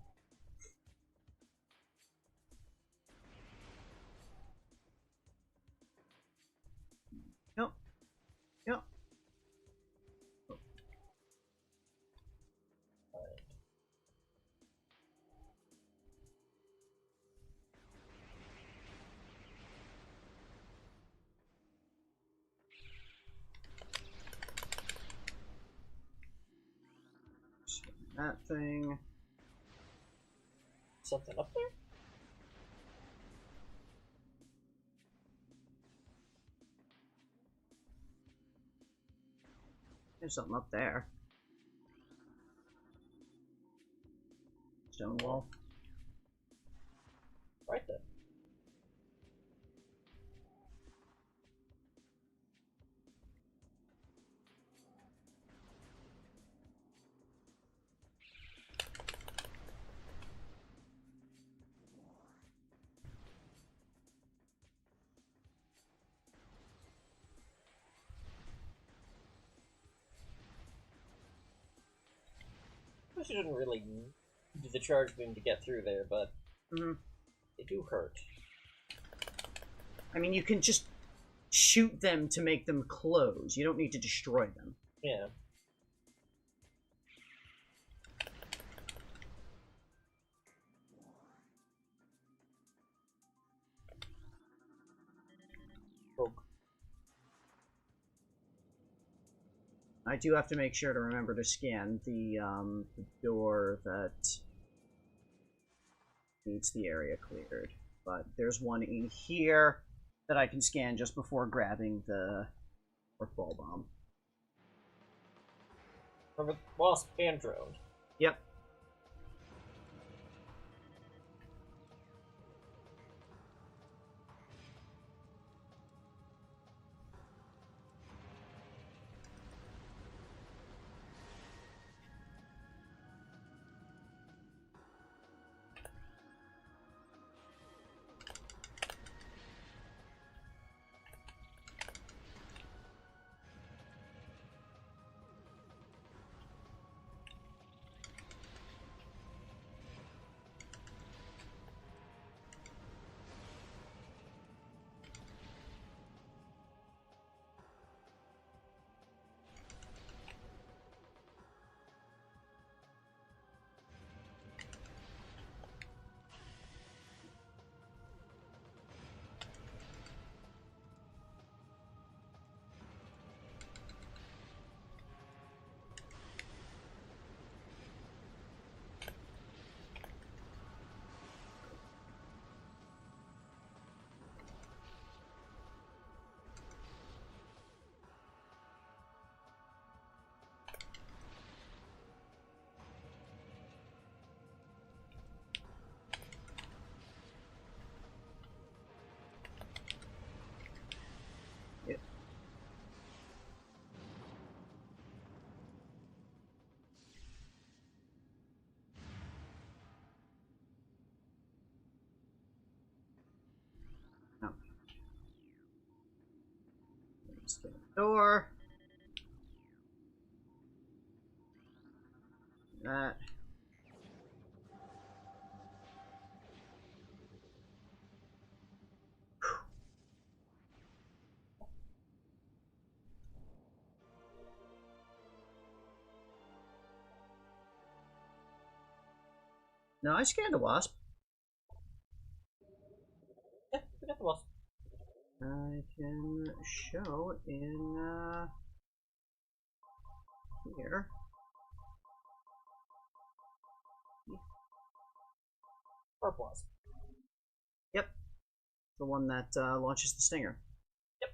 Yep. Yep. That thing. Something up there? There's something up there. Stone wall. Right there. I wish you didn't really do the charge beam to get through there, but they do hurt. I mean, you can just shoot them to make them close. You don't need to destroy them. Yeah. I do have to make sure to remember to scan the door that needs the area cleared. But there's one in here that I can scan just before grabbing the fourth ball bomb. Remember, wasp and drone. Yep. Scan the door. That. No, I scanned a wasp. Yeah, we got the wasp. I can show in here. Orb wasp. Yep, the one that launches the stinger. Yep.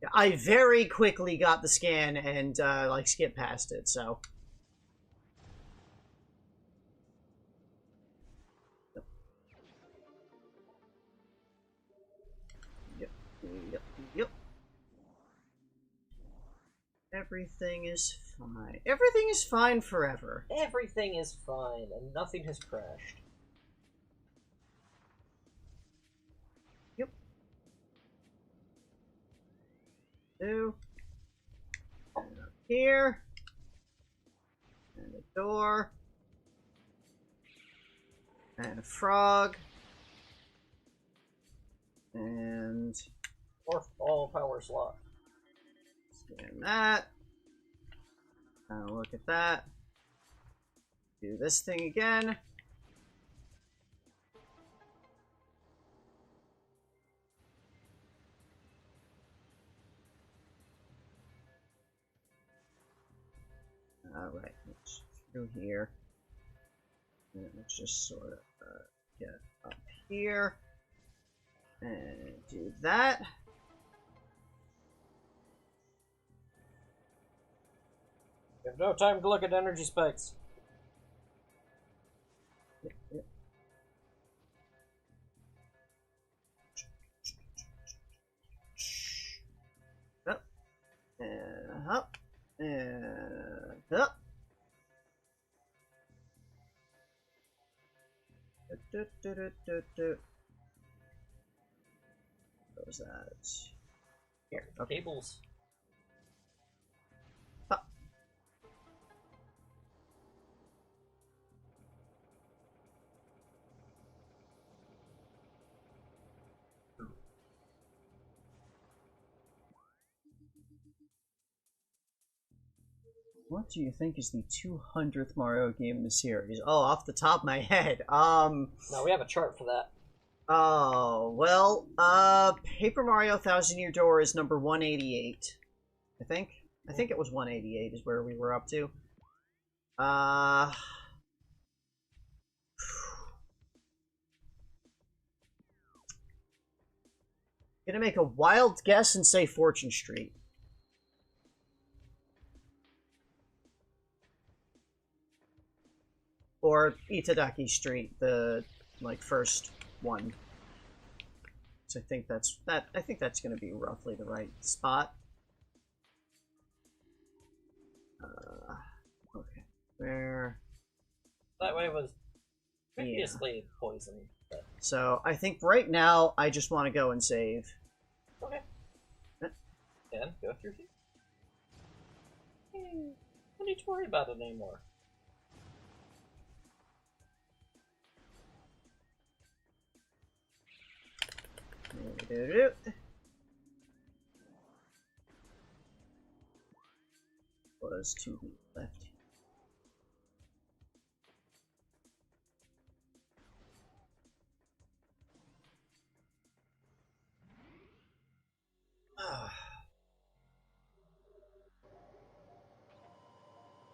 Yeah, I very quickly got the scan and like skipped past it. So. Yep. Everything is fine. Everything is fine forever. Everything is fine, and nothing has crashed. Yep. Two. And up here. And a door. And a frog. And Fourth ball power slot. scan that. Look at that. Do this thing again. Alright, let's through here. And let's just sort of get up here. And do that. We have no time to look at energy spikes. Yep. Up. And up. And up. What was that? Here, Okay. cables. Up. What do you think is the 200th Mario game in the series? Oh, off the top of my head. No, we have a chart for that. Oh, well, Paper Mario Thousand Year Door is number 188. I think it was 188 is where we were up to. Gonna make a wild guess and say Fortune Street. Or Itadaki Street, the first one. So I think that's gonna be roughly the right spot. Okay, where? That way was previously poisoned. But... So I think right now I just want to go and save. Okay. And go through here. Don't need to worry about it anymore. Was 2 left.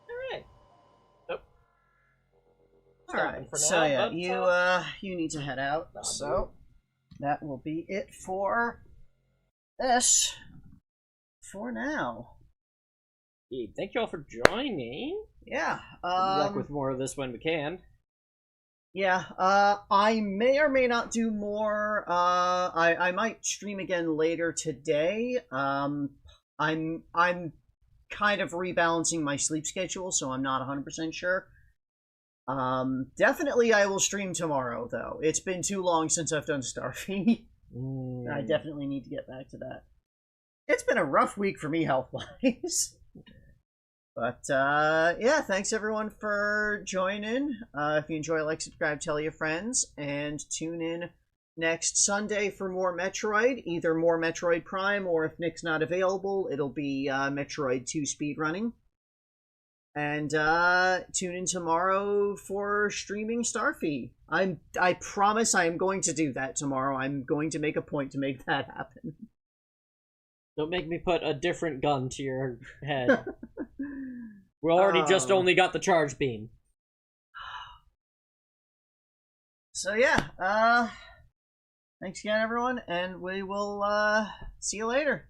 Alright. Nope. Alright, For so now, yeah, but, you need to head out. So that will be it for this for now. Thank you all for joining. Yeah. Good luck with more of this when we can. Yeah, I may or may not do more. I might stream again later today. I'm kind of rebalancing my sleep schedule, so I'm not 100% sure. Definitely I will stream tomorrow, though. It's been too long since I've done Starfy. I definitely need to get back to that. It's been a rough week for me health-wise. But, yeah, thanks everyone for joining. If you enjoy, like, subscribe, tell your friends, and tune in next Sunday for more Metroid. Either more Metroid Prime, or if Nick's not available, it'll be Metroid 2 speedrunning. And tune in tomorrow for streaming Starfy. I promise I am going to do that tomorrow. I'm going to make a point to make that happen. Don't make me put a different gun to your head. We already just only got the charge beam. So yeah, thanks again everyone, and we will see you later.